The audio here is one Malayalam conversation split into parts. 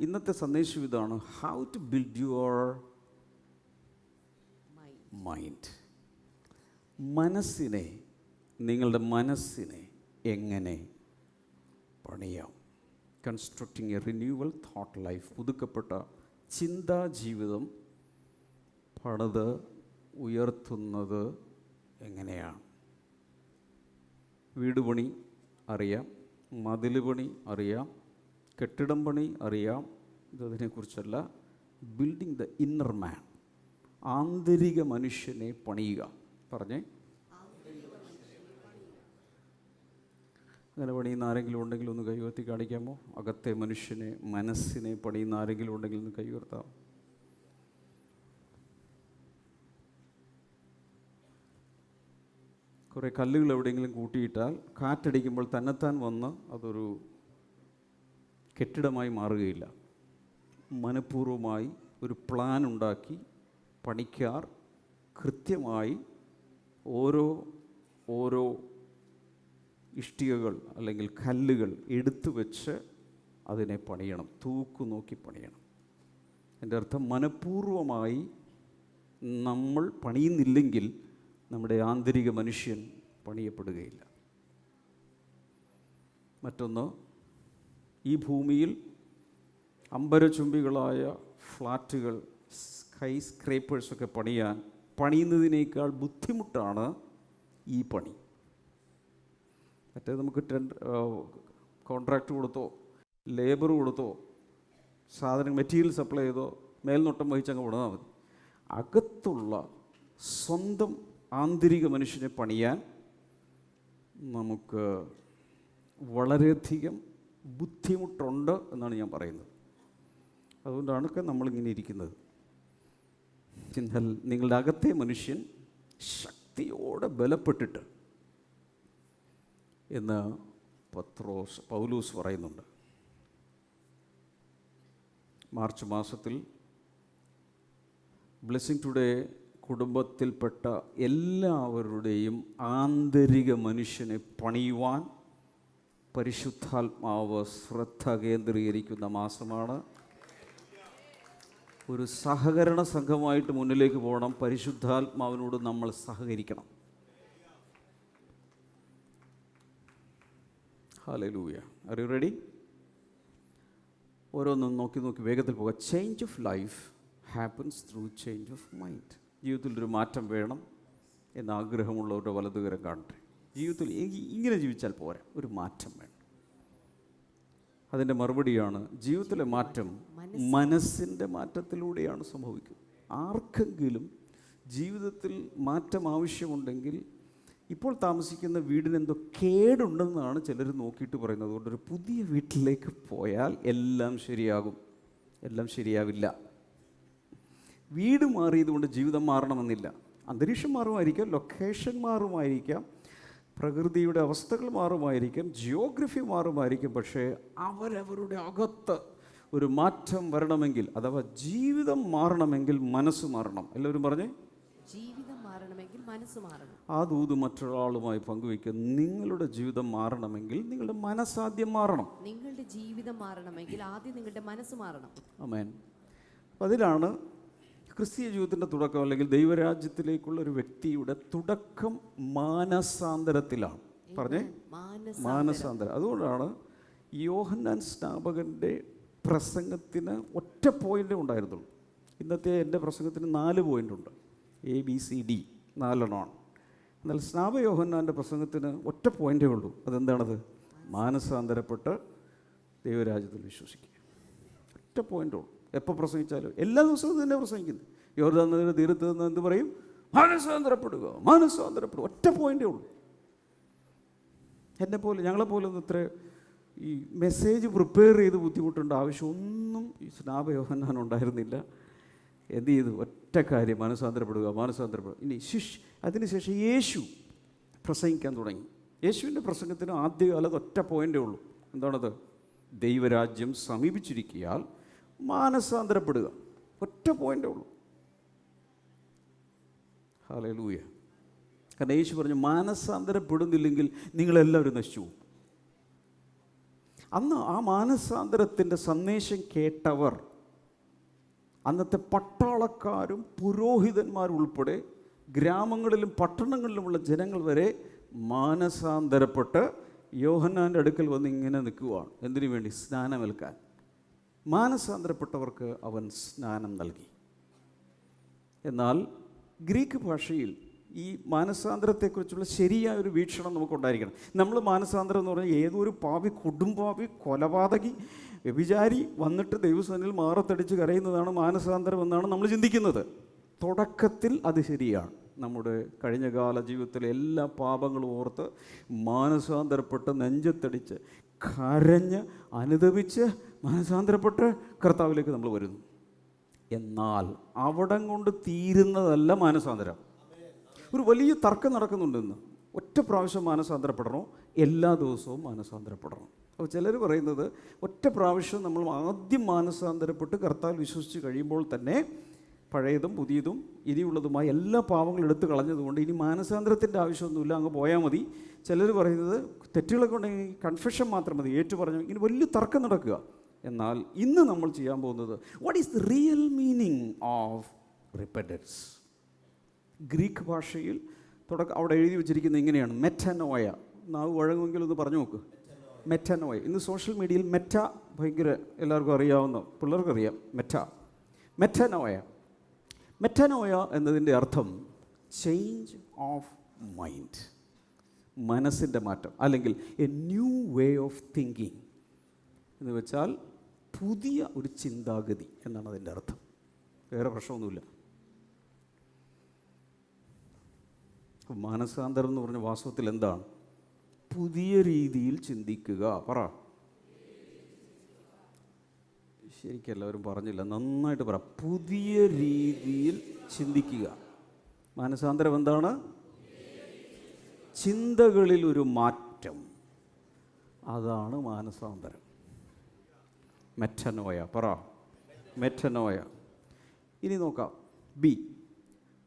ഇന്നത്തെ സന്ദേശം ഇതാണ്: how to build your mind. നിങ്ങളുടെ മനസ്സിനെ എങ്ങനെ പണിയാം? Constructing a renewal thought life. പുതുക്കപ്പെട്ട ചിന്താ ജീവിതം പണിത് ഉയർത്തുന്നത് എങ്ങനെയാണ്? വീട് പണി അറിയാം, മതിൽ പണി അറിയാം, കെട്ടിടം പണി അറിയാം. ഇതതിനെക്കുറിച്ചല്ല. ബിൽഡിംഗ് ദ ഇന്നർ മാൻ, ആന്തരിക മനുഷ്യനെ പണിയുക. പറഞ്ഞേ, അങ്ങനെ പണിയുന്ന ആരെങ്കിലും ഉണ്ടെങ്കിൽ ഒന്ന് കൈ ഉയർത്തി കാണിക്കാമോ? അകത്തെ മനുഷ്യനെ, മനസ്സിനെ പണിയുന്ന ആരെങ്കിലും ഉണ്ടെങ്കിൽ ഒന്ന് കൈ ഉയർത്താം. കുറേ കല്ലുകൾ എവിടെയെങ്കിലും കൂട്ടിയിട്ടാൽ കാറ്റടിക്കുമ്പോൾ തന്നെത്താൻ വന്ന് അതൊരു കെട്ടിടമായി മാറുകയില്ല. മനഃപൂർവ്വമായി ഒരു പ്ലാൻ ഉണ്ടാക്കി പണിക്കാർ കൃത്യമായി ഓരോ ഇഷ്ടികകൾ അല്ലെങ്കിൽ കല്ലുകൾ എടുത്തു വെച്ച് അതിനെ പണിയണം, തൂക്കു നോക്കി പണിയണം. എൻ്റെ അർത്ഥം, മനഃപൂർവ്വമായി നമ്മൾ പണിയുന്നില്ലെങ്കിൽ നമ്മുടെ ആന്തരിക മനുഷ്യൻ പണിയപ്പെടുകയില്ല. മറ്റൊന്ന്, ഈ ഭൂമിയിൽ അമ്പരചുംബികളായ ഫ്ലാറ്റുകൾ, സ്കൈ സ്ക്രേപ്പേഴ്സൊക്കെ പണിയുന്നതിനേക്കാൾ ബുദ്ധിമുട്ടാണ് ഈ പണി. മറ്റേ നമുക്ക് കോൺട്രാക്റ്റ് കൊടുത്തോ ലേബർ കൊടുത്തോ മെറ്റീരിയൽ സപ്ലൈ ചെയ്തോ മേൽനോട്ടം വഹിച്ചങ്ങ് വിടാൻ മതി. അകത്തുള്ള സ്വന്തം ആന്തരിക മനുഷ്യനെ പണിയാൻ നമുക്ക് വളരെയധികം ബുദ്ധിമുട്ടുണ്ട് എന്നാണ് ഞാൻ പറയുന്നത്. അതുകൊണ്ടാണ് നമ്മളിങ്ങനെ ഇരിക്കുന്നത്. എന്നാൽ നിങ്ങളുടെ അകത്തെ മനുഷ്യൻ ശക്തിയോടെ ബലപ്പെട്ടിട്ട് എന്ന് പൗലൂസ് പറയുന്നുണ്ട്. മാർച്ച് മാസത്തിൽ ബ്ലെസ്സിങ് ടുഡേ കുടുംബത്തിൽപ്പെട്ട എല്ലാവരുടെയും ആന്തരിക മനുഷ്യനെ പണിയുവാൻ പരിശുദ്ധാത്മാവ് ശ്രദ്ധ കേന്ദ്രീകരിക്കുന്ന മാസമാണ്. ഒരു സഹകരണ സംഘമായിട്ട് മുന്നിലേക്ക് പോകണം. പരിശുദ്ധാത്മാവിനോട് നമ്മൾ സഹകരിക്കണം. ഹല്ലേലൂയ. Are you ready? ഓരോന്നും നോക്കി വേഗത്തിൽ പോകാം. Change of life happens through change of mind. ജീവിതത്തിലൊരു മാറ്റം വേണം എന്ന ആഗ്രഹമുള്ളവരുടെ വലതുകരം കാണട്ടെ. ജീവിതത്തിൽ ഇങ്ങനെ ജീവിച്ചാൽ പോരാ, ഒരു മാറ്റം വേണം. അതിൻ്റെ മറുപടിയാണ്, ജീവിതത്തിലെ മാറ്റം മനസ്സിൻ്റെ മാറ്റത്തിലൂടെയാണ് സംഭവിക്കുന്നത്. ആർക്കെങ്കിലും ജീവിതത്തിൽ മാറ്റം ആവശ്യമുണ്ടെങ്കിൽ ഇപ്പോൾ താമസിക്കുന്ന വീടിനെന്തോ കേടുണ്ടെന്നാണ് ചിലർ നോക്കിയിട്ട് പറയുന്നത്. അതുകൊണ്ടൊരു പുതിയ വീട്ടിലേക്ക് പോയാൽ എല്ലാം ശരിയാകും. എല്ലാം ശരിയാവില്ല. വീട് മാറിയതുകൊണ്ട് ജീവിതം മാറണമെന്നില്ല. അന്തരീക്ഷം മാറുമായിരിക്കാം, ലൊക്കേഷൻ മാറുമായിരിക്കാം, പ്രകൃതിയുടെ അവസ്ഥകൾ മാറുമായിരിക്കാം, ജിയോഗ്രഫി മാറുമായിരിക്കും. പക്ഷേ അവരവരുടെ അകത്ത് ഒരു മാറ്റം വരണമെങ്കിൽ, അഥവാ ജീവിതം മാറണമെങ്കിൽ മനസ്സ് മാറണം. എല്ലാവരും പറഞ്ഞേ, ജീവിതം മാറണമെങ്കിൽ മനസ്സ് മാറണം. ആ ദൂത് മറ്റൊരാളുമായി പങ്കുവയ്ക്കുക. നിങ്ങളുടെ ജീവിതം മാറണമെങ്കിൽ നിങ്ങളുടെ മനസ്സാദ്യം മാറണം. നിങ്ങളുടെ ജീവിതം മാറണമെങ്കിൽ ആദ്യം നിങ്ങളുടെ മനസ്സ് മാറണം. ആമേൻ. അതിലാണ് ക്രിസ്തീയ ജീവിതത്തിൻ്റെ തുടക്കം, അല്ലെങ്കിൽ ദൈവരാജ്യത്തിലേക്കുള്ള ഒരു വ്യക്തിയുടെ തുടക്കം മാനസാന്തരത്തിലാണ്. പറഞ്ഞേ, മാനസാന്തരം. അതുകൊണ്ടാണ് യോഹന്നാൻ സ്നാപകൻ്റെ പ്രസംഗത്തിന് ഒറ്റ പോയിൻ്റേ ഉണ്ടായിരുന്നുള്ളൂ. ഇന്നത്തെ എൻ്റെ പ്രസംഗത്തിന് 4 പോയിൻ്റുണ്ട്. ABCD 4 എന്നാൽ സ്നാപക യോഹന്നാൻ്റെ പ്രസംഗത്തിന് ഒറ്റ പോയിൻ്റേ ഉള്ളൂ. അതെന്താണത്? മാനസാന്തരപ്പെട്ട് ദൈവരാജ്യത്തിൽ വിശ്വസിക്കുക. ഒറ്റ പോയിൻ്റേ ഉള്ളൂ. എപ്പോൾ പ്രസംഗിച്ചാലും എല്ലാ ദിവസവും തന്നെ പ്രസംഗിക്കുന്നത്. യോർദാൻ നദിയുടെ തീരത്ത് നിന്ന് എന്ത് പറയും? മാനസാന്തരപ്പെടുക, മാനസാന്തരപ്പെടുക. ഒറ്റ പോയിൻ്റേ ഉള്ളൂ. ഞങ്ങളെപ്പോലെ ഒന്നും ഇത്ര ഈ മെസ്സേജ് പ്രിപ്പയർ ചെയ്ത് ബുദ്ധിമുട്ടേണ്ട ആവശ്യമൊന്നും ഈ സ്നാപക യോഹന്നാൻ ഉണ്ടായിരുന്നില്ല. എന്ത് ചെയ്തു? ഒറ്റ കാര്യം, മാനസാന്തരപ്പെടുക, മാനസാന്തരപ്പെടുക. ഇനി അതിനുശേഷം യേശു പ്രസംഗിക്കാൻ തുടങ്ങി. യേശുവിൻ്റെ പ്രസംഗത്തിന് ആദ്യകാലത്ത് ഒറ്റ പോയിൻ്റേ ഉള്ളൂ. എന്താണത്? ദൈവരാജ്യം സമീപിച്ചിരിക്കയാൽ മാനസാന്തരപ്പെടുക. ഒറ്റ പോയിൻ്റേ ഉള്ളൂ. ഹല്ലേലൂയ. കാരണം യേശു പറഞ്ഞു, മാനസാന്തരപ്പെടുന്നില്ലെങ്കിൽ നിങ്ങളെല്ലാവരും നശിച്ചു പോകും. അന്ന് ആ മാനസാന്തരത്തിൻ്റെ സന്ദേശം കേട്ടവർ, അന്നത്തെ പട്ടാളക്കാരും പുരോഹിതന്മാരും ഉൾപ്പെടെ ഗ്രാമങ്ങളിലും പട്ടണങ്ങളിലുമുള്ള ജനങ്ങൾ വരെ മാനസാന്തരപ്പെട്ട് യോഹന്നാൻ്റെ അടുക്കൽ വന്ന് ഇങ്ങനെ നിൽക്കുകയാണ്. എന്തിനു വേണ്ടി? സ്നാനമേൽക്കാൻ. മാനസാന്തരപ്പെട്ടവർക്ക് അവൻ സ്നാനം നൽകി. എന്നാൽ ഗ്രീക്ക് ഭാഷയിൽ ഈ മാനസാന്തരത്തെക്കുറിച്ചുള്ള ശരിയായ ഒരു വീക്ഷണം നമുക്കുണ്ടായിരിക്കണം. നമ്മൾ മാനസാന്തരം എന്ന് പറഞ്ഞാൽ ഏതോ ഒരു പാപി, കൊടുംപാപി, കൊലപാതകി, വ്യഭിചാരി വന്നിട്ട് ദൈവസന്നിധിയിൽ മാറത്തടിച്ച് കരയുന്നതാണ് മാനസാന്തരം എന്നാണ് നമ്മൾ ചിന്തിക്കുന്നത്. തുടക്കത്തിൽ അത് ശരിയാണ്. നമ്മുടെ കഴിഞ്ഞകാല ജീവിതത്തിലെ എല്ലാ പാപങ്ങളും ഓർത്ത് മാനസാന്തരപ്പെട്ട് നെഞ്ചത്തടിച്ച് കരഞ്ഞ് അനുദപിച്ച് മാനസാന്തരപ്പെട്ട് കർത്താവിലേക്ക് നമ്മൾ വരുന്നു. എന്നാൽ അവിടം കൊണ്ട് തീരുന്നതല്ല മാനസാന്തരം. ഒരു വലിയ തർക്കം നടക്കുന്നുണ്ട് ഇന്ന്. ഒറ്റ പ്രാവശ്യം മാനസാന്തരപ്പെടണോ, എല്ലാ ദിവസവും മാനസാന്തരപ്പെടണം? അപ്പോൾ ചിലർ പറയുന്നത് ഒറ്റ പ്രാവശ്യം നമ്മൾ ആദ്യം മാനസാന്തരപ്പെട്ട് കർത്താവിൽ വിശ്വസിച്ച് കഴിയുമ്പോൾ തന്നെ പഴയതും പുതിയതും ഇനിയുള്ളതുമായ എല്ലാ പാവങ്ങളും എടുത്തു കളഞ്ഞതുകൊണ്ട് ഇനി മാനസാന്തരത്തിൻ്റെ ആവശ്യമൊന്നുമില്ല, അങ്ങ് പോയാൽ മതി. ചിലർ പറയുന്നത് തെറ്റുകളൊക്കെ ഉണ്ടെങ്കിൽ കൺഫെഷൻ മാത്രം മതി, ഏറ്റു പറഞ്ഞു. ഇങ്ങനെ വലിയ തർക്കം നടക്കുക. എന്നാൽ ഇന്ന് നമ്മൾ ചെയ്യാൻ പോകുന്നത് what is the real meaning of repentance? Greek ഭാഷയിൽ അവിടെ എഴുതി വെച്ചിരിക്കുന്നത് ഇങ്ങനെയാണ്: മെറ്റനോയ. നാവ് വഴങ്ങുമെങ്കിലും ഒന്ന് പറഞ്ഞു നോക്ക്. മെറ്റനോയ. ഇന്ന് സോഷ്യൽ മീഡിയയിൽ മെറ്റ ഭയങ്കര എല്ലാവർക്കും അറിയാവുന്ന, പിള്ളേർക്കറിയാം മെറ്റനോയ. മെറ്റനോയ എന്നതിൻ്റെ അർത്ഥം ചേഞ്ച് ഓഫ് മൈൻഡ്, മനസ്സിൻ്റെ മാറ്റം, അല്ലെങ്കിൽ A new way of thinking എന്ന് വെച്ചാൽ പുതിയ ഒരു ചിന്താഗതി എന്നാണ് അതിൻ്റെ അർത്ഥം. വേറെ പ്രശ്നമൊന്നുമില്ല. മാനസാന്തരം എന്ന് പറഞ്ഞ വാസ്തവത്തിൽ എന്താണ്? പുതിയ രീതിയിൽ ചിന്തിക്കുക. പറ. ശരിക്കും എല്ലാവരും പറഞ്ഞില്ല, നന്നായിട്ട് പറ. പുതിയ രീതിയിൽ ചിന്തിക്കുക. മാനസാന്തരം എന്താണ്? ചിന്തകളിൽ ഒരു മാറ്റം. അതാണ് മാനസാന്തരം. മെറ്റനോയ. പറ. മെറ്റനോയ. ഇനി നോക്കാം. B,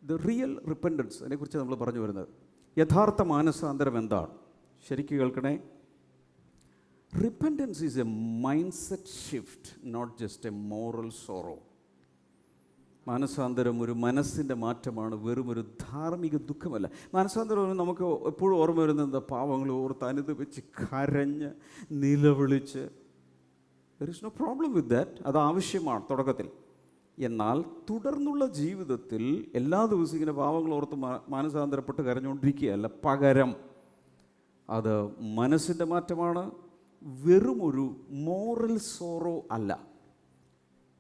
the real repentance. അതിനെക്കുറിച്ച് നമ്മൾ പറഞ്ഞു വരുന്നത്. യഥാർത്ഥ മാനസാന്തരം എന്താണ്? ശരിക്കും കേൾക്കണേ. Repentance is a mind set shift, not just a moral sorrow. മാനസാന്തരം ഒരു മനസ്സിൻ്റെ മാറ്റമാണ്, വെറും ഒരു ധാർമ്മിക ദുഃഖമല്ല. മാനസാന്തരം നമുക്ക് എപ്പോഴും ഓർമ്മ വരുന്നത് പാവങ്ങൾ ഓർത്ത് അനുദപിച്ച് കരഞ്ഞ് നിലവിളിച്ച്. There is no problem with that. അത് ആവശ്യമാണ് തുടക്കത്തിൽ. എന്നാൽ തുടർന്നുള്ള ജീവിതത്തിൽ എല്ലാ ദിവസവും ഇങ്ങനെ പാവങ്ങൾ ഓർത്ത് മാനസാന്തരപ്പെട്ട് കരഞ്ഞുകൊണ്ടിരിക്കുകയല്ല. പകരം അത് മനസ്സിൻ്റെ മാറ്റമാണ്, വെറും ഒരു മോറൽ സോറോ അല്ല.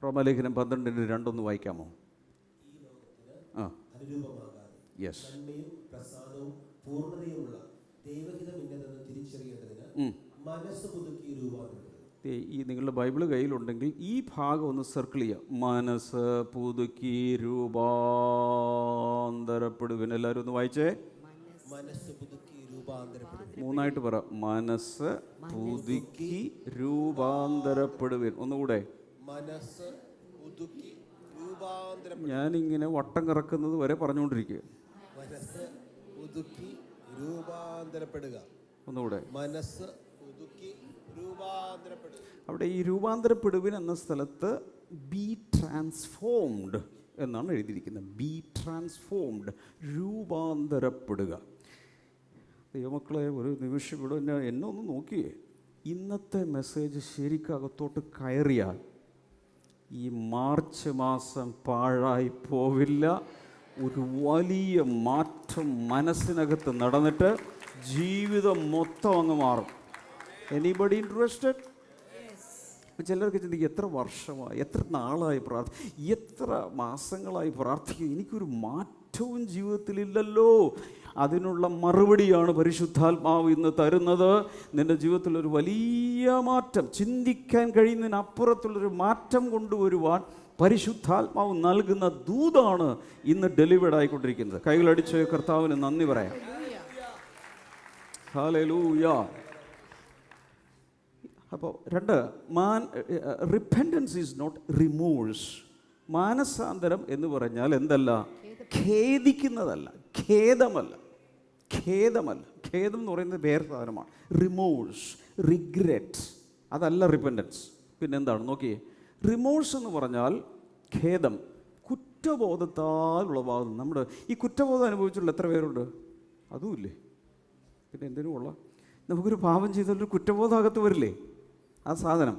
റോമാലേഖനം 12:2 വായിക്കാമോ? ആ, യെസ്. ഈ നിങ്ങളുടെ ബൈബിള് കയ്യിലുണ്ടെങ്കിൽ ഈ ഭാഗം ഒന്ന് സർക്കിൾ ചെയ്യുക. മനസ്സ് പുതുക്കി രൂപാന്തരപ്പെടുവിൻ. എല്ലാവരും ഒന്ന് വായിച്ചേ. മൂന്നായിട്ട് പറ. മനസ്സ് പുതുക്കി രൂപാന്തരപ്പെടുവിൻ. ഒന്നുകൂടെ. ഞാനിങ്ങനെ വട്ടം കറക്കുന്നത് വരെ പറഞ്ഞുകൊണ്ടിരിക്കുക. ഒന്നുകൂടെ. അവിടെ ഈ രൂപാന്തരപ്പെടുവിൻ എന്ന സ്ഥലത്ത് ബി ട്രാൻസ്ഫോംഡ് എന്നാണ് എഴുതിയിരിക്കുന്നത്. ബി ട്രാൻസ്ഫോംഡ്, രൂപാന്തരപ്പെടുക. ദൈവമക്കളെ, ഒരു നിമിഷം ഇവിടെ എന്നെ ഒന്ന് നോക്കിയേ. ഇന്നത്തെ മെസ്സേജ് ശരിക്കകത്തോട്ട് കയറിയാൽ ഈ മാർച്ച് മാസം പാഴായി പോവില്ല. ഒരു വലിയ മാറ്റം മനസ്സിനകത്ത് നടന്നിട്ട് ജീവിതം മൊത്തം അങ്ങ് മാറും. Anybody interested? ചിലർക്ക് ചിന്തിക്കും, എത്ര വർഷമായി, എത്ര നാളായി എത്ര മാസങ്ങളായി പ്രാർത്ഥിക്കും, എനിക്കൊരു മാറ്റവും ജീവിതത്തിലില്ലല്ലോ. അതിനുള്ള മറുപടിയാണ് പരിശുദ്ധാത്മാവ് ഇന്ന് തരുന്നത്. നിൻ്റെ ജീവിതത്തിൽ ഒരു വലിയ മാറ്റം, ചിന്തിക്കാൻ കഴിയുന്നതിനപ്പുറത്തുള്ളൊരു മാറ്റം കൊണ്ടുവരുവാൻ പരിശുദ്ധാത്മാവ് നൽകുന്ന ദൂതാണ് ഇന്ന് ഡെലിവേർഡ് ആയിക്കൊണ്ടിരിക്കുന്നത്. കൈകളടിച്ച് കർത്താവിന് നന്ദി പറയാം. ഹല്ലേലൂയ. അപ്പോൾ 2, റിപ്പൻറ്റൻസ് ഈസ് നോട്ട് റിമോഴ്സ്. മാനസാന്തരം എന്ന് പറഞ്ഞാൽ എന്തല്ല? ഖേദിക്കുന്നതല്ല, ഖേദമല്ല. ഖേദം എന്ന് പറയുന്നത് വേറെ സാധനമാണ്. റിമോഴ്സ്, റിഗ്രറ്റ്, അതല്ല റിപ്പൻറ്റൻസ്. പിന്നെന്താണ് നോക്കിയേ, റിമോഴ്സ് എന്ന് പറഞ്ഞാൽ ഖേദം, കുറ്റബോധത്താൽ ഉളവാകുന്നു. നമ്മുടെ ഈ കുറ്റബോധം അനുഭവിച്ചിട്ടുള്ള എത്ര പേരുണ്ട്? അതുമില്ലേ? പിന്നെ എന്തിനും ഉള്ള നമുക്കൊരു പാപം ചെയ്താലൊരു കുറ്റബോധമകത്ത് വരില്ലേ? ആ സാധനം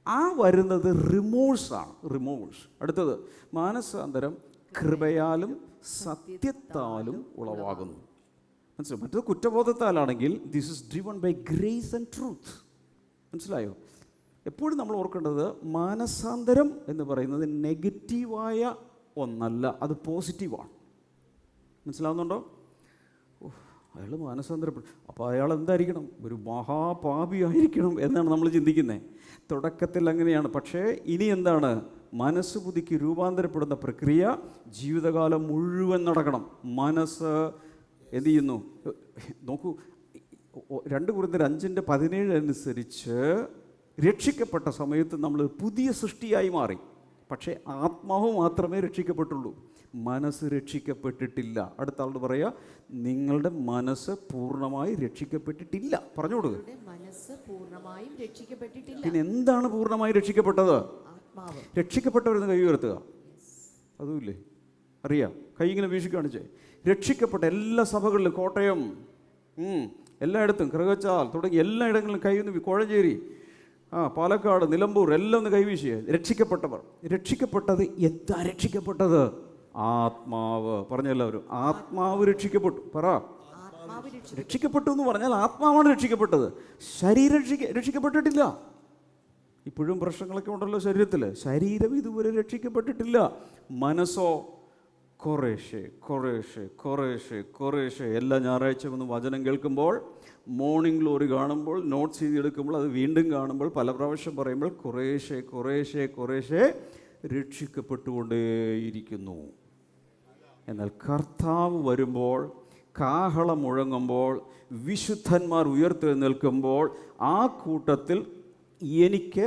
ആ വരുന്നത് റിമോഴ്സാണ്. റിമോഴ്സ്. അടുത്തത് മാനസാന്തരം കൃപയാലും സത്യത്താലും ഉളവാകുന്നു. മനസ്സിലായോ? മറ്റത് കുറ്റബോധത്താലാണെങ്കിൽ this is driven by grace and truth. മനസ്സിലായോ? എപ്പോഴും നമ്മൾ ഓർക്കേണ്ടത് മാനസാന്തരം എന്ന് പറയുന്നത് നെഗറ്റീവായ ഒന്നല്ല, അത് പോസിറ്റീവാണ്. മനസ്സിലാവുന്നുണ്ടോ? അയാൾ മാനസാന്തരപ്പെട്ടു, അപ്പോൾ അയാൾ എന്തായിരിക്കണം? ഒരു മഹാപാപിയായിരിക്കണം എന്നാണ് നമ്മൾ ചിന്തിക്കുന്നത്. തുടക്കത്തിൽ അങ്ങനെയാണ്. പക്ഷേ ഇനി എന്താണ്? മനസ്സ് പുതുക്കി രൂപാന്തരപ്പെടുന്ന പ്രക്രിയ ജീവിതകാലം മുഴുവൻ നടക്കണം. മനസ്സ് എന്ത് ചെയ്യുന്നു? നോക്കൂ, 2 Corinthians 5:17 അനുസരിച്ച് രക്ഷിക്കപ്പെട്ട സമയത്ത് നമ്മൾ പുതിയ സൃഷ്ടിയായി മാറി. പക്ഷേ ആത്മാവ് മാത്രമേ രക്ഷിക്കപ്പെട്ടുള്ളൂ, മനസ്സ് രക്ഷിക്കപ്പെട്ടിട്ടില്ല. അടുത്ത ആളോട് പറയുക, നിങ്ങളുടെ മനസ്സ് പൂർണ്ണമായി രക്ഷിക്കപ്പെട്ടിട്ടില്ല. പറഞ്ഞു കൊടുക്കുക. പിന്നെ എന്താണ് പൂർണ്ണമായി രക്ഷിക്കപ്പെട്ടത്? രക്ഷിക്കപ്പെട്ടവരെന്ന് കൈ ഉയർത്തുക. അതുമില്ലേ? അറിയാം. കൈ ഇങ്ങനെ വീശി കാണിച്ചേ. രക്ഷിക്കപ്പെട്ട എല്ലാ സഭകളിലും, കോട്ടയം, എല്ലായിടത്തും, കറുകച്ചാൽ തുടങ്ങി എല്ലായിടങ്ങളിലും കൈ ഒന്ന്, കോഴഞ്ചേരി, പാലക്കാട്, നിലമ്പൂർ എല്ലാം ഒന്ന് കൈവീശിയേ. രക്ഷിക്കപ്പെട്ടവർ. രക്ഷിക്കപ്പെട്ടത് എന്താ? രക്ഷിക്കപ്പെട്ടത് ആത്മാവ്. പറഞ്ഞെല്ലാവരും ആത്മാവ് രക്ഷിക്കപ്പെട്ടു. പറ, രക്ഷിക്കപ്പെട്ടു എന്ന് പറഞ്ഞാൽ ആത്മാവാണ് രക്ഷിക്കപ്പെട്ടത്. ശരീരം രക്ഷിക്കപ്പെട്ടിട്ടില്ല. ഇപ്പോഴും പ്രശ്നങ്ങളൊക്കെ ഉണ്ടല്ലോ ശരീരത്തിൽ. ശരീരം ഇതുവരെ രക്ഷിക്കപ്പെട്ടിട്ടില്ല. മനസ്സോ കുറേശ്ശെ കുറേശ്ശെ കുറേശ്ശെ കുറേശ്ശെ എല്ലാ ഞായറാഴ്ചയും ഒന്ന് വചനം കേൾക്കുമ്പോൾ, മോർണിംഗ് ഗ്ലോറി കാണുമ്പോൾ, നോട്ട്സ് ചെയ്തെടുക്കുമ്പോൾ, അത് വീണ്ടും കാണുമ്പോൾ, പല പ്രാവശ്യം പറയുമ്പോൾ കുറേശ്ശെ കുറേശ്ശെ കുറേശ്ശെ രക്ഷിക്കപ്പെട്ടുകൊണ്ടേയിരിക്കുന്നു. എന്നാൽ കർത്താവ് വരുമ്പോൾ, കാഹളം മുഴങ്ങുമ്പോൾ, വിശുദ്ധന്മാർ ഉയർത്തെഴുന്നേൽക്കുമ്പോൾ, ആ കൂട്ടത്തിൽ എനിക്ക്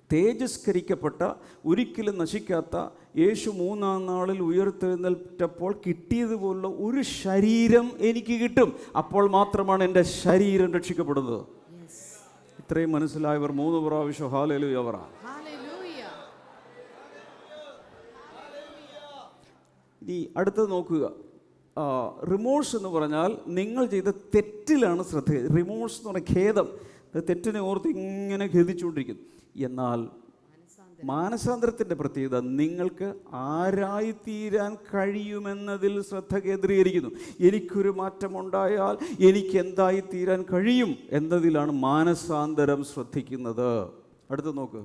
തേജസ്കരിക്കപ്പെട്ട, ഒരിക്കലും നശിക്കാത്ത യേശു 3-ാം നാളിൽ ഉയർത്തെഴുന്നേൽറ്റപ്പോൾ കിട്ടിയതുപോലുള്ള ഒരു ശരീരം എനിക്ക് കിട്ടും. അപ്പോൾ മാത്രമാണ് എൻ്റെ ശരീരം രക്ഷിക്കപ്പെടുന്നത്. ഇത്രയും മനസ്സിലായവർ 3 പ്രാവശ്യം ഹല്ലേലൂയ പറ. ഇനി അടുത്തത് നോക്കുക. റിമോഴ്സ് എന്ന് പറഞ്ഞാൽ നിങ്ങൾ ചെയ്ത തെറ്റിലാണ് ശ്രദ്ധ. റിമോഴ്സ് എന്ന് പറഞ്ഞാൽ ഖേദം, തെറ്റിനെ ഓർത്ത് ഇങ്ങനെ ഖേദിച്ചുകൊണ്ടിരിക്കുന്നു. എന്നാൽ മാനസാന്തരത്തിൻ്റെ പ്രത്യേകത നിങ്ങൾക്ക് ആരായിത്തീരാൻ കഴിയുമെന്നതിൽ ശ്രദ്ധ കേന്ദ്രീകരിക്കുന്നു. എനിക്കൊരു മാറ്റമുണ്ടായാൽ എനിക്ക് എന്തായിത്തീരാൻ കഴിയും എന്നതിലാണ് മാനസാന്തരം ശ്രദ്ധിക്കുന്നത്. അടുത്ത് നോക്ക്.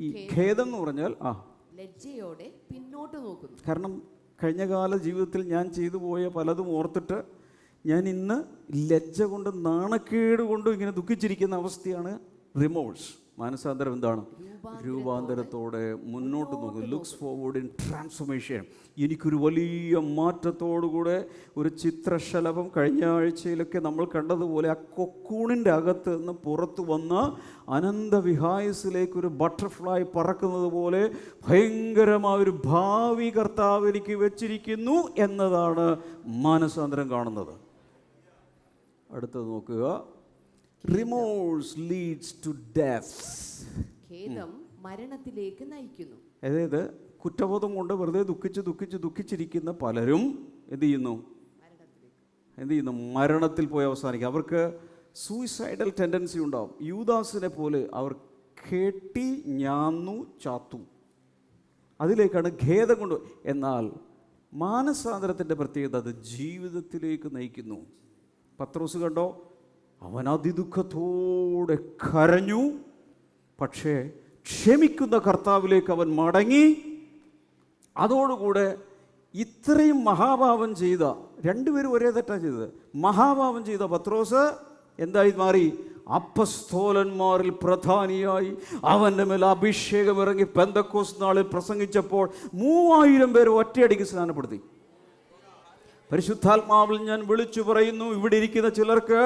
ഈ ഖേദം എന്ന് പറഞ്ഞാൽ ലജ്ജയോടെ പിന്നോട്ട് നോക്കുന്നു. കാരണം കഴിഞ്ഞകാല ജീവിതത്തിൽ ഞാൻ ചെയ്തു പോയ പലതും ഓർത്തിട്ട് ഞാൻ ഇന്ന് ലജ്ജ കൊണ്ട്, നാണക്കേട് കൊണ്ടും ഇങ്ങനെ ദുഃഖിച്ചിരിക്കുന്ന അവസ്ഥയാണ് റിമോഴ്സ്. മാനസാന്തരം എന്താണ്? രൂപാന്തരത്തോടെ മുന്നോട്ട് നോക്കും. Looks forward in transformation. എനിക്കൊരു വലിയ മാറ്റത്തോടുകൂടെ ഒരു ചിത്രശലഭം കഴിഞ്ഞ ആഴ്ചയിലൊക്കെ നമ്മൾ കണ്ടതുപോലെ ആ കൊക്കൂണിൻ്റെ അകത്ത് നിന്ന് പുറത്തു വന്ന് അനന്തവിഹായസിലേക്കൊരു ബട്ടർഫ്ലൈ പറക്കുന്നത് പോലെ ഭയങ്കരമായൊരു ഭാവി കർത്താവ് എനിക്ക് വെച്ചിരിക്കുന്നു എന്നതാണ് മാനസാന്തരം കാണുന്നത്. അടുത്തത് നോക്കുക. Remorse leads to death. ഖേദം മരണത്തിലേക്ക് നയിക്കുന്നു. അതായത് കുറ്റബോധം കൊണ്ട് വെറുതെ ദുഃഖിച്ചിരിക്കുന്ന പലരും എന്ത് ചെയ്യുന്നു? മരണത്തിൽ പോയി അവസാനിക്കും. അവർക്ക് സൂയിസൈഡൽ ടെൻഡൻസി ഉണ്ടാവും. യൂദാസിനെ പോലെ അവർ കേട്ടി ഞാന്നു ചാത്തു. അതിലേക്കാണ് ഖേദം കൊണ്ട്. എന്നാൽ മാനസാന്തരത്തിൻ്റെ പ്രത്യേകത അത് ജീവിതത്തിലേക്ക് നയിക്കുന്നു. പത്രോസ് കണ്ടോ? അവൻ അതിദുഃഖത്തോടെ കരഞ്ഞു, പക്ഷേ ക്ഷമിക്കുന്ന കർത്താവിലേക്ക് അവൻ മടങ്ങി. അതോടുകൂടെ ഇത്രയും മഹാഭാവം ചെയ്ത, രണ്ടുപേരും ഒരേ തെറ്റാ ചെയ്തത്, മഹാഭാവം ചെയ്ത പത്രോസ് എന്തായി മാറി? അപ്പസ്തോലന്മാരിൽ പ്രധാനിയായി. അവൻ്റെ മേൽ അഭിഷേകം ഇറങ്ങി പെന്തക്കോസ്ത് നാളിൽ പ്രസംഗിച്ചപ്പോൾ 3000 പേര് ഒറ്റയടിക്ക് സ്നാനപ്പെടുത്തി. പരിശുദ്ധാത്മാവിൽ ഞാൻ വിളിച്ചു പറയുന്നു, ഇവിടെ ഇരിക്കുന്ന ചിലർക്ക്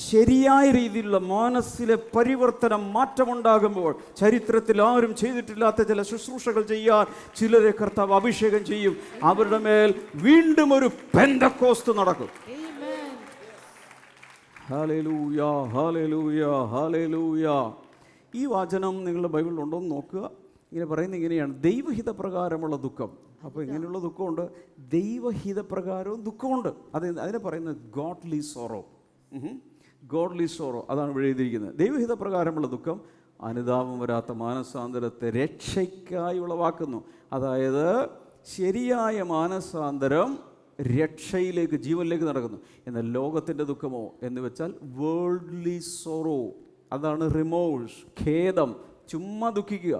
ശരിയായ രീതിയിലുള്ള മനസ്സിലെ പരിവർത്തനം, മാറ്റമുണ്ടാകുമ്പോൾ ചരിത്രത്തിൽ ആരും ചെയ്തിട്ടില്ലാത്ത ചില ശുശ്രൂഷകൾ ചെയ്യാൻ ചിലരെ കർത്താവ് അഭിഷേകം ചെയ്യും. അവരുടെ മേൽ വീണ്ടും ഒരു പെന്തക്കോസ്ത് നടക്കും. Hallelujah, hallelujah, hallelujah. ഈ വചനം നിങ്ങളുടെ ബൈബിളിൽ ഉണ്ടോ എന്ന് നോക്കുക. ഇങ്ങനെ പറയുന്നത് ഇങ്ങനെയാണ്, ദൈവഹിതപ്രകാരമുള്ള ദുഃഖം. അപ്പോൾ ഇങ്ങനെയുള്ള ദുഃഖമുണ്ട്, ദൈവഹിതപ്രകാരവും ദുഃഖമുണ്ട്. അതിനെ പറയുന്നത് ഗോഡ്ലി സോറോ. ഗോഡ്ലി സോറോ, അതാണ് ഇവിടെ എഴുതിയിരിക്കുന്നത്. ദൈവഹിതപ്രകാരമുള്ള ദുഃഖം അനുതാപം വരാത്ത മാനസാന്തരത്തെ രക്ഷയ്ക്കായി ഉളവാക്കുന്നു. അതായത് ശരിയായ മാനസാന്തരം രക്ഷയിലേക്ക്, ജീവനിലേക്ക് നടക്കുന്നു. എന്നാൽ ലോകത്തിൻ്റെ ദുഃഖമോ എന്ന് വെച്ചാൽ വേൾഡ്ലി സോറോ, അതാണ് റിമോഴ്സ്, ഖേദം, ചുമ്മാ ദുഃഖിക്കുക.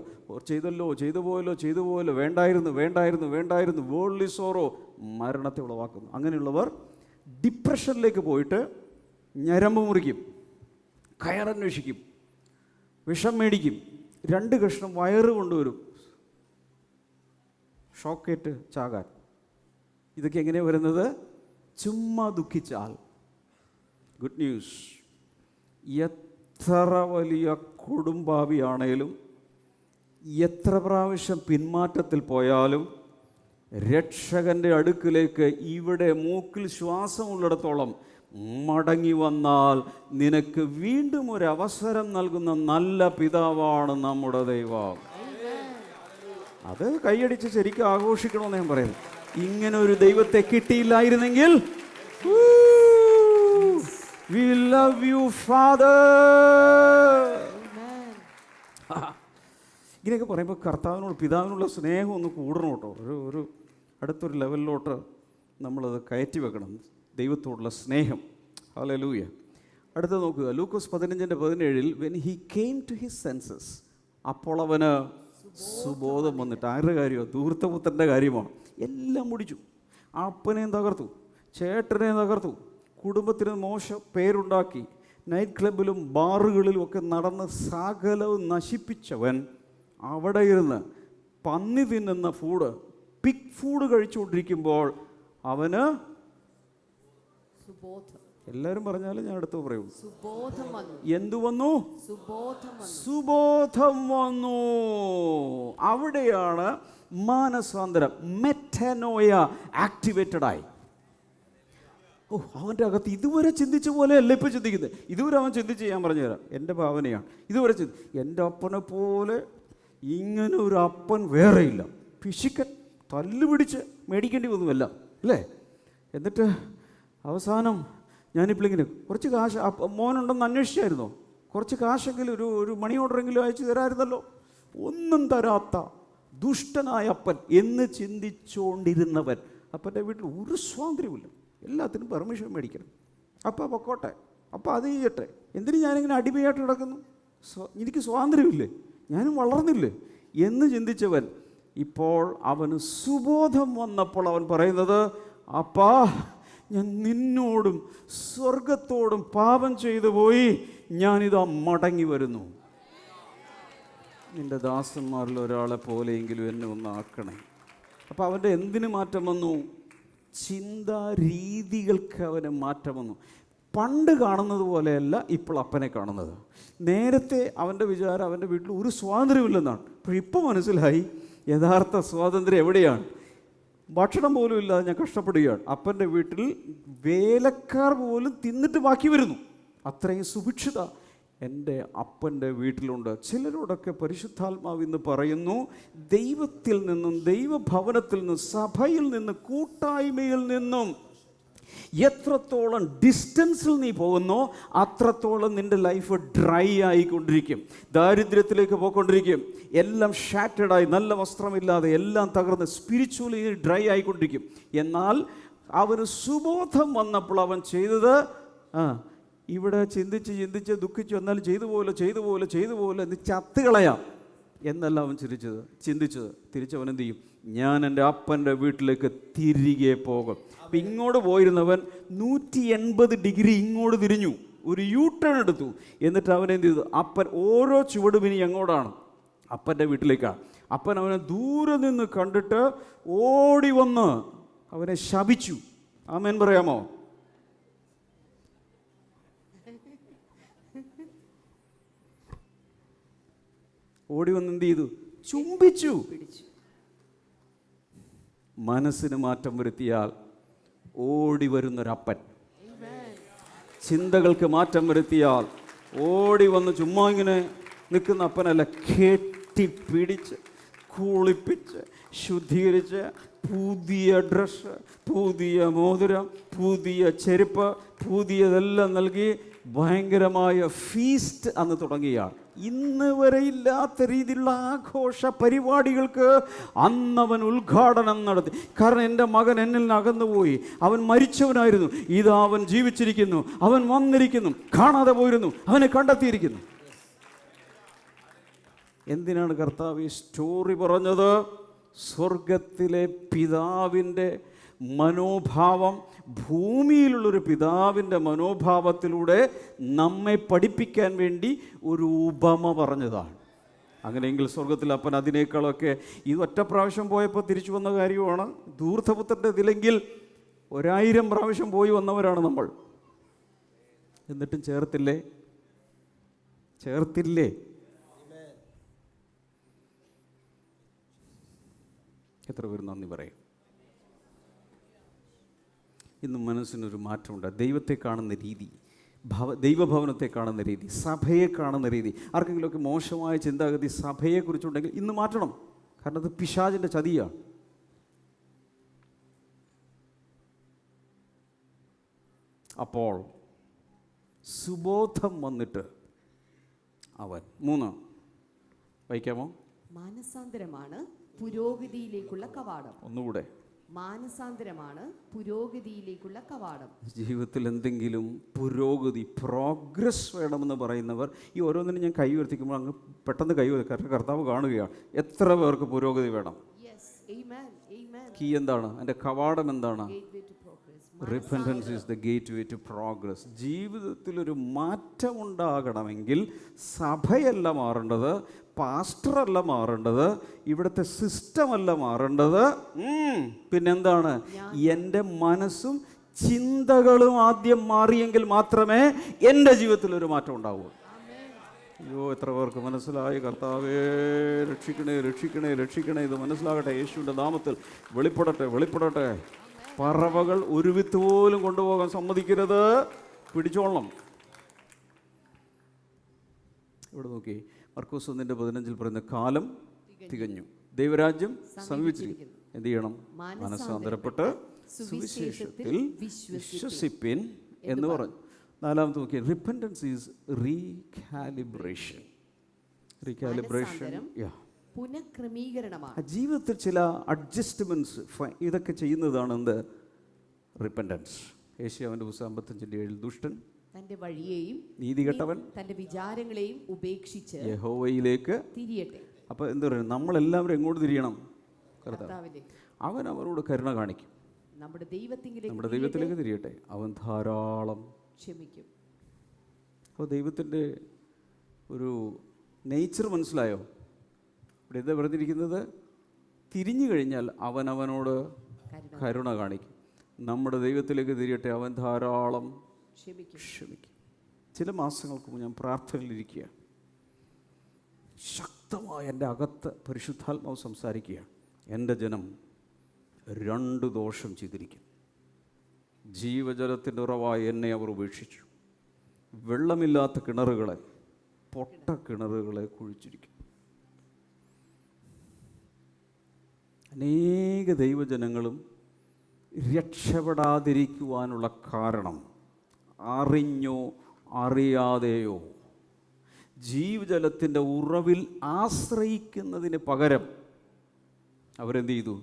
ചെയ്തു പോയല്ലോ, വേണ്ടായിരുന്നു. വേൾഡ്ലി സോറോ മരണത്തെ ഉളവാക്കുന്നു. അങ്ങനെയുള്ളവർ ഡിപ്രഷനിലേക്ക് പോയിട്ട് ഞരമ്പ് മുറിക്കും, കയറന്വേഷിക്കും, വിഷം മേടിക്കും, 2 കഷ്ണം വയറ് കൊണ്ടുവരും, ഷോക്കേറ്റ് ചാകാൻ. ഇതൊക്കെ എങ്ങനെയാണ് വരുന്നത്? ചുമ്മാ ദുഃഖിച്ചാൽ. ഗുഡ് ന്യൂസ്, എത്ര വലിയ കൊടുമ്പാവിയാണേലും, എത്ര പ്രാവശ്യം പിന്മാറ്റത്തിൽ പോയാലും, രക്ഷകൻ്റെ അടുക്കിലേക്ക് ഇവിടെ മൂക്കിൽ ശ്വാസമുള്ളിടത്തോളം മടങ്ങി വന്നാൽ നിനക്ക് വീണ്ടും ഒരു അവസരം നൽകുന്ന നല്ല പിതാവാണ് നമ്മുടെ ദൈവം. അത് കൈയടിച്ച് ശരിക്കും ആഘോഷിക്കണമെന്ന് ഞാൻ പറയുന്നു. ഇങ്ങനെ ഒരു ദൈവത്തെ കിട്ടിയില്ലായിരുന്നെങ്കിൽ, we love you Father. ഇങ്ങനെയൊക്കെ പറയുമ്പോൾ കർത്താവിനോട്, പിതാവിനുള്ള സ്നേഹം ഒന്ന് കൂടണം കേട്ടോ. ഒരു അടുത്തൊരു ലെവലിലോട്ട് നമ്മളത് കയറ്റി വെക്കണം, ദൈവത്തോടുള്ള സ്നേഹം. ഹല്ലേലൂയ. അടുത്ത നോക്കുക, ലൂക്കോസ് 15:17, when he came to his senses, അപ്പോൾ അവന് സുബോധം വന്നിട്ട്. ആരുടെ കാര്യമോ? ധൂർത്തപുത്രൻ്റെ കാര്യമാണ്. എല്ലാം മുടിച്ചു. അപ്പനെയും തകർത്തു, ചേട്ടനെയും തകർത്തു, കുടുംബത്തിന് മോശം പേരുണ്ടാക്കി, നൈറ്റ് ക്ലബിലും ബാറുകളിലും ഒക്കെ നടന്ന് സകലവും നശിപ്പിച്ചവൻ അവിടെ ഇരുന്ന് പന്നി തിന്നുന്ന ഫുഡ്, പിഗ് ഫുഡ് കഴിച്ചുകൊണ്ടിരിക്കുമ്പോൾ അവന് എല്ലാവരും പറഞ്ഞാലും ഞാൻ അടുത്ത് പറയൂ, എന്തു വന്നു? സുബോധം വന്നു. അവിടെയാണ് മാനസാന്തരം, മെറ്റനോയ ആക്ടിവേറ്റഡ് ആയി. അവൻ്റെ അകത്ത് ഇതുവരെ ചിന്തിച്ച പോലെയല്ല ഇപ്പോൾ ചിന്തിക്കുന്നത്. ഇതുവരെ അവൻ ചിന്തിച്ച്, ഞാൻ പറഞ്ഞുതരാം, എൻ്റെ ഭാവനയാണ്. ഇതുവരെ എൻ്റെ അപ്പനെ പോലെ ഇങ്ങനെ ഒരു അപ്പൻ വേറെയില്ല. പിശുക്കൻ, തല്ലുപിടിച്ച് മേടിക്കേണ്ടി വന്നുമല്ല അല്ലേ? എന്നിട്ട് അവസാനം ഞാനിപ്പോൾ ഇങ്ങനെ കുറച്ച് കാശ് മോനുണ്ടെന്ന് അന്വേഷിച്ചായിരുന്നോ? കുറച്ച് കാശെങ്കിലും ഒരു മണി ഓർഡറെങ്കിലും അയച്ചു തരാമായിരുന്നല്ലോ. ഒന്നും തരാത്ത ദുഷ്ടനായ അപ്പൻ എന്ന് ചിന്തിച്ചുകൊണ്ടിരുന്നവൻ, അപ്പൻ്റെ വീട്ടിൽ ഒരു സ്വാതന്ത്ര്യമില്ല, എല്ലാത്തിനും പെർമിഷൻ മേടിക്കണം. അപ്പം പൊക്കോട്ടെ, അപ്പം അത് ചെയ്യട്ടെ, എന്തിന് ഞാനിങ്ങനെ അടിമയായിട്ട് കിടക്കുന്നു? എനിക്ക് സ്വാതന്ത്ര്യമില്ലേ, ഞാനും വളർന്നില്ലേ എന്ന് ചിന്തിച്ചവൻ ഇപ്പോൾ അവന് സുബോധം വന്നപ്പോൾ അവൻ പറയുന്നത്, അപ്പാ ഞാൻ നിന്നോടും സ്വർഗത്തോടും പാപം ചെയ്തു പോയി, ഞാനിതാ മടങ്ങി വരുന്നു. നിൻ്റെ ദാസന്മാരിൽ ഒരാളെ പോലെയെങ്കിലും എന്നെ ഒന്ന് ആക്കണേ. അപ്പോൾ അവൻ്റെ എന്തിന് മാറ്റം വന്നു? ചിന്താ രീതികൾക്ക് അവന് മാറ്റം വന്നു. പണ്ട് കാണുന്നത് പോലെയല്ല ഇപ്പോൾ അപ്പനെ കാണുന്നത്. നേരത്തെ അവൻ്റെ വിചാരം അവൻ്റെ വീട്ടിൽ ഒരു സ്വാതന്ത്ര്യമില്ലെന്നാണ്. പക്ഷെ ഇപ്പോൾ മനസ്സിലായി യഥാർത്ഥ സ്വാതന്ത്ര്യം എവിടെയാണ്. ഭക്ഷണം പോലും ഇല്ലാതെ ഞാൻ കഷ്ടപ്പെടുകയാണ്. അപ്പൻ്റെ വീട്ടിൽ വേലക്കാർ പോലും തിന്നിട്ട് ബാക്കി വരുന്നു. അത്രയും സുഭിക്ഷത എൻ്റെ അപ്പൻ്റെ വീട്ടിലുണ്ട്. ചിലരോടൊക്കെ പരിശുദ്ധാത്മാവ് ഇന്ന് പറയുന്നു, ദൈവത്തിൽ നിന്നും, ദൈവഭവനത്തിൽ നിന്നും, സഭയിൽ നിന്നും, കൂട്ടായ്മയിൽ നിന്നും എത്രത്തോളം ഡിസ്റ്റൻസിൽ നീ പോകുന്നോ അത്രത്തോളം നിൻ്റെ ലൈഫ് ഡ്രൈ ആയിക്കൊണ്ടിരിക്കും. ദാരിദ്ര്യത്തിലേക്ക് പോയിക്കൊണ്ടിരിക്കും. എല്ലാം ഷാറ്റഡായി, നല്ല വസ്ത്രമില്ലാതെ എല്ലാം തകർന്ന് സ്പിരിച്വലി ഡ്രൈ ആയിക്കൊണ്ടിരിക്കും. എന്നാൽ അവന് സുബോധം വന്നപ്പോൾ അവൻ ചെയ്തത്, ഇവിടെ ചിന്തിച്ച് ദുഃഖിച്ചു, എന്നാലും ചെയ്തു പോലെ എന്ന് ചത്തുകളയാം എന്നല്ല അവൻ ചിന്തിച്ചത്. തിരിച്ചവൻ എന്ത് ചെയ്യും? ഞാൻ എൻ്റെ അപ്പൻ്റെ വീട്ടിലേക്ക് തിരികെ പോകും. അപ്പം ഇങ്ങോട്ട് പോയിരുന്നവൻ 180 ഡിഗ്രി ഇങ്ങോട്ട് തിരിഞ്ഞു, ഒരു യൂ ടേൺ എടുത്തു. എന്നിട്ട് അവൻ എന്ത് ചെയ്തു? അപ്പൻ ഓരോ ചുവടുപിനി എങ്ങോട്ടാണ്? അപ്പൻ്റെ വീട്ടിലേക്കാണ്. അപ്പൻ അവനെ ദൂരെ നിന്ന് കണ്ടിട്ട് ഓടി വന്ന് അവനെ ശപിച്ചു. ആമേൻ പറയാമോ? ഓടി വന്ന് എന്ത് ചെയ്തു? ചുംബിച്ചു. മനസ്സിന് മാറ്റം വരുത്തിയാൽ ഓടി വരുന്നൊരപ്പൻ, ചിന്തകൾക്ക് മാറ്റം വരുത്തിയാൽ ഓടി വന്ന് ചുമ്മാ ഇങ്ങനെ നിൽക്കുന്ന അപ്പനല്ല, കെട്ടിപ്പിടിച്ച് കുളിപ്പിച്ച് ശുദ്ധീകരിച്ച് പുതിയ ഡ്രസ്സ്, പുതിയ മോതിരം, പുതിയ ചെരുപ്പ്, പുതിയതെല്ലാം നൽകി ഭയങ്കരമായ ഫീസ്റ്റ് അന്ന് തുടങ്ങിയാണ്. ഇന്ന് വരെ ഇല്ലാത്ത രീതിയിലുള്ള ആഘോഷ പരിപാടികൾക്ക് അന്നവൻ ഉദ്ഘാടനം നടത്തി. കാരണം എൻ്റെ മകൻ എന്നിൽ നിന്ന് അകന്നുപോയി, അവൻ മരിച്ചവനായിരുന്നു, ഇതാ അവൻ ജീവിച്ചിരിക്കുന്നു, അവൻ വന്നിരിക്കുന്നു, കാണാതെ പോയിരുന്നു, അവനെ കണ്ടെത്തിയിരിക്കുന്നു. എന്തിനാണ് കർത്താവ് ഈ സ്റ്റോറി പറഞ്ഞത്? സ്വർഗത്തിലെ പിതാവിൻ്റെ മനോഭാവം, ഭൂമിയിലുള്ളൊരു പിതാവിൻ്റെ മനോഭാവത്തിലൂടെ നമ്മെ പഠിപ്പിക്കാൻ വേണ്ടി ഒരു ഉപമ പറഞ്ഞതാണ്. അങ്ങനെയെങ്കിൽ സ്വർഗത്തിൽ അപ്പൻ അതിനേക്കാളൊക്കെ ഇത് ഒറ്റ പ്രാവശ്യം പോയപ്പോൾ തിരിച്ചു വന്ന കാര്യമാണ്. ധൂർത്തപുത്രൻ്റെ ഇതിലെങ്കിൽ 1000 പ്രാവശ്യം പോയി വന്നവരാണ് നമ്മൾ. എന്നിട്ടും ചേർത്തില്ലേ? എത്ര പേര് നന്ദി പറയും? ഇന്ന് മനസ്സിനൊരു മാറ്റമുണ്ട്. ദൈവത്തെ കാണുന്ന രീതി, ദൈവഭവനത്തെ കാണുന്ന രീതി, സഭയെ കാണുന്ന രീതി. ആർക്കെങ്കിലുമൊക്കെ മോശമായ ചിന്താഗതി സഭയെക്കുറിച്ചുണ്ടെങ്കിൽ ഇന്ന് മാറ്റണം. കാരണം അത് പിശാചിൻ്റെ ചതിയാണ്. അപ്പോൾ സുബോധം വന്നിട്ട് അവൻ 3 വായിക്കാമോ? മാനസാന്തരമാണ് പുരോഗതിയിലേക്കുള്ള കവാടം. ഒന്നുകൂടെ. മാനസാന്തരമാണ് പുരോഗതിയിലേക്കുള്ള കവാടം. ജീവിതത്തിൽ എന്തെങ്കിലും പുരോഗതി, പ്രോഗ്രസ് വേണമെന്ന് പറയുന്നവർ ഈ ഓരോന്നിനും ഞാൻ കൈ ഉയർത്തിക്കുമ്പോൾ അങ്ങ് പെട്ടെന്ന് കൈ ഉയർത്തി കർത്താവ് കാണുകയാണ്. എത്ര പേർക്ക് പുരോഗതി വേണം? കീ എന്താണ്? അതിൻ്റെ കവാടം എന്താണ്? Repentance is the gateway to progress. ജീവിതത്തിലൊരു മാറ്റം ഉണ്ടാകണമെങ്കിൽ സഭയല്ല മാറേണ്ടത്, പാസ്റ്ററല്ല മാറേണ്ടത്, ഇവിടുത്തെ സിസ്റ്റമല്ല മാറേണ്ടത്, പിന്നെന്താണ്? എൻ്റെ മനസ്സും ചിന്തകളും ആദ്യം മാറിയെങ്കിൽ മാത്രമേ എൻ്റെ ജീവിതത്തിലൊരു മാറ്റം ഉണ്ടാവൂ. അയ്യോ, എത്ര പേർക്ക് മനസ്സിലായി? കർത്താവേ രക്ഷിക്കണേ, രക്ഷിക്കണേ, രക്ഷിക്കണേ. ഇത് മനസ്സിലാകട്ടെ. യേശുവിൻ്റെ നാമത്തിൽ വെളിപ്പെടട്ടെ, വെളിപ്പെടട്ടെ. പറവകൾ ഒരു വിത്ത് പോലും കൊണ്ടുപോകാൻ സമ്മതിക്കരുത്. പിടിച്ചോളണം. ഇവിടെ നോക്കി, മർക്കോസ് 1:15 പറയുന്ന കാലം തികഞ്ഞു, ദൈവരാജ്യം സമീപിച്ചിരിക്കുന്നു. എന്ത് ചെയ്യണം? മനസ്സാന്തരപ്പെട്ട് സുവിശേഷത്തിൽ വിശ്വസിപ്പിൻ എന്ന് പറഞ്ഞു. 4-ാമത്തെ നോക്കി, റിപ്പൻറ്റൻസ് ഈസ് റീകാലിബ്രേഷൻ. പുനഃക്രമീകരണമാണ്. ജീവിതത്തിൽ ചില അഡ്ജസ്റ്റ്മെൻറ്റ്സ് ഇതൊക്കെ ചെയ്യുന്നതാണ് എന്ത്? റിപ്പൻറ്റൻസ്. യേശയ്യാവിൻ്റെ പുസ്തകം 55:7 ദുഷ്ടൻ തന്റെ വഴിയെയും നീതികെട്ടവൻ തന്റെ വിചാരങ്ങളെയും ഉപേക്ഷിച്ച് യഹോവയിലേക്ക് തിരിയട്ടെ. അപ്പോൾ എന്താ പറയുക? നമ്മളെല്ലാവരും എങ്ങോട്ട് തിരിയണം? കർത്താവിലേക്ക്. അവൻ അവരോട് കരുണ കാണിക്കും. നമ്മുടെ ദൈവത്തിലേക്ക് തിരിയട്ടെ, അവൻ ധാരാളം ക്ഷമിക്കും. അപ്പോൾ ദൈവത്തിൻ്റെ ഒരു നേച്ചർ മനസ്സിലായോ? ഇവിടെ എന്താ പറഞ്ഞിരിക്കുന്നത്? തിരിഞ്ഞു കഴിഞ്ഞാൽ അവൻ അവനോട് കരുണ കാണിക്കും. നമ്മുടെ ദൈവത്തിലേക്ക് തിരിയട്ടെ, അവൻ ധാരാളം ക്ഷമിക്കും. ചില മാസങ്ങൾക്ക് മുമ്പ് ഞാൻ പ്രാർത്ഥനയിലിരിക്കുക, ശക്തമായ എൻ്റെ അകത്ത് പരിശുദ്ധാത്മാവ് സംസാരിക്കുകയാണ്. എൻ്റെ ജനം 2 ദോഷം ചെയ്തിരിക്കും. ജീവജലത്തിൻ്റെ ഉറവായി എന്നെ അവർ ഉപേക്ഷിച്ചു. വെള്ളമില്ലാത്ത കിണറുകളെ, പൊട്ട കിണറുകളെ കുഴിച്ചിരിക്കും. അനേക ദൈവജനങ്ങളും രക്ഷപ്പെടാതിരിക്കുവാനുള്ള കാരണം അറിഞ്ഞോ അറിയാതെയോ ജീവജലത്തിൻ്റെ ഉറവിൽ ആശ്രയിക്കുന്നതിന് പകരം അവരെന്ത് ചെയ്തു?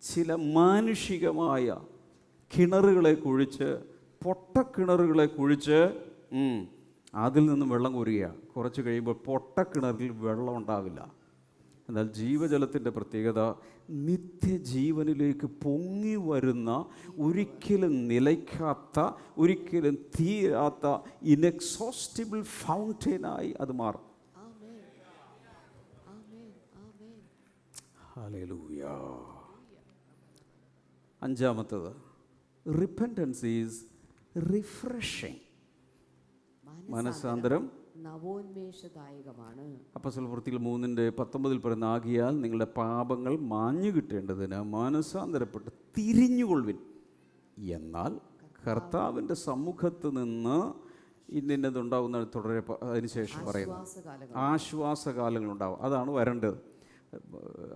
ചില മാനുഷികമായ കിണറുകളെ കുഴിച്ച്, പൊട്ടക്കിണറുകളെ കുഴിച്ച് അതിൽ നിന്നും വെള്ളം കോരുകയാണ്. കുറച്ച് കഴിയുമ്പോൾ പൊട്ടക്കിണറിൽ വെള്ളം ഉണ്ടാവില്ല. എന്നാൽ ജീവജലത്തിൻ്റെ പ്രത്യേകത നിത്യജീവനിലേക്ക് പൊങ്ങി വരുന്ന, ഒരിക്കലും നിലയ്ക്കാത്ത, ഒരിക്കലും തീരാത്ത ഇൻഎക്സോസ്റ്റിബിൾ ഫൗണ്ടൈനായി അത് മാറും. ഹല്ലേലൂയ. 5-ാമത്തേത്, റിപ്പൻറ്റൻസ് ഈസ് റിഫ്രഷിംഗ്. മനസ്സാന്തരം നവോന്മേഷദായകമാണ്. അപ്പോസ്തലപ്രവൃത്തികൾ 3:19 പറയുന്ന, ആകിയാൽ നിങ്ങളുടെ പാപങ്ങൾ മാഞ്ഞു കിട്ടേണ്ടതിന് മനസ്സാന്തരപ്പെട്ട് തിരിഞ്ഞുകൊള്ളുവിൻ, എന്നാൽ കർത്താവിൻ്റെ സമ്മുഖത്ത് നിന്ന് ഇന്നതുണ്ടാവുന്ന തുടരെ അതിനുശേഷം പറയുന്നത് ആശ്വാസകാലങ്ങൾ. ആശ്വാസകാലങ്ങളുണ്ടാവും. അതാണ് വരേണ്ടത്.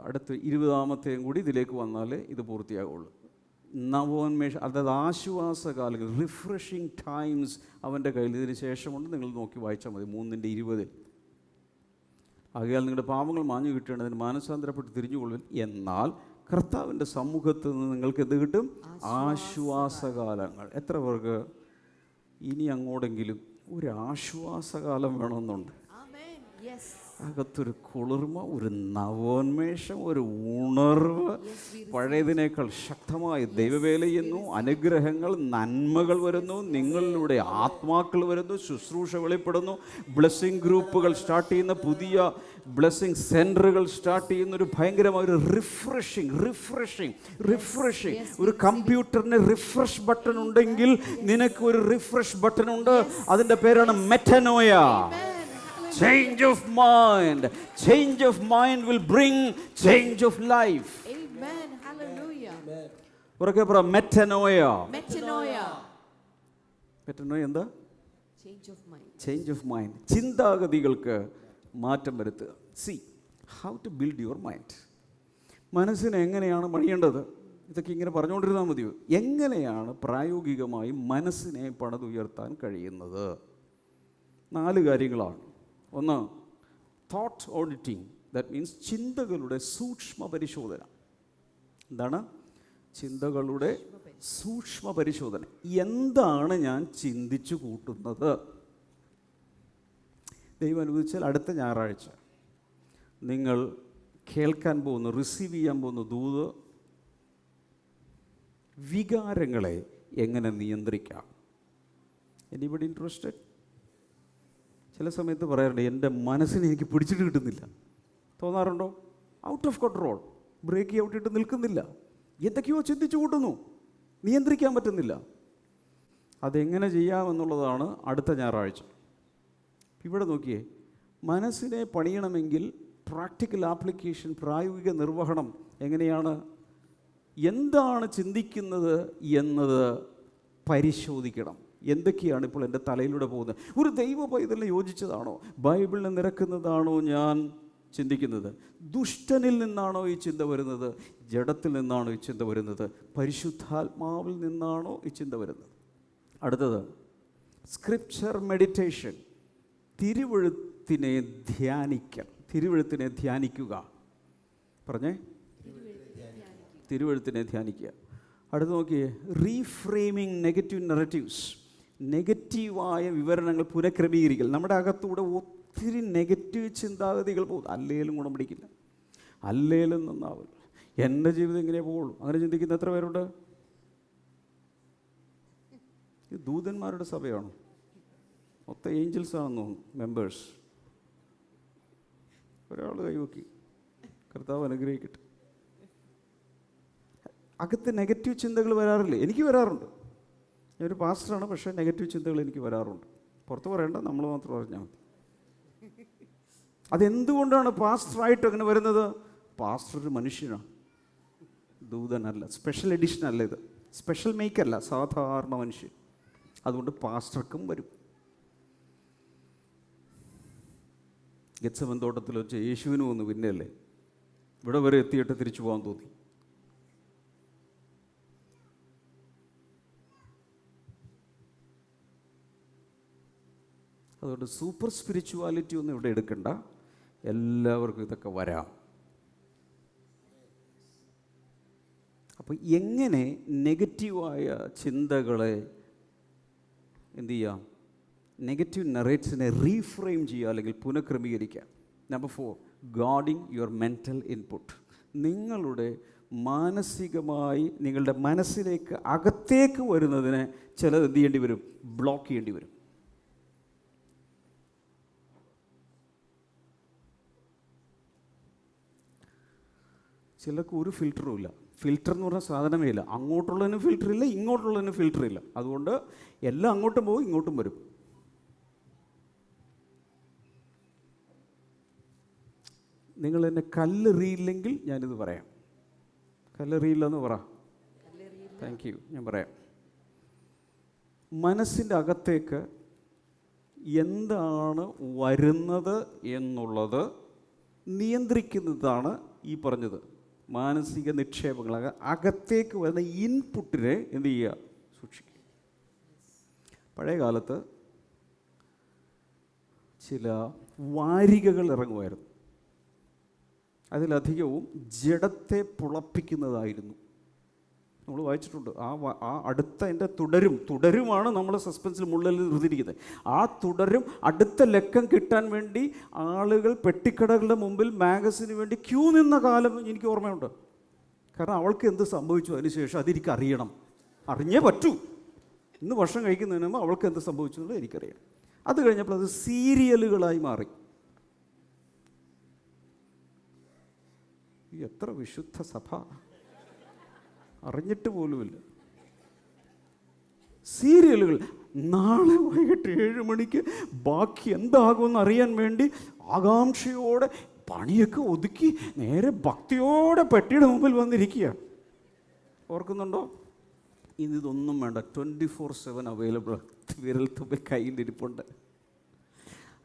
അടുത്ത 20-ാമത്തെയും കൂടി ഇതിലേക്ക് വന്നാലേ ഇത് പൂർത്തിയാകുള്ളൂ. നവോന്മേഷം, അതായത് ആശ്വാസകാലങ്ങൾ, റിഫ്രഷിങ് ടൈംസ് അവൻ്റെ കയ്യിൽ ഇതിന് ശേഷമുണ്ട്. നിങ്ങൾ നോക്കി വായിച്ചാൽ മതി 3:20. ആകയാൽ നിങ്ങളുടെ പാപങ്ങൾ മാഞ്ഞു കിട്ടേണ്ടതിന് മാനസാന്തരപ്പെട്ട് തിരിഞ്ഞുകൊള്ളുവിൻ. എന്നാൽ കർത്താവിൻ്റെ സമ്മുഖത്ത് നിന്ന് നിങ്ങൾക്ക് എന്ത് കിട്ടും? ആശ്വാസകാലങ്ങൾ. എത്ര പേർക്ക് ഇനി അങ്ങോട്ടെങ്കിലും ഒരു ആശ്വാസകാലം വേണമെന്നുണ്ട്? ആമേൻ. യെസ്. അകത്തൊരു കുളിർമ, ഒരു നവോന്മേഷം, ഒരു ഉണർവ്, പഴയതിനേക്കാൾ ശക്തമായി ദൈവവേല ചെയ്യുന്നു, അനുഗ്രഹങ്ങൾ, നന്മകൾ വരുന്നു, നിങ്ങളിലൂടെ ആത്മാക്കൾ വരുന്നു, ശുശ്രൂഷ വെളിപ്പെടുന്നു, ബ്ലെസ്സിങ് ഗ്രൂപ്പുകൾ സ്റ്റാർട്ട് ചെയ്യുന്ന, പുതിയ ബ്ലെസ്സിങ് സെൻറ്ററുകൾ സ്റ്റാർട്ട് ചെയ്യുന്ന ഒരു ഭയങ്കരമായ ഒരു റിഫ്രഷിങ്. ഒരു കമ്പ്യൂട്ടറിന് റിഫ്രഷ് ബട്ടൺ ഉണ്ടെങ്കിൽ നിനക്ക് ഒരു റിഫ്രഷ് ബട്ടൺ ഉണ്ട്. അതിൻ്റെ പേരാണ് metanoia. Change of mind will bring change of life. Amen. Hallelujah. ഉറക്കെ പറ, മെറ്റനോയ. മെറ്റനോയ എന്താ? Change of mind. ചിന്താഗതികൾക്ക് മാറ്റം വരുത്തുക. how to build your mind. മനസ്സിനെ എങ്ങനെയാണ് പണിയേണ്ടത്? ഇതൊക്കെ ഇങ്ങനെ പറഞ്ഞുകൊണ്ടിരുന്നാൽ മതിയോ? എങ്ങനെയാണ് പ്രായോഗികമായി മനസ്സിനെ പണിതുയർത്താൻ കഴിയുന്നത്? 4 കാര്യങ്ങളാണ്. ഒന്ന്, തോട്ട് ഓഡിറ്റിംഗ്. ദാറ്റ് മീൻസ് ചിന്തകളുടെ സൂക്ഷ്മ പരിശോധന. എന്താണ്? ചിന്തകളുടെ സൂക്ഷ്മ പരിശോധന. എന്താണ് ഞാൻ ചിന്തിച്ചു കൂട്ടുന്നത്? ദൈവം അനുവദിച്ചാൽ അടുത്ത ഞായറാഴ്ച നിങ്ങൾ കേൾക്കാൻ പോകുന്നു, റിസീവ് ചെയ്യാൻ പോകുന്ന ദൂത് വികാരങ്ങളെ എങ്ങനെ നിയന്ത്രിക്കാം. Anybody interested? ചില സമയത്ത് പറയാറുണ്ട്, എൻ്റെ മനസ്സിനെ എനിക്ക് പിടിച്ചിട്ട് കിട്ടുന്നില്ല. തോന്നാറുണ്ടോ? ഔട്ട് ഓഫ് കൺട്രോൾ, ബ്രേക്ക് ഔട്ടിട്ട് നിൽക്കുന്നില്ല. എന്തൊക്കെയോ ചിന്തിച്ചു കൂട്ടുന്നു, നിയന്ത്രിക്കാൻ പറ്റുന്നില്ല. അതെങ്ങനെ ചെയ്യാമെന്നുള്ളതാണ് അടുത്ത ഞായറാഴ്ച. ഇവിടെ നോക്കിയേ, മനസ്സിനെ പണിയണമെങ്കിൽ പ്രാക്ടിക്കൽ ആപ്ലിക്കേഷൻ, പ്രായോഗിക നിർവഹണം എങ്ങനെയാണ്? എന്താണ് ചിന്തിക്കുന്നത് എന്നത് പരിശോധിക്കണം. എന്തൊക്കെയാണ് ഇപ്പോൾ എൻ്റെ തലയിലൂടെ പോകുന്നത്? ഒരു ദൈവ പൈതലിന് യോജിച്ചതാണോ? ബൈബിളിനെ നിരക്കുന്നതാണോ ഞാൻ ചിന്തിക്കുന്നത്? ദുഷ്ടനിൽ നിന്നാണോ ഈ ചിന്ത വരുന്നത്? ജഡത്തിൽ നിന്നാണോ ഈ ചിന്ത വരുന്നത്? പരിശുദ്ധാത്മാവിൽ നിന്നാണോ ഈ ചിന്ത വരുന്നത്? അടുത്തത് സ്ക്രിപ്ചർ മെഡിറ്റേഷൻ. തിരുവെഴുത്തിനെ ധ്യാനിക്കുക. പറഞ്ഞേ, തിരുവെഴുത്തിനെ ധ്യാനിക്കുക. അടുത്ത് നോക്കിയേ, റീഫ്രെയിമിങ് നെഗറ്റീവ് നെറേറ്റീവ്സ്. നെഗറ്റീവായ വിവരണങ്ങൾ പുനഃക്രമീകരിക്കൽ. നമ്മുടെ അകത്തൂടെ ഒത്തിരി നെഗറ്റീവ് ചിന്താഗതികൾ പോകും. അല്ലേലും ഗുണം പിടിക്കില്ല, അല്ലേലും നന്നാവില്ല, എൻ്റെ ജീവിതം ഇങ്ങനെ പോകുള്ളൂ, അങ്ങനെ ചിന്തിക്കുന്ന എത്ര പേരുണ്ട്? ഇത് ദൂതന്മാരുടെ സഭയാണോ? മൊത്തം ഏഞ്ചൽസ് ആണെന്ന് തോന്നുന്നു മെമ്പേഴ്സ്. ഒരാൾ കൈവക്കി. കർത്താവ് അനുഗ്രഹിക്കട്ടെ. അകത്ത് നെഗറ്റീവ് ചിന്തകൾ വരാറില്ലേ? എനിക്ക് വരാറുണ്ട്. ഞാനൊരു പാസ്റ്ററാണ്, പക്ഷേ നെഗറ്റീവ് ചിന്തകൾ എനിക്ക് വരാറുണ്ട്. പുറത്ത് പറയണ്ട, നമ്മൾ മാത്രം പറഞ്ഞാൽ മതി. അതെന്തുകൊണ്ടാണ് പാസ്റ്ററായിട്ട് അങ്ങനെ വരുന്നത്? പാസ്റ്റർ ഒരു മനുഷ്യനാണ്, ദൂതനല്ല, സ്പെഷ്യൽ എഡിഷൻ അല്ല ഇത്, സ്പെഷ്യൽ മേക്കല്ല, സാധാരണ മനുഷ്യൻ. അതുകൊണ്ട് പാസ്റ്റർക്കും വരും. ഗെത്സമൻ തോട്ടത്തിൽ വെച്ച് യേശുവിനും ഒന്ന് പിന്നെയല്ലേ ഇവിടെ വരെ എത്തിയിട്ട് തിരിച്ചു പോകാൻ തോന്നി. അതുകൊണ്ട് സൂപ്പർ സ്പിരിച്വാലിറ്റി ഒന്നും ഇവിടെ എടുക്കണ്ട, എല്ലാവർക്കും ഇതൊക്കെ വരാം. അപ്പോൾ എങ്ങനെ നെഗറ്റീവായ ചിന്തകളെ എന്തു ചെയ്യാം? നെഗറ്റീവ് നെറേറ്റ്സിനെ റീഫ്രെയിം ചെയ്യുക, അല്ലെങ്കിൽ പുനഃക്രമീകരിക്കുക. Number 4, guarding your mental input. നിങ്ങളുടെ മാനസികമായി നിങ്ങളുടെ മനസ്സിലേക്ക് അകത്തേക്ക് വരുന്നതിനെ ചിലത് എന്ത് ചെയ്യേണ്ടി വരും? ബ്ലോക്ക് ചെയ്യേണ്ടി വരും. ചിലർക്ക് ഒരു ഫിൽറ്ററും ഇല്ല. ഫിൽറ്റർ എന്ന് പറഞ്ഞ സാധനമേ ഇല്ല. അങ്ങോട്ടുള്ളതിനും ഫിൽറ്റർ ഇല്ല, ഇങ്ങോട്ടുള്ളതിനും ഫിൽറ്റർ ഇല്ല. അതുകൊണ്ട് എല്ലാം അങ്ങോട്ടും പോകും, ഇങ്ങോട്ടും വരും. നിങ്ങൾ എന്നെ കല്ലെറിയില്ലെങ്കിൽ ഞാനിത് പറയാം. കല്ലെറിയില്ലെന്ന് പറ. Thank you. ഞാൻ പറയാം. മനസ്സിൻ്റെ അകത്തേക്ക് എന്താണ് വരുന്നത് എന്നുള്ളത് നിയന്ത്രിക്കുന്നതാണ് ഈ പറഞ്ഞത് മാനസിക നിക്ഷേപങ്ങൾ. അകത്തേക്ക് വരുന്ന ഇൻപുട്ടിനെ എന്ത് ചെയ്യുക? സൂക്ഷിക്കുക. പഴയ കാലത്ത് ചില വാരികകൾ ഇറങ്ങുമായിരുന്നു. അതിലധികവും ജഡത്തെ പുളപ്പിക്കുന്നതായിരുന്നു. നമ്മൾ വായിച്ചിട്ടുണ്ട്. ആ അടുത്ത എൻ്റെ തുടരുമാണ് നമ്മൾ സസ്പെൻസിൽ മുള്ളിൽ നിർത്തിയിരിക്കുന്നത്. ആ തുടരും അടുത്ത ലക്കം കിട്ടാൻ വേണ്ടി ആളുകൾ പെട്ടിക്കടകളുടെ മുമ്പിൽ മാഗസിന് വേണ്ടി ക്യൂ നിന്ന കാലം എനിക്ക് ഓർമ്മയുണ്ട്. കാരണം അവൾക്ക് എന്ത് സംഭവിച്ചു അതിനുശേഷം അതെനിക്ക് അറിയണം, അറിഞ്ഞേ പറ്റൂ. ഇന്ന് ഭക്ഷണം കഴിക്കുന്നതിന് മുമ്പ് അവൾക്ക് എന്ത് സംഭവിച്ചു എന്നുള്ളത് എനിക്കറിയാം. അത് കഴിഞ്ഞപ്പോൾ അത് സീരിയലുകളായി മാറി. എത്ര വിശുദ്ധ സഭ, അറിഞ്ഞിട്ട് പോലുമില്ല. സീരിയലുകൾ നാളെ വൈകിട്ട് 7 മണിക്ക് ബാക്കി എന്താകുമെന്ന് അറിയാൻ വേണ്ടി ആകാംക്ഷയോടെ പണിയൊക്കെ ഒതുക്കി നേരെ ഭക്തിയോടെ പെട്ടിയുടെ മുമ്പിൽ വന്നിരിക്കുക. ഓർക്കുന്നുണ്ടോ? ഇതൊന്നും വേണ്ട, 24/7 അവൈലബിൾ. വിരൽ തുമ്പിൽ കയ്യിലിരിപ്പുണ്ട്.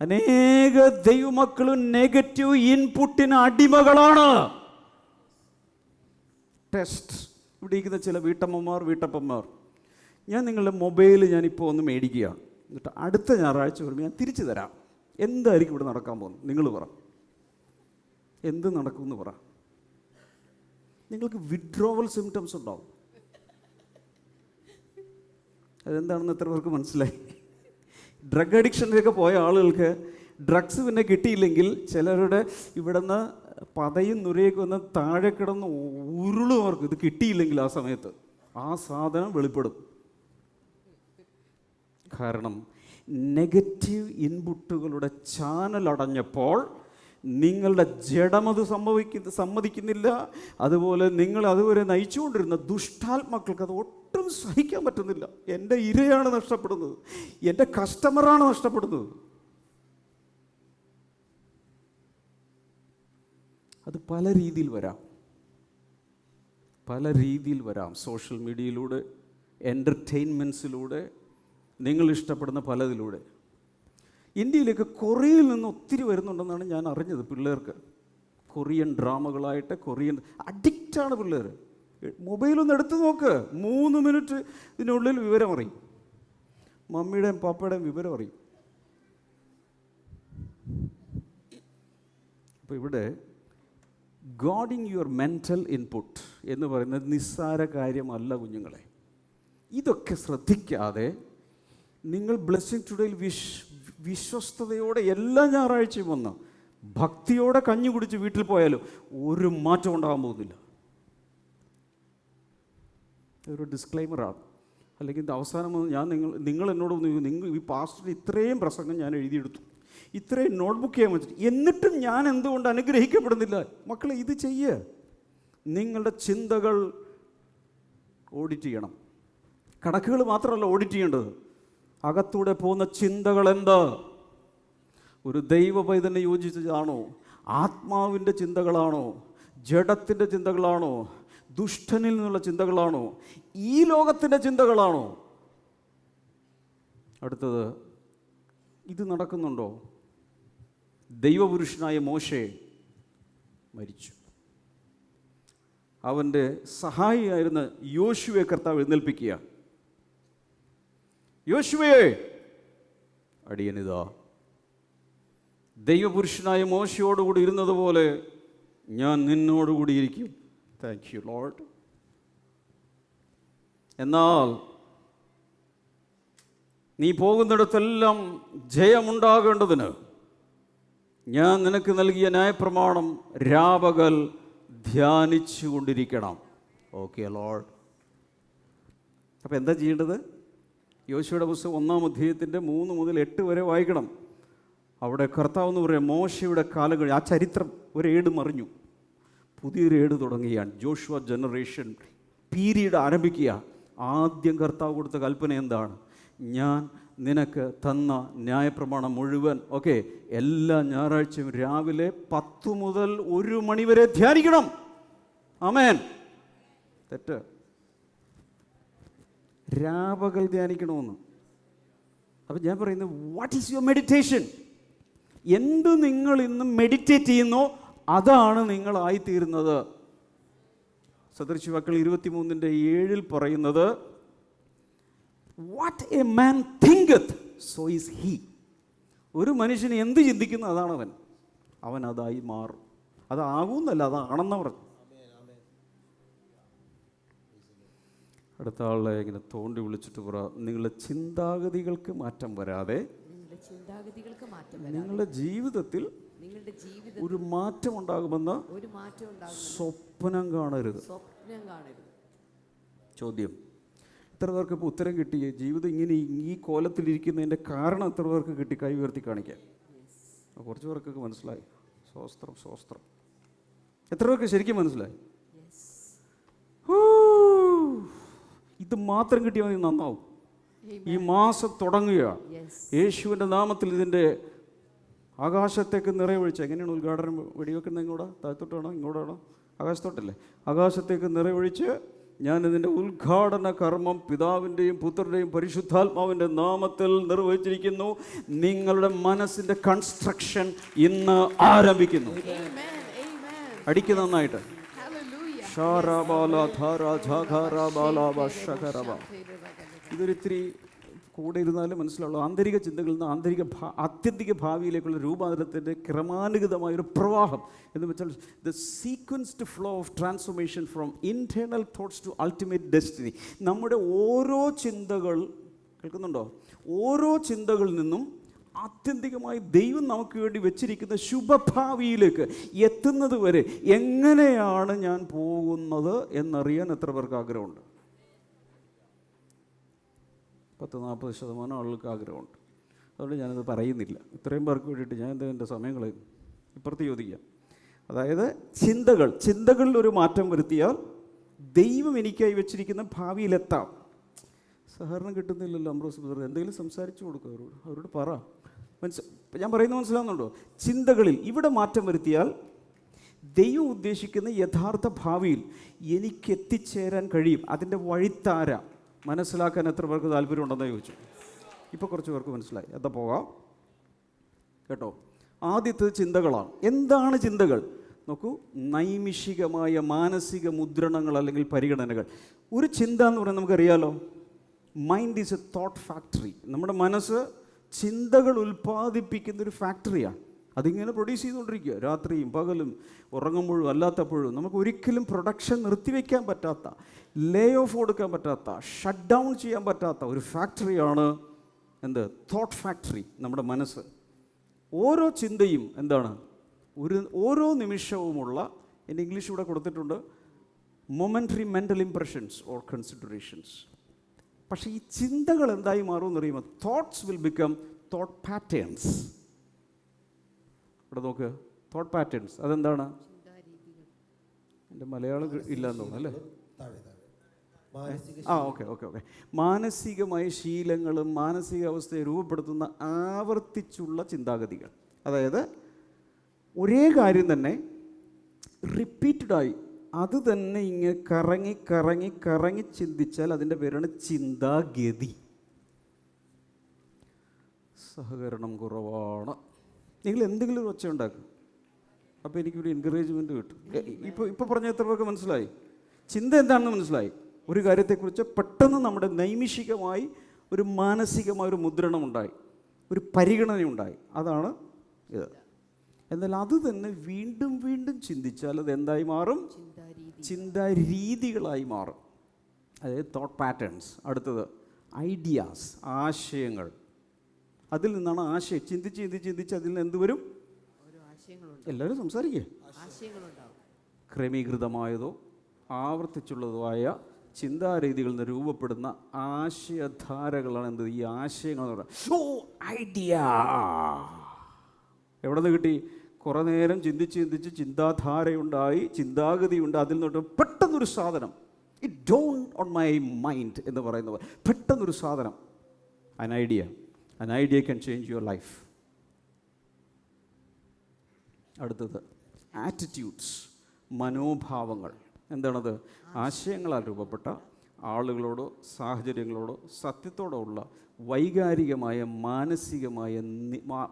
അനേക ദൈവമക്കളും നെഗറ്റീവ് ഇൻപുട്ടിന് അടിമകളാണ്. ടെസ്റ്റ്. ഇവിടെ ഇരിക്കുന്ന ചില വീട്ടപ്പന്മാർ, ഞാൻ നിങ്ങളുടെ മൊബൈൽ ഞാനിപ്പോൾ ഒന്ന് മേടിക്കുകയാണ്, എന്നിട്ട് അടുത്ത ഞായറാഴ്ച വരുമ്പോൾ ഞാൻ തിരിച്ചു തരാം. എന്തായിരിക്കും ഇവിടെ നടക്കാൻ പോകുന്നത്? നിങ്ങൾ പറ, എന്ത് നടക്കുമെന്ന് പറ. നിങ്ങൾക്ക് വിഡ്രോവൽ സിംറ്റംസ് ഉണ്ടാവും. അതെന്താണെന്ന് എത്ര പേർക്ക് മനസ്സിലായി? ഡ്രഗ് അഡിക്ഷനിലേക്ക് പോയ ആളുകൾക്ക് ഡ്രഗ്സ് പിന്നെ കിട്ടിയില്ലെങ്കിൽ ചിലരുടെ ഇവിടുന്ന് പതയും നുരയൊക്കെ വന്ന് താഴെ കിടന്ന് ഉരുളുമാർക്ക് ഇത് കിട്ടിയില്ലെങ്കിൽ ആ സമയത്ത് ആ സാധനം വെളിപ്പെടും. കാരണം നെഗറ്റീവ് ഇൻപുട്ടുകളുടെ ചാനൽ അടഞ്ഞപ്പോൾ നിങ്ങളുടെ ജഡമത് സമ്മതിക്കുന്നില്ല. അതുപോലെ നിങ്ങൾ അതുവരെ നയിച്ചുകൊണ്ടിരുന്ന ദുഷ്ടാത്മാക്കൾക്ക് അത് ഒട്ടും സഹിക്കാൻ പറ്റുന്നില്ല. എൻ്റെ ഇരയാണ് നഷ്ടപ്പെടുന്നത്, എൻ്റെ കസ്റ്റമറാണ് നഷ്ടപ്പെടുന്നത്. അത് പല രീതിയിൽ വരാം. സോഷ്യൽ മീഡിയയിലൂടെ, എൻ്റർടൈൻമെൻറ്റ്സിലൂടെ, നിങ്ങൾ ഇഷ്ടപ്പെടുന്ന പലതിലൂടെ. ഇന്ത്യയിലേക്ക് കൊറിയയിൽ നിന്ന് ഒത്തിരി വരുന്നുണ്ടെന്നാണ് ഞാൻ അറിഞ്ഞത്. പിള്ളേർക്ക് കൊറിയൻ ഡ്രാമകളായിട്ട് കൊറിയൻ അഡിക്റ്റാണ് പിള്ളേർ. മൊബൈലൊന്ന് എടുത്ത് നോക്ക്, 3 മിനിറ്റ് ഇതിനുള്ളിൽ വിവരം അറിയും. മമ്മിയുടെയും പാപ്പയുടെയും വിവരം അറിയും. അപ്പോൾ ഇവിടെ ഗോഡിങ് യുവർ മെൻ്റൽ ഇൻപുട്ട് എന്ന് പറയുന്നത് നിസ്സാര കാര്യമല്ല കുഞ്ഞുങ്ങളെ. ഇതൊക്കെ ശ്രദ്ധിക്കാതെ നിങ്ങൾ ബ്ലെസ്സിങ് ടുഡേയിൽ വിശ്വസ്തയോടെ എല്ലാ ഞായറാഴ്ചയും വന്ന് ഭക്തിയോടെ കഞ്ഞി കുടിച്ച് വീട്ടിൽ പോയാലും ഒരു മാറ്റം ഉണ്ടാകാൻ പോകുന്നില്ല. ഒരു ഡിസ്ക്ലൈമറാണ്. അല്ലെങ്കിൽ അവസാനം നിങ്ങൾ എന്നോട് നിങ്ങൾ ഈ പാസ്റ്റർ ഇത്രയും പ്രസംഗം ഞാൻ എഴുതിയെടുത്തു, ഇത്രയും നോട്ട്ബുക്ക് ചെയ്യാൻ വെച്ചിട്ട്, എന്നിട്ടും ഞാൻ എന്തുകൊണ്ട് അനുഗ്രഹിക്കപ്പെടുന്നില്ല? മക്കളെ, ഇത് ചെയ്യുക. നിങ്ങളുടെ ചിന്തകൾ ഓഡിറ്റ് ചെയ്യണം. കണക്കുകൾ മാത്രമല്ല ഓഡിറ്റ് ചെയ്യേണ്ടത്, അകത്തൂടെ പോകുന്ന ചിന്തകൾ എന്താ? ഒരു ദൈവ പൈതലിനെ യോജിച്ചതാണോ? ആത്മാവിൻ്റെ ചിന്തകളാണോ? ജഡത്തിൻ്റെ ചിന്തകളാണോ? ദുഷ്ടനിൽ നിന്നുള്ള ചിന്തകളാണോ? ഈ ലോകത്തിൻ്റെ ചിന്തകളാണോ? അടുത്തത്, ഇത് നടക്കുന്നുണ്ടോ? ദൈവപുരുഷനായ മോശെ മരിച്ചു. അവൻ്റെ സഹായിയായിരുന്ന യോശുവയെ കർത്താവ് എഴുന്നേൽപ്പിക്കുക. യോശുവേ, അടിയനിതാ. ദൈവപുരുഷനായ മോശയോടുകൂടി ഇരുന്നതുപോലെ ഞാൻ നിന്നോടുകൂടി ഇരിക്കും. Thank you Lord. എന്നാൽ നീ പോകുന്നിടത്തെല്ലാം ജയമുണ്ടാകേണ്ടതിന് ഞാൻ നിനക്ക് നൽകിയ ന്യായപ്രമാണം രാപകൽ ധ്യാനിച്ചു കൊണ്ടിരിക്കണം. Okay Lord. അപ്പോൾ എന്താ ചെയ്യേണ്ടത്? യോശുവയുടെ പുസ്തകം 1-ാം അധ്യായത്തിൻ്റെ 3 മുതൽ 8 വരെ വായിക്കണം. അവിടെ കർത്താവ് എന്ന് പറയാം, മോശയുടെ കാലം കഴിഞ്ഞ് ആ ചരിത്രം ഒരു ഏട് മറിഞ്ഞു, പുതിയൊരു ഏട് തുടങ്ങുകയാണ്. ജോഷുവ ജനറേഷൻ പീരീഡ് ആരംഭിക്കുക. ആദ്യം കർത്താവ് കൊടുത്ത കൽപ്പന എന്താണ്? ഞാൻ നിനക്ക് തന്ന ന്യായപ്രമാണം മുഴുവൻ എല്ലാ ഞായറാഴ്ചയും രാവിലെ 10 മുതൽ 1 മണി വരെ ധ്യാനിക്കണം. ആമേൻ. തെറ്റ്. രാപകൽ ധ്യാനിക്കണമെന്ന്. അപ്പം ഞാൻ പറയുന്നത്, വാട്ട് ഈസ് യുവർ മെഡിറ്റേഷൻ? എന്ത് നിങ്ങൾ ഇന്ന് മെഡിറ്റേറ്റ് ചെയ്യുന്നോ അതാണ് നിങ്ങളായിത്തീരുന്നത്. സദൃശവാക്യങ്ങൾ 23:7 പറയുന്നത്, what a man തിങ്കത്ത് so is he. ഒരു മനുഷ്യൻ എന്ത് ചിന്തിക്കുന്നു അതാണ് അവൻ അതായി മാറും. അതാകുന്നല്ല, അതാണെന്ന് പറഞ്ഞു. അടുത്ത ആളെ ഇങ്ങനെ തോണ്ടി വിളിച്ചിട്ട് പറ, നിങ്ങളുടെ ചിന്താഗതികൾക്ക് മാറ്റം വരാതെ നിങ്ങളുടെ ജീവിതത്തിൽ ഒരു മാറ്റം ഉണ്ടാകുമെന്ന് സ്വപ്നം കാണരുത്. ചോദ്യം, എത്ര പേർക്ക് ഇപ്പോൾ ഉത്തരം കിട്ടി? ജീവിതം ഇങ്ങനെ ഈ കോലത്തിലിരിക്കുന്നതിൻ്റെ കാരണം എത്ര പേർക്ക് കിട്ടി? കൈ ഉയർത്തി കാണിക്കാൻ. കുറച്ച് പേർക്കൊക്കെ മനസ്സിലായി. സ്വസ്ത്രം. എത്ര പേർക്ക് ശരിക്കും മനസ്സിലായി? ഇത് മാത്രം കിട്ടിയാൽ മതി, നന്നാവും. ഈ മാസം തുടങ്ങുക യേശുവിൻ്റെ നാമത്തിൽ ഇതിൻ്റെ ആകാശത്തേക്ക് നിറയൊഴിച്ച്. എങ്ങനെയാണ് ഉദ്ഘാടനം വെടിവെക്കുന്നത്? ഇങ്ങോട്ടാ, താഴത്തോട്ടാണോ ഇങ്ങോട്ടാണോ? ആകാശത്തോട്ടല്ലേ? ആകാശത്തേക്ക് നിറയൊഴിച്ച് ഞാനിതിൻ്റെ ഉദ്ഘാടന കർമ്മം പിതാവിൻ്റെയും പുത്രൻ്റെയും പരിശുദ്ധാത്മാവിൻ്റെ നാമത്തിൽ നിർവഹിച്ചിരിക്കുന്നു. നിങ്ങളുടെ മനസ്സിൻ്റെ കൺസ്ട്രക്ഷൻ ഇന്ന് ആരംഭിക്കുന്നു. അടിക്ക് നന്നായിട്ട്. ഇതൊരിത്തിരി കൂടെ ഇരുന്നാലും മനസ്സിലാവുള്ളൂ. ആന്തരിക ചിന്തകളിൽ നിന്ന് ആത്യന്തിക ഭാവിയിലേക്കുള്ള രൂപാന്തരത്തിൻ്റെ ക്രമാനുഗതമായൊരു പ്രവാഹം എന്ന് വെച്ചാൽ the sequenced flow of transformation from internal thoughts to ultimate destiny. നമ്മുടെ ഓരോ ചിന്തകൾ, കേൾക്കുന്നുണ്ടോ? ഓരോ ചിന്തകളിൽ നിന്നും ആത്യന്തികമായി ദൈവം നമുക്ക് വേണ്ടി വെച്ചിരിക്കുന്ന ശുഭഭാവിയിലേക്ക് എത്തുന്നത് വരെ എങ്ങനെയാണ് ഞാൻ പോകുന്നത് എന്നറിയാൻ എത്ര പേർക്ക് ആഗ്രഹമുണ്ട്? 40-40% ആളുകൾക്ക് ആഗ്രഹമുണ്ട്. അതുകൊണ്ട് ഞാനത് പറയുന്നില്ല. ഇത്രയും പേർക്ക് വേണ്ടിയിട്ട് ഞാൻ എൻ്റെ സമയം കളയും. ഇപ്പുറത്ത് ചോദിക്കാം. അതായത് ചിന്തകളിൽ ഒരു മാറ്റം വരുത്തിയാൽ ദൈവം എനിക്കായി വെച്ചിരിക്കുന്ന ഭാവിയിലെത്താം. സഹകരണം കിട്ടുന്നില്ലല്ലോ അംബ്രോസ് ബ്രദർ, എന്തെങ്കിലും സംസാരിച്ചു കൊടുക്കുക അവരോട് പറ. ഞാൻ പറയുന്നത് മനസ്സിലാവുന്നുണ്ടോ? ചിന്തകളിൽ ഇവിടെ മാറ്റം വരുത്തിയാൽ ദൈവം ഉദ്ദേശിക്കുന്ന യഥാർത്ഥ ഭാവിയിൽ എനിക്ക് എത്തിച്ചേരാൻ കഴിയും. അതിൻ്റെ വഴിത്താര മനസ്സിലാക്കാൻ എത്ര പേർക്ക് താല്പര്യമുണ്ടെന്ന് ചോദിച്ചു. ഇപ്പോൾ കുറച്ച് പേർക്ക് മനസ്സിലായി. എന്താ പോകാം കേട്ടോ. ആദ്യത്തെ ചിന്തകളാണ്. എന്താണ് ചിന്തകൾ? നോക്കൂ, നൈമിഷികമായ മാനസിക മുദ്രണങ്ങൾ അല്ലെങ്കിൽ പരിഗണനകൾ. ഒരു ചിന്ത എന്ന് പറയുന്നത് നമുക്കറിയാലോ, mind is A thought factory. നമ്മുടെ മനസ്സ് ചിന്തകൾ ഉൽപ്പാദിപ്പിക്കുന്നൊരു ഫാക്ടറിയാണ്. അതിങ്ങനെ പ്രൊഡ്യൂസ് ചെയ്തുകൊണ്ടിരിക്കുക, രാത്രിയും പകലും, ഉറങ്ങുമ്പോഴും അല്ലാത്തപ്പോഴും. നമുക്ക് ഒരിക്കലും പ്രൊഡക്ഷൻ നിർത്തിവെക്കാൻ പറ്റാത്ത, ലേ ഓഫ് കൊടുക്കാൻ പറ്റാത്ത, ഷട്ട് ഡൗൺ ചെയ്യാൻ പറ്റാത്ത ഒരു ഫാക്ടറിയാണ് തോട്ട് ഫാക്ടറി, നമ്മുടെ മനസ്സ്. ഓരോ ചിന്തയും എന്താണ്? ഓരോ നിമിഷവുമുള്ള, എൻ്റെ ഇംഗ്ലീഷ് ഇവിടെ കൊടുത്തിട്ടുണ്ട്, momentary mental impressions or considerations. പക്ഷേ ഈ ചിന്തകൾ എന്തായി മാറുമെന്ന് അറിയുമ്പോൾ thoughts will become thought patterns. ഇവിടെ നോക്ക്, തോട്ട് പാറ്റേൺസ് അതെന്താണ്? എൻ്റെ മലയാളം ഇല്ലാന്ന് തോന്നുന്നു അല്ലേ? ഓക്കെ. മാനസികമായ ശീലങ്ങളും മാനസികാവസ്ഥയെ രൂപപ്പെടുത്തുന്ന ആവർത്തിച്ചുള്ള ചിന്താഗതികൾ. അതായത് ഒരേ കാര്യം തന്നെ റിപ്പീറ്റഡായി അത് തന്നെ ഇങ്ങനെ കറങ്ങി ചിന്തിച്ചാൽ അതിൻ്റെ പേരാണ് ചിന്താഗതി. സഹകരണം കുറവാണ്. നിങ്ങൾ എന്തെങ്കിലും ഒരു ഒച്ച ഉണ്ടാക്കും, അപ്പോൾ എനിക്കൊരു എൻകറേജ്മെൻറ്റ് കിട്ടും. ഇപ്പോൾ പറഞ്ഞ എത്ര പേർക്ക് മനസ്സിലായി? ചിന്ത എന്താണെന്ന് മനസ്സിലായി? ഒരു കാര്യത്തെക്കുറിച്ച് പെട്ടെന്ന് നമ്മുടെ നൈമിഷികമായി ഒരു മാനസികമായ ഒരു മുദ്രണമുണ്ടായി, ഒരു പരിഗണനയുണ്ടായി. അതാണ് ഇത്. എന്നാൽ അത് തന്നെ വീണ്ടും ചിന്തിച്ചാൽ അത് എന്തായി മാറും? ചിന്താരീതികളായി മാറും. അതായത് തോട്ട് പാറ്റേൺസ്. അടുത്തത് ഐഡിയാസ്, ആശയങ്ങൾ. അതിൽ നിന്നാണ് ആശയം. ചിന്തിച്ച് അതിൽ നിന്ന് എന്ത് വരും? എല്ലാവരും സംസാരിക്കേ. ക്രമീകൃതമായതോ ആവർത്തിച്ചുള്ളതോ ആയ ചിന്താരീതികളിൽ നിന്ന് രൂപപ്പെടുന്ന ആശയധാരകളാണ് ഈ ആശയങ്ങൾ എന്ന് പറയുന്നത്. ഐഡിയ എവിടെ നിന്ന് കിട്ടി? കുറേ നേരം ചിന്തിച്ച് ചിന്താധാരയുണ്ടായി, ചിന്താഗതിയുണ്ട്. അതിൽ നിന്നോട്ട് പെട്ടെന്നൊരു സാധനം, it dawn on my mind എന്ന് പറയുന്നത്, പെട്ടെന്നൊരു സാധനം, an idea can change your life. അടുത്തത് ആറ്റിറ്റ്യൂഡ്സ്, മനോഭാവങ്ങൾ. എന്താണത്? ആശയങ്ങളാൽ രൂപപ്പെട്ട ആളുകളോടോ സാഹചര്യങ്ങളോടോ സത്യത്തോടോ ഉള്ള വൈകാരികമായ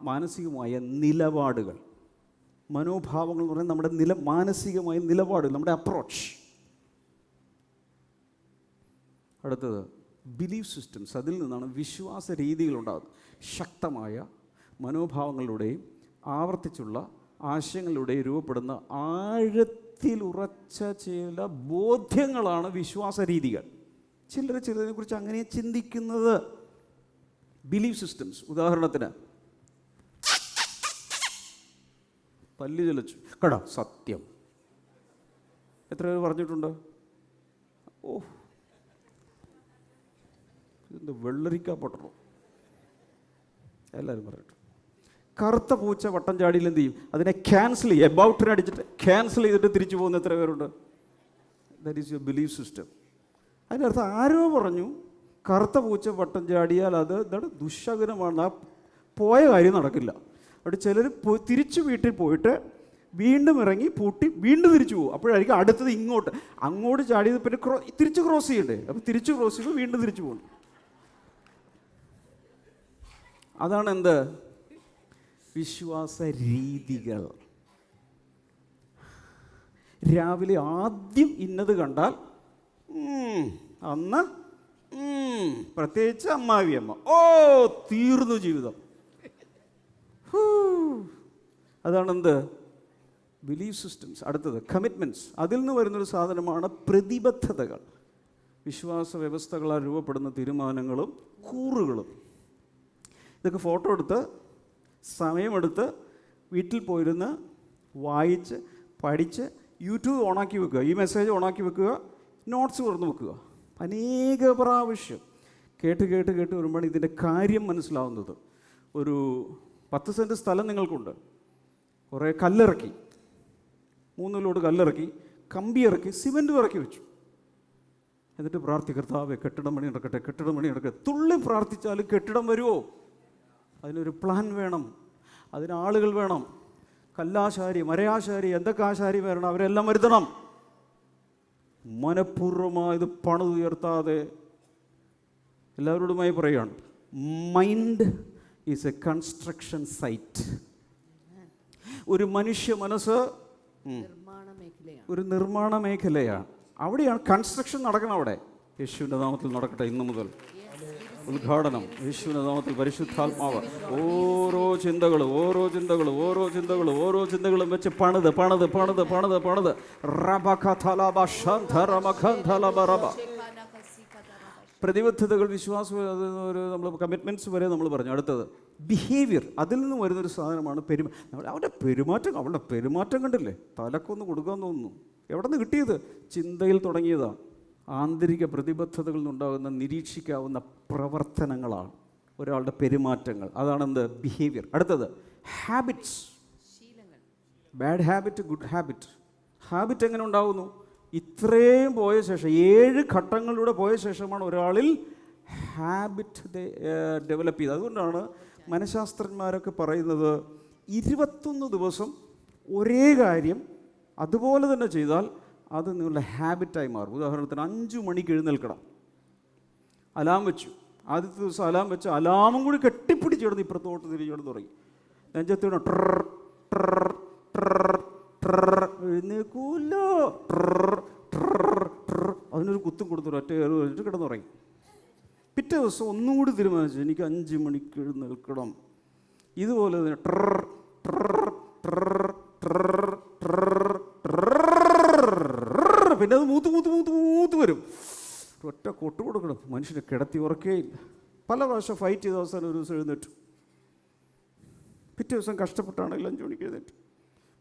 മാനസികമായ നിലപാടുകൾ, മനോഭാവങ്ങൾ എന്ന് പറയുന്നത് നമ്മുടെ മാനസികമായ നിലപാടുകൾ, നമ്മുടെ അപ്രോച്ച്. അടുത്തത് ബിലീഫ് സിസ്റ്റംസ്. അതിൽ നിന്നാണ് വിശ്വാസ രീതികളുണ്ടാകുന്നത്. ശക്തമായ മനോഭാവങ്ങളിലൂടെയും ആവർത്തിച്ചുള്ള ആശയങ്ങളിലൂടെയും രൂപപ്പെടുന്ന ആഴത്തിലുറച്ച ചില ബോധ്യങ്ങളാണ് വിശ്വാസ രീതികൾ. ചിലതിനെക്കുറിച്ച് അങ്ങനെ ചിന്തിക്കുന്നത് ബിലീഫ് സിസ്റ്റംസ്. ഉദാഹരണത്തിന്, പല്ല് ചലച്ചു, കടാ സത്യം. എത്ര പേര് പറഞ്ഞിട്ടുണ്ട്? ഓ, ഇത് വെള്ളരിക്കാ പൊട്ടണോ? എല്ലാവരും പറഞ്ഞിട്ടു. കറുത്ത പൂച്ച വട്ടം ചാടിയിൽ എന്ത് ചെയ്യും? അതിനെ ക്യാൻസൽ ചെയ്യും. എബൌട്ടിനെ അടിച്ചിട്ട് ക്യാൻസൽ ചെയ്തിട്ട് തിരിച്ചു പോകുന്ന എത്ര പേരുണ്ട്? That is your belief system. അതിൻ്റെ അർത്ഥം ആരോ പറഞ്ഞു കറുത്ത പൂച്ച വട്ടം ചാടിയാൽ അത് എന്താണ് ദുശകുനമാണ്, ആ പോയ കാര്യം നടക്കില്ല. അവിടെ ചിലർ തിരിച്ച് വീട്ടിൽ പോയിട്ട് വീണ്ടും ഇറങ്ങി പൂട്ടി വീണ്ടും തിരിച്ചു പോകും. അപ്പോഴായിരിക്കും അടുത്തത് അങ്ങോട്ട് ചാടിയത് പിന്നെ തിരിച്ച് ക്രോസ് ചെയ്യണ്ടേ. അപ്പോൾ തിരിച്ച് ക്രോസ് ചെയ്യുമ്പോൾ വീണ്ടും തിരിച്ചു പോകും. അതാണ് എന്ത്? വിശ്വാസ രീതികൾ. രാവിലെ ആദ്യം ഇന്നത് കണ്ടാൽ അന്ന് പ്രത്യേകിച്ച് അമ്മാവിയമ്മ, ഓ തീർന്നു ജീവിതം. അതാണെന്ത്? Belief systems. അടുത്തത് കമ്മിറ്റ്മെൻറ്റ്സ്. അതിൽ നിന്ന് വരുന്നൊരു സാധനമാണ് പ്രതിബദ്ധതകൾ. വിശ്വാസ വ്യവസ്ഥകളാൽ രൂപപ്പെടുന്ന തീരുമാനങ്ങളും കൂറുകളും. ഇതൊക്കെ ഫോട്ടോ എടുത്ത് സമയമെടുത്ത് വീട്ടിൽ പോയിരുന്ന് വായിച്ച് പഠിച്ച് യൂട്യൂബ് ഓണാക്കി വെക്കുക, ഈ മെസ്സേജ് ഓണാക്കി വെക്കുക, നോട്ട്സ് തുറന്ന് വെക്കുക. അനേക പ്രാവശ്യം കേട്ട് വരുമ്പോഴാണ് ഇതിൻ്റെ കാര്യം മനസ്സിലാവുന്നത്. ഒരു 10 സെൻറ്റ് സ്ഥലം നിങ്ങൾക്കുണ്ട്. കുറേ കല്ലിറക്കി, 3 ലോഡ് കല്ലിറക്കി, കമ്പി ഇറക്കി, സിമെൻറ്റും ഇറക്കി വെച്ചു. എന്നിട്ട് കർത്താവേ കെട്ടിടം പണി നടക്കട്ടെ. തുള്ളി പ്രാർത്ഥിച്ചാലും കെട്ടിടം വരുമോ? അതിനൊരു പ്ലാൻ വേണം, അതിന് ആളുകൾ വേണം. കല്ലാശാരി, മരയാശാരി, എന്തൊക്കെ ആശാരി വരണം, അവരെല്ലാം വരുത്തണം. മനഃപൂർവ്വമായി ഇത് പണിതുയർത്താതെ എല്ലാവരോടുമായി പറയുകയാണ്, mind is a construction site. ഒരു മനുഷ്യ മനസ്സ് ഒരു നിർമ്മാണ മേഖലയാണ്. അവിടെയാണ് കൺസ്ട്രക്ഷൻ നടക്കണം. അവിടെ യേശുവിൻ്റെ നാമത്തിൽ നടക്കട്ടെ. ഇന്നു മുതൽ ഉദ്ഘാടനം യേശുവിൻ്റെ നാമത്തിൽ. പരിശുദ്ധാത്മാവ് ഓരോ ചിന്തകളും വെച്ച് പണിത് പ്രതിബദ്ധതകൾ, വിശ്വാസം, നമ്മൾ കമ്മിറ്റ്മെൻറ്റ്സ് വരെ നമ്മൾ പറഞ്ഞു. അടുത്തത് ബിഹേവിയർ. അതിൽ നിന്ന് വരുന്നൊരു സാധനമാണ് അവരുടെ പെരുമാറ്റം കണ്ടില്ലേ? തലക്കൊന്ന് കൊടുക്കാൻ തോന്നുന്നു. എവിടെ നിന്ന് കിട്ടിയത്? ചിന്തയിൽ തുടങ്ങിയതാണ്. ആന്തരിക പ്രതിബദ്ധതകളിൽ നിന്നുണ്ടാകുന്ന നിരീക്ഷിക്കാവുന്ന പ്രവർത്തനങ്ങളാണ് ഒരാളുടെ പെരുമാറ്റങ്ങൾ. അതാണെന്ത്? ബിഹേവിയർ. അടുത്തത് habits. Bad habit, good habit. Habit എങ്ങനെ ഉണ്ടാകുന്നു? ഇത്രയും പോയ ശേഷം 7 ഘട്ടങ്ങളിലൂടെ പോയ ശേഷമാണ് ഒരാളിൽ ഹാബിറ്റ് ഡെവലപ്പ് ചെയ്തത്. അതുകൊണ്ടാണ് മനഃശാസ്ത്രജ്ഞന്മാരൊക്കെ പറയുന്നത് 21 ദിവസം ഒരേ കാര്യം അതുപോലെ തന്നെ ചെയ്താൽ അത് നിങ്ങളുടെ ഹാബിറ്റായി മാറും. ഉദാഹരണത്തിന് 5 മണിക്ക് എഴുന്നേൽക്കണം. അലാം വെച്ചു. ആദ്യത്തെ ദിവസം അലാം വെച്ച് അലാമും കൂടി കെട്ടിപ്പിടിച്ച് കിടന്ന് ഇപ്പുറത്തോട്ട് തിരിച്ചോട് തുടങ്ങി. നെഞ്ചത്തോട് എഴുന്നേക്കൂല്ലോ, അതിനൊരു കുത്തും കൊടുത്തു ഒറ്റ വെച്ചിട്ട് കിടന്നുറങ്ങി. പിറ്റേ ദിവസം ഒന്നും കൂടി തീരുമാനിച്ചു, എനിക്ക് 5 മണിക്ക് എഴുന്നേൽക്കണം. ഇതുപോലെ തന്നെ പിന്നെ അത് മൂത്ത് വരും. ഒറ്റ കൊട്ടു കൊടുക്കണം. മനുഷ്യനെ കിടത്തി ഉറക്കുകയില്ല. പല പ്രാവശ്യം ഫൈറ്റ് ചെയ്ത അവസാനം ഒരു ദിവസം എഴുന്നേറ്റു. പിറ്റേ ദിവസം കഷ്ടപ്പെട്ടാണെങ്കിൽ 5 മണിക്ക് എഴുന്നേറ്റു.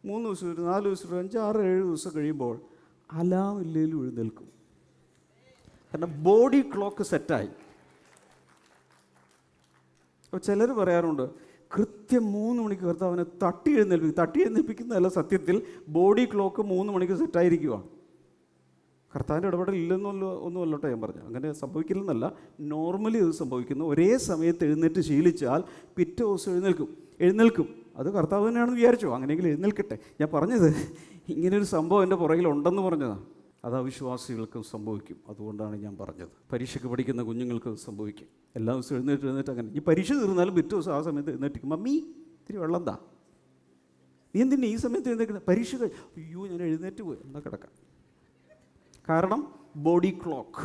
3 ദിവസം, 4 ദിവസം, 5, 6, 7 ദിവസം കഴിയുമ്പോൾ അലാം ഇല്ലേലും എഴുന്നേൽക്കും. കാരണം ബോഡി ക്ലോക്ക് സെറ്റായി. അപ്പോൾ ചിലർ പറയാറുണ്ട്, കൃത്യം 3 മണിക്ക് കർത്താവിനെ തട്ടി എഴുന്നേൽപ്പിക്കുന്നതല്ല, സത്യത്തിൽ ബോഡി ക്ലോക്ക് 3 മണിക്ക് സെറ്റായിരിക്കുവാണ്. കർത്താവിൻ്റെ ഇടപെടൽ ഒന്നുമല്ല കേട്ടോ ഞാൻ പറഞ്ഞു. അങ്ങനെ സംഭവിക്കില്ലെന്നല്ല, നോർമലി ഇത് സംഭവിക്കുന്നു. ഒരേ സമയത്ത് എഴുന്നേറ്റ് ശീലിച്ചാൽ പിറ്റേ ദിവസം എഴുന്നേൽക്കും. അത് കർത്താവ് തന്നെയാണെന്ന് വിചാരിച്ചോ? അങ്ങനെയെങ്കിലും എഴുന്നേൽക്കട്ടെ. ഞാൻ പറഞ്ഞത് ഇങ്ങനെയൊരു സംഭവം എൻ്റെ പുറകിലുണ്ടെന്ന് പറഞ്ഞതാണ്. അത് അവിശ്വാസികൾക്കും സംഭവിക്കും. അതുകൊണ്ടാണ് ഞാൻ പറഞ്ഞത്. പരീക്ഷയ്ക്ക് പഠിക്കുന്ന കുഞ്ഞുങ്ങൾക്ക് സംഭവിക്കും. എല്ലാ ദിവസവും എഴുന്നേറ്റ് അങ്ങനെ. ഈ പരീക്ഷ തീർന്നാലും പിറ്റേ ദിവസം ആ സമയത്ത് എഴുന്നേറ്റ് മമ്മി ഇത്തിരി വെള്ളം താ. നീ എന്തിനാ ഈ സമയത്ത് എഴുന്നേൽക്കുന്നത്? പരീക്ഷ അയ്യോ ഞാൻ എഴുന്നേറ്റ് പോയി, എന്നാ കിടക്കാം. കാരണം ബോഡി ക്ലോക്ക്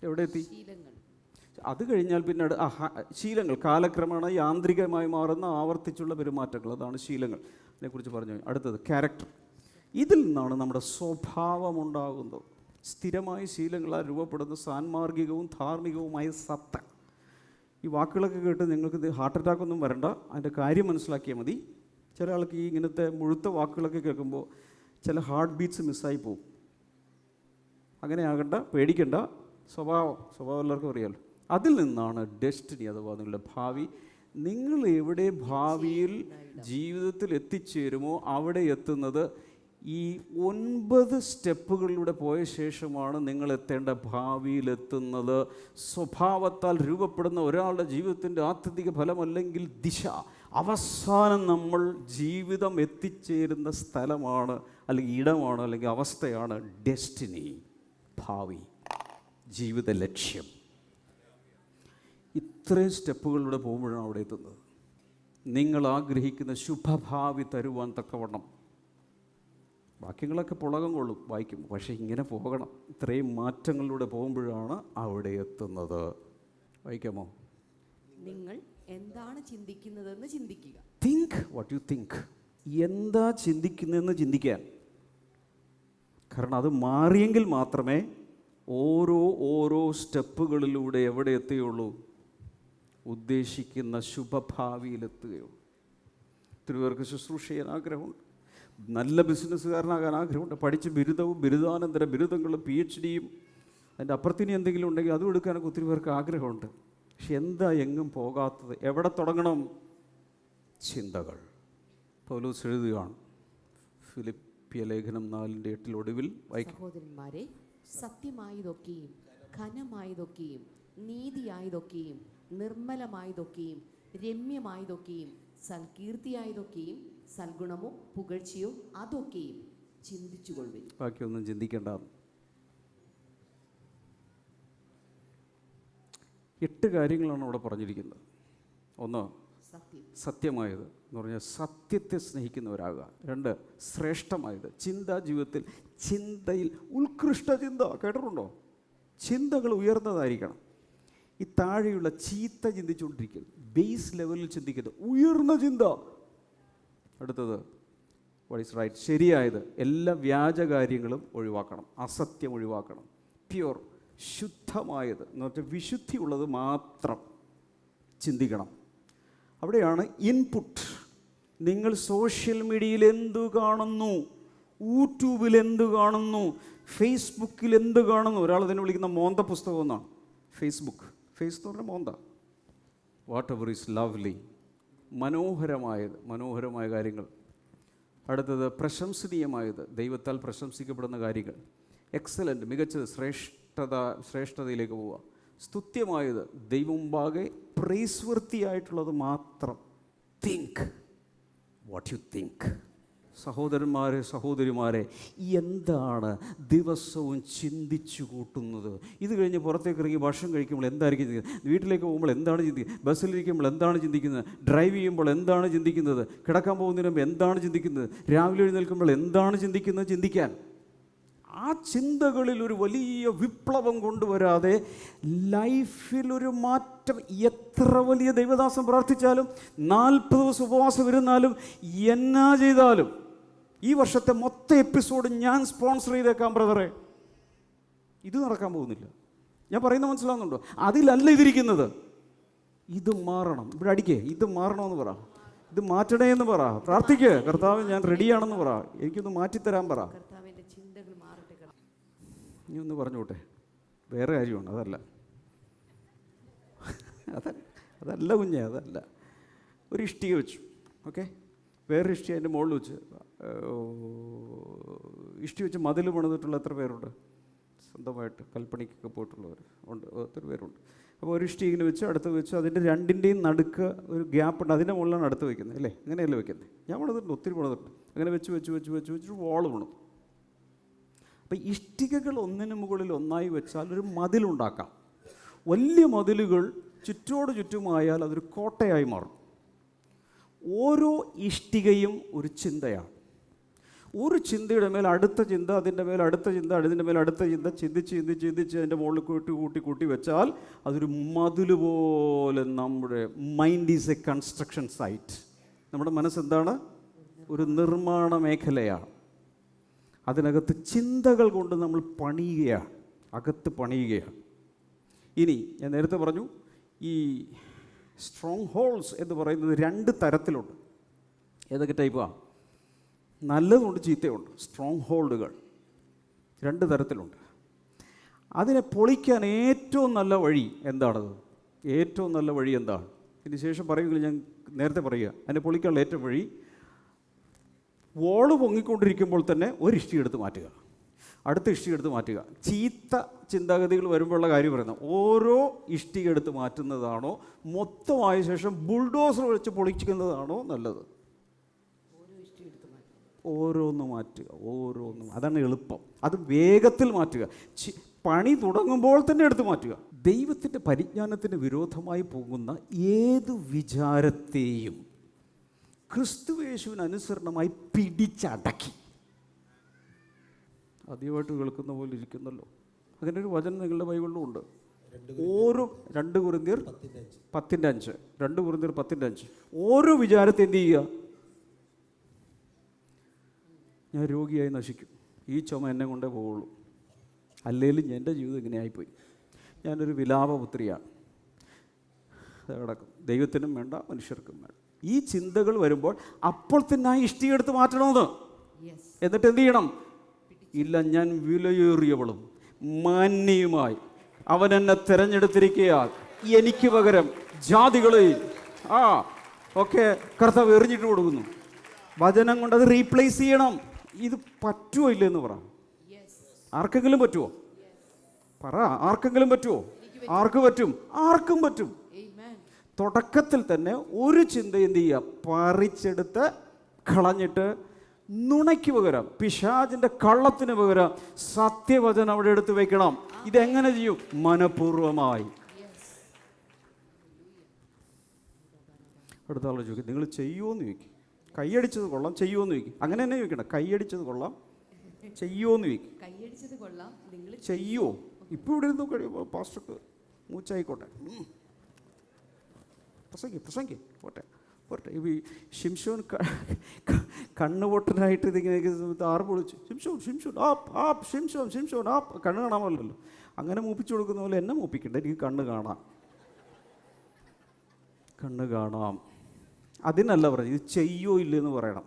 എവിടെ എത്തി? അത് കഴിഞ്ഞാൽ പിന്നെ ശീലങ്ങൾ കാലക്രമേണ യാന്ത്രികമായി മാറുന്ന ആവർത്തിച്ചുള്ള പെരുമാറ്റങ്ങൾ, അതാണ് ശീലങ്ങൾ. അതിനെക്കുറിച്ച് പറഞ്ഞു. അടുത്തത് ക്യാരക്ടർ. ഇതിൽ നിന്നാണ് നമ്മുടെ സ്വഭാവം ഉണ്ടാകുന്നത്. സ്ഥിരമായ ശീലങ്ങളാൽ രൂപപ്പെടുന്ന സാൻമാർഗികവും ധാർമ്മികവുമായ സത്ത. ഈ വാക്കുകളൊക്കെ കേട്ട് നിങ്ങൾക്ക് ഹാർട്ട് അറ്റാക്ക് ഒന്നും വരണ്ട, അതിൻ്റെ കാര്യം മനസ്സിലാക്കിയാൽ മതി. ചില ആൾക്ക് ഈ ഇങ്ങനത്തെ മുഴുത്ത വാക്കുകളൊക്കെ കേൾക്കുമ്പോൾ ചില ഹാർട്ട് ബീറ്റ്സ് മിസ്സായി പോകും. അങ്ങനെ ആകണ്ട, പേടിക്കണ്ട. സ്വഭാവം എല്ലാവർക്കും അറിയാമല്ലോ. അതിൽ നിന്നാണ് ഡെസ്റ്റിനി അഥവാ നിങ്ങളുടെ ഭാവി. നിങ്ങൾ എവിടെ ഭാവിയിൽ ജീവിതത്തിൽ എത്തിച്ചേരുമോ അവിടെ എത്തുന്നത് ഈ 9 സ്റ്റെപ്പുകളിലൂടെ പോയ ശേഷമാണ് നിങ്ങൾ എത്തേണ്ട ഭാവിയിലെത്തുന്നത്. സ്വഭാവത്താൽ രൂപപ്പെടുന്ന ഒരാളുടെ ജീവിതത്തിൻ്റെ ആത്യന്തിക ഫലമല്ലെങ്കിൽ ദിശ, അവസാനം നമ്മൾ ജീവിതം എത്തിച്ചേരുന്ന സ്ഥലമാണ്, അല്ലെങ്കിൽ ഇടമാണ്, അല്ലെങ്കിൽ അവസ്ഥയാണ് ഡെസ്റ്റിനി, ഭാവി, ജീവിത ലക്ഷ്യം. ഇത്രയും സ്റ്റെപ്പുകളിലൂടെ പോകുമ്പോഴാണ് അവിടെ എത്തുന്നത്. നിങ്ങൾ ആഗ്രഹിക്കുന്ന ശുഭഭാവി തരുവാൻ തക്കവണ്ണം. വാക്യങ്ങളൊക്കെ പുളകം കൊള്ളും വായിക്കും, പക്ഷേ ഇങ്ങനെ പോകണം. ഇത്രയും മാറ്റങ്ങളിലൂടെ പോകുമ്പോഴാണ് അവിടെ എത്തുന്നത്. വായിക്കാമോ? നിങ്ങൾ എന്താണ് ചിന്തിക്കുന്നതെന്ന് ചിന്തിക്കുക. Think what you think. എന്താ ചിന്തിക്കുന്നതെന്ന് ചിന്തിക്കാൻ. കാരണം അത് മാറിയെങ്കിൽ മാത്രമേ ഓരോ സ്റ്റെപ്പുകളിലൂടെ എവിടെ എത്തുകയുള്ളൂ? ഉദ്ദേശിക്കുന്ന ശുഭഭാവിയിലെത്തുകയുള്ളൂ. ഒത്തിരി പേർക്ക് ശുശ്രൂഷ ചെയ്യാൻ ആഗ്രഹമുണ്ട്, നല്ല ബിസിനസ്സുകാരനാകാൻ ആഗ്രഹമുണ്ട്, പഠിച്ച് ബിരുദവും ബിരുദാനന്തര ബിരുദങ്ങളും PhDയും അതിൻ്റെ അപ്പുറത്തിനി എന്തെങ്കിലും ഉണ്ടെങ്കിൽ അതും എടുക്കാനൊക്കെ ഒത്തിരി പേർക്ക് ആഗ്രഹമുണ്ട്. പക്ഷെ എന്താ എങ്ങും പോകാത്തത്? എവിടെ തുടങ്ങണം? ചിന്തകൾ. പൗലോസ് എഴുതുകയാണ് ഫിലിപ്പിയ ലേഖനം 4:8 ഒടുവിൽ വായിക്കും. സഹോദരന്മാരെ, സത്യമായതൊക്കെയും ഘനമായതൊക്കെയും നീതിയായതൊക്കെയും നിർമ്മലമായതൊക്കെയും രമ്യമായതൊക്കെയും സൽകീർത്തിയായതൊക്കെയും സൽഗുണമോ പുകഴ്ചയോ അതൊക്കെയും ചിന്തിച്ചുകൊള്ളുവിൻ. ബാക്കിയൊന്നും ചിന്തിക്കേണ്ട. 8 കാര്യങ്ങളാണ് അവിടെ പറഞ്ഞിരിക്കുന്നത്. 1, സത്യമായത് എന്ന് പറഞ്ഞാൽ സത്യത്തെ സ്നേഹിക്കുന്നവരാകുക. 2, ശ്രേഷ്ഠമായത്, ചിന്താ ജീവിതത്തിൽ ചിന്തയിൽ ഉത്കൃഷ്ട ചിന്ത. കേട്ടിട്ടുണ്ടോ? ചിന്തകൾ ഉയർന്നതായിരിക്കണം. ഈ താഴെയുള്ള ചീത്ത ചിന്തിച്ചുകൊണ്ടിരിക്കരുത്, ബേസ് ലെവലിൽ ചിന്തിക്കരുത്, ഉയർന്ന ചിന്ത. അടുത്തത് വാട്ട് ഈസ് റൈറ്റ്, ശരിയായത്. എല്ലാ വ്യാജ കാര്യങ്ങളും ഒഴിവാക്കണം, അസത്യം ഒഴിവാക്കണം. പ്യുവർ, ശുദ്ധമായത് എന്ന് പറഞ്ഞാൽ വിശുദ്ധി ഉള്ളത് മാത്രം ചിന്തിക്കണം. അവിടെയാണ് ഇൻപുട്ട്. നിങ്ങൾ സോഷ്യൽ മീഡിയയിൽ എന്തു കാണുന്നു, യൂട്യൂബിൽ എന്ത് കാണുന്നു, ഫേസ്ബുക്കിൽ എന്ത് കാണുന്നു. ഒരാൾ തന്നെ വിളിക്കുന്ന മോന്ത പുസ്തകം എന്നാണ് ഫേസ്ബുക്ക്. ഫേസ് എന്ന് പറഞ്ഞാൽ മോന്ത. വാട്ട് എവർ ഈസ് ലവ്ലി, മനോഹരമായ കാര്യങ്ങൾ. അടുത്തത് പ്രശംസനീയമായത്, ദൈവത്താൽ പ്രശംസിക്കപ്പെടുന്ന കാര്യങ്ങൾ. എക്സലൻ്റ്, മികച്ചത്, ശ്രേഷ്ഠതയിലേക്ക് പോവുക. സ്തുത്യമായത്, ദൈവം മുമ്പാകെ പ്രൈസ്വർത്തിയായിട്ടുള്ളത് മാത്രം. Think what you think. സഹോദരന്മാരെ, സഹോദരിമാരെ, എന്താണ് ദിവസവും ചിന്തിച്ചു കൂട്ടുന്നത്? ഇത് കഴിഞ്ഞ് പുറത്തേക്ക് ഇറങ്ങി ഭക്ഷണം കഴിക്കുമ്പോൾ എന്തായിരിക്കും ചിന്തിക്കുന്നത്? വീട്ടിലേക്ക് പോകുമ്പോൾ എന്താണ് ചിന്തിക്കുന്നത്? ബസ്സിലിരിക്കുമ്പോൾ എന്താണ് ചിന്തിക്കുന്നത്? ഡ്രൈവ് ചെയ്യുമ്പോൾ എന്താണ് ചിന്തിക്കുന്നത്? കിടക്കാൻ പോകുന്നതിന് മുമ്പ് എന്താണ് ചിന്തിക്കുന്നത്? രാവിലെ എഴുന്നേൽക്കുമ്പോൾ എന്താണ് ചിന്തിക്കുന്നത്? ചിന്തിക്കാൻ. ആ ചിന്തകളിൽ ഒരു വലിയ വിപ്ലവം കൊണ്ടുവരാതെ ലൈഫിലൊരു മാറ്റം. എത്ര വലിയ ദൈവദാസൻ പ്രാർത്ഥിച്ചാലും 40 ദിവസം ഉപവാസം ഇരുന്നാലും എന്നാ ചെയ്താലും ഈ വർഷത്തെ മൊത്തം എപ്പിസോഡ് ഞാൻ സ്പോൺസർ ചെയ്തേക്കാം ബ്രദറെ, ഇത് നടക്കാൻ പോകുന്നില്ല. ഞാൻ പറയുന്നത് മനസ്സിലാവുന്നുണ്ടോ? അതിലല്ല ഇതിരിക്കുന്നത്. ഇത് മാറണം. ഇവിടെ അടിക്കേ, ഇത് മാറണമെന്ന് പറ, ഇത് മാറ്റണേ എന്ന് പറ. പ്രാർത്ഥിക്കുക, കർത്താവ് ഞാൻ റെഡിയാണെന്ന് പറ, എനിക്കൊന്ന് മാറ്റിത്തരാൻ പറ. ഇനി ഒന്ന് പറഞ്ഞോട്ടെ, വേറെ കാര്യമാണ്. അതല്ല കുഞ്ഞേ, അതല്ല. ഒരു ഇഷ്ടിക വെച്ചു, ഓക്കെ, വേറൊരു ഇഷ്ടിക അതിൻ്റെ മുകളിൽ വെച്ച് ഇഷ്ടി വെച്ച് മതിൽ പണിതിട്ടുള്ള എത്ര പേരുണ്ട്? സ്വന്തമായിട്ട് കൽപ്പണിക്കൊക്കെ പോയിട്ടുള്ളവർ ഉണ്ട്, ഒത്തിരി പേരുണ്ട്. അപ്പോൾ ഒരു ഇഷ്ടി ഇങ്ങനെ വെച്ച് അടുത്ത് വെച്ച് അതിൻ്റെ രണ്ടിൻ്റെയും നടുക്ക് ഒരു ഗ്യാപ്പ് ഉണ്ട്, അതിൻ്റെ മുകളിലാണ് അടുത്ത് വയ്ക്കുന്നത് അല്ലേ? അങ്ങനെയല്ലേ വയ്ക്കുന്നത്? ഞാൻ പണിതിട്ടുണ്ട്, ഒത്തിരി പണിതിട്ടുണ്ട്. അങ്ങനെ വെച്ച് വെച്ച് വെച്ച് വെച്ച് വെച്ച് വാൾ പണിതു. അപ്പം ഇഷ്ടികകൾ ഒന്നിനു മുകളിൽ ഒന്നായി വെച്ചാൽ ഒരു മതിലുണ്ടാക്കാം. വലിയ മതിലുകൾ ചുറ്റോട് ചുറ്റുമായാൽ അതൊരു കോട്ടയായി മാറും. ഓരോ ഇഷ്ടികയും ഒരു ചിന്തയാണ്. ഒരു ചിന്തയുടെ മേൽ അടുത്ത ചിന്ത, അതിൻ്റെ മേൽ അടുത്ത ചിന്ത, അതിൻ്റെ മേൽ അടുത്ത ചിന്ത, ചിന്തിച്ച് അതിൻ്റെ മുകളിൽ കൂട്ടി വെച്ചാൽ അതൊരു മതില് പോലെ. നമ്മുടെ mind is a construction site. നമ്മുടെ മനസ്സെന്താണ്? ഒരു നിർമ്മാണ മേഖലയാണ്. അതിനകത്ത് ചിന്തകൾ കൊണ്ട് നമ്മൾ പണിയുകയാണ്, അകത്ത് പണിയുകയാണ്. ഇനി ഞാൻ നേരത്തെ പറഞ്ഞു, ഈ സ്ട്രോങ് ഹോൾസ് എന്ന് പറയുന്നത് 2 തരത്തിലുണ്ട്. ഏതൊക്കെ ടൈപ്പാണ്? നല്ലതുണ്ട്, ചീത്തയുണ്ട്. സ്ട്രോങ് ഹോൾഡുകൾ 2 തരത്തിലുണ്ട്. അതിനെ പൊളിക്കാൻ ഏറ്റവും നല്ല വഴി എന്താണത്? ഏറ്റവും നല്ല വഴി എന്താണ്? ഇതിന് ശേഷം പറയുമെങ്കിൽ ഞാൻ നേരത്തെ പറയുക. അതിനെ പൊളിക്കാനുള്ള ഏറ്റവും വഴി, വോള് പൊങ്ങിക്കൊണ്ടിരിക്കുമ്പോൾ തന്നെ ഒരു ഇഷ്ടി എടുത്ത് മാറ്റുക, അടുത്ത ഇഷ്ടിക എടുത്ത് മാറ്റുക. ചീത്ത ചിന്താഗതികൾ വരുമ്പോഴുള്ള കാര്യം പറയുന്നത്, ഓരോ ഇഷ്ടിക എടുത്ത് മാറ്റുന്നതാണോ മൊത്തമായ ശേഷം ബുൾഡോസർ വെച്ച് പൊളിക്കുന്നതാണോ നല്ലത്? ഓരോന്ന് മാറ്റുക, ഓരോന്നും. അതാണ് എളുപ്പം. അത് വേഗത്തിൽ മാറ്റുക. പണി തുടങ്ങുമ്പോൾ തന്നെ എടുത്ത് മാറ്റുക. ദൈവത്തിൻ്റെ പരിജ്ഞാനത്തിന് വിരോധമായി പോകുന്ന ഏത് വിചാരത്തെയും ക്രിസ്തുയേശുവിന് അനുസരണമായി പിടിച്ചടക്കി. ആദ്യമായിട്ട് കേൾക്കുന്ന പോലെ ഇരിക്കുന്നല്ലോ. അങ്ങനെ ഒരു വചനം നിങ്ങളുടെ ബൈബിളിലും ഉണ്ട്. ഓരോ 2 കൊരിന്ത്യർ 10:5 2 കൊരിന്ത്യർ 10:5 ഓരോ വിചാരത്തെ എന്ത് ചെയ്യുക? ഞാൻ രോഗിയായി നശിക്കും, ഈ ചുമ എന്നെ കൊണ്ടേ പോവുള്ളൂ, അല്ലെങ്കിലും എൻ്റെ ജീവിതം ഇങ്ങനെ ആയിപ്പോയി, ഞാനൊരു വിലാപപുത്രിയാണ്, കിടക്കും, ദൈവത്തിനും വേണ്ട മനുഷ്യർക്കും വേണ്ട. ഈ ചിന്തകൾ വരുമ്പോൾ അപ്പോൾ തന്നെ ആ ഇഷ്ടിക എടുത്ത് മാറ്റണമെന്ന്. എന്നിട്ട് എന്ത് ചെയ്യണം? ഇല്ല, ഞാൻ വിലയേറിയവളും മാന്യയുമായി അവൻ എന്നെ തിരഞ്ഞെടുത്തിരിക്കയാൽ എനിക്ക് പകരം ജാതികളെ ഒക്കെ കർത്താവ് എറിഞ്ഞിട്ട് കൊടുക്കുന്നു. വചനം കൊണ്ട് അത് റീപ്ലേസ് ചെയ്യണം. ഇത് പറ്റുമോ ഇല്ലെന്ന് പറ. ആർക്കെങ്കിലും പറ്റുമോ? പറ, ആർക്കെങ്കിലും പറ്റുമോ? ആർക്ക് പറ്റും? ആർക്കും പറ്റും. തുടക്കത്തിൽ തന്നെ ഒരു ചിന്ത എന്ത് ചെയ്യുക? പറിച്ചെടുത്ത് കളഞ്ഞിട്ട് നുണയ്ക്ക് പകരം, പിശാചിൻ്റെ കള്ളത്തിന് പകരം സത്യവചനം അവിടെ എടുത്ത് വെക്കണം. ഇതെങ്ങനെ ചെയ്യും? മനഃപൂർവമായി. അടുത്ത ആളെ ചോദിക്കും, നിങ്ങൾ ചെയ്യുമോയെന്ന് ചോദിക്കും. കൈയടിച്ചത് കൊള്ളാം, ചെയ്യുമോയെന്ന് ചോദിക്കും. അങ്ങനെ തന്നെ ചോദിക്കണം. കൈയടിച്ചത് കൊള്ളാം, ചെയ്യുമോയെന്ന് ചോദിക്കും. ചെയ്യുമോ? ഇപ്പോൾ ഇവിടെ ഇരുന്നു കഴിയുമ്പോൾ പാസ്റ്റർക്ക് മൂച്ചായിക്കോട്ടെ, പ്രസംഗി പോട്ടെ. ഈ ഷിംഷോൻ കണ്ണുപൊട്ടനായിട്ട് ഇതിങ്ങനെ ആറ് പൊളിച്ചു, ഷിംഷോൻ കണ്ണ് കാണാൻ പാടില്ലല്ലോ. അങ്ങനെ മൂപ്പിച്ചു കൊടുക്കുന്ന പോലെ എന്നെ മൂപ്പിക്കണ്ട, എനിക്ക് കണ്ണ് കാണാം. അതിനല്ല പറഞ്ഞത്, ഇത് ചെയ്യോ ഇല്ലെന്ന് പറയണം.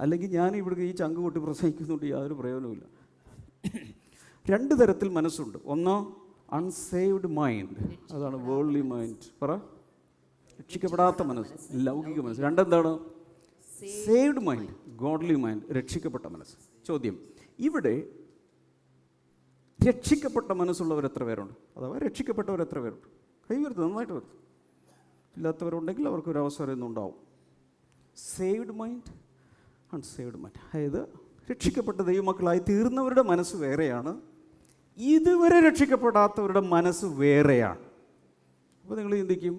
അല്ലെങ്കിൽ ഞാൻ ഇവിടെ ഈ ചങ്ക് പൊട്ടി പ്രസംഗിക്കുന്നുണ്ട്, യാതൊരു പ്രയോജനവുമില്ല. 2 തരത്തിൽ മനസ്സുണ്ട്. ഒന്ന് അൺസേവ്ഡ് മൈൻഡ്, അതാണ് വേൾഡ്ലി മൈൻഡ്. പറ, രക്ഷിക്കപ്പെടാത്ത മനസ്സ്, ലൗകിക മനസ്സ്. 2 എന്താണ്? സേവ്ഡ് മൈൻഡ്, ഗോഡ്ലി മൈൻഡ്, രക്ഷിക്കപ്പെട്ട മനസ്സ്. ചോദ്യം, ഇവിടെ രക്ഷിക്കപ്പെട്ട മനസ്സുള്ളവർ എത്ര പേരുണ്ട്? അഥവാ രക്ഷിക്കപ്പെട്ടവർ എത്ര പേരുണ്ട്? കൈ വരുത്തും, നന്നായിട്ട് വരുത്തും. ഇല്ലാത്തവരുണ്ടെങ്കിൽ അവർക്കൊരു അവസരം ഇന്നുണ്ടാവും. Saved mind, unsaved mind. അതായത് രക്ഷിക്കപ്പെട്ട ദൈവമക്കളായി തീർന്നവരുടെ മനസ്സ് വേറെയാണ്, ഇതുവരെ രക്ഷിക്കപ്പെടാത്തവരുടെ മനസ്സ് വേറെയാണ്. അപ്പോൾ നിങ്ങൾ ചിന്തിക്കും,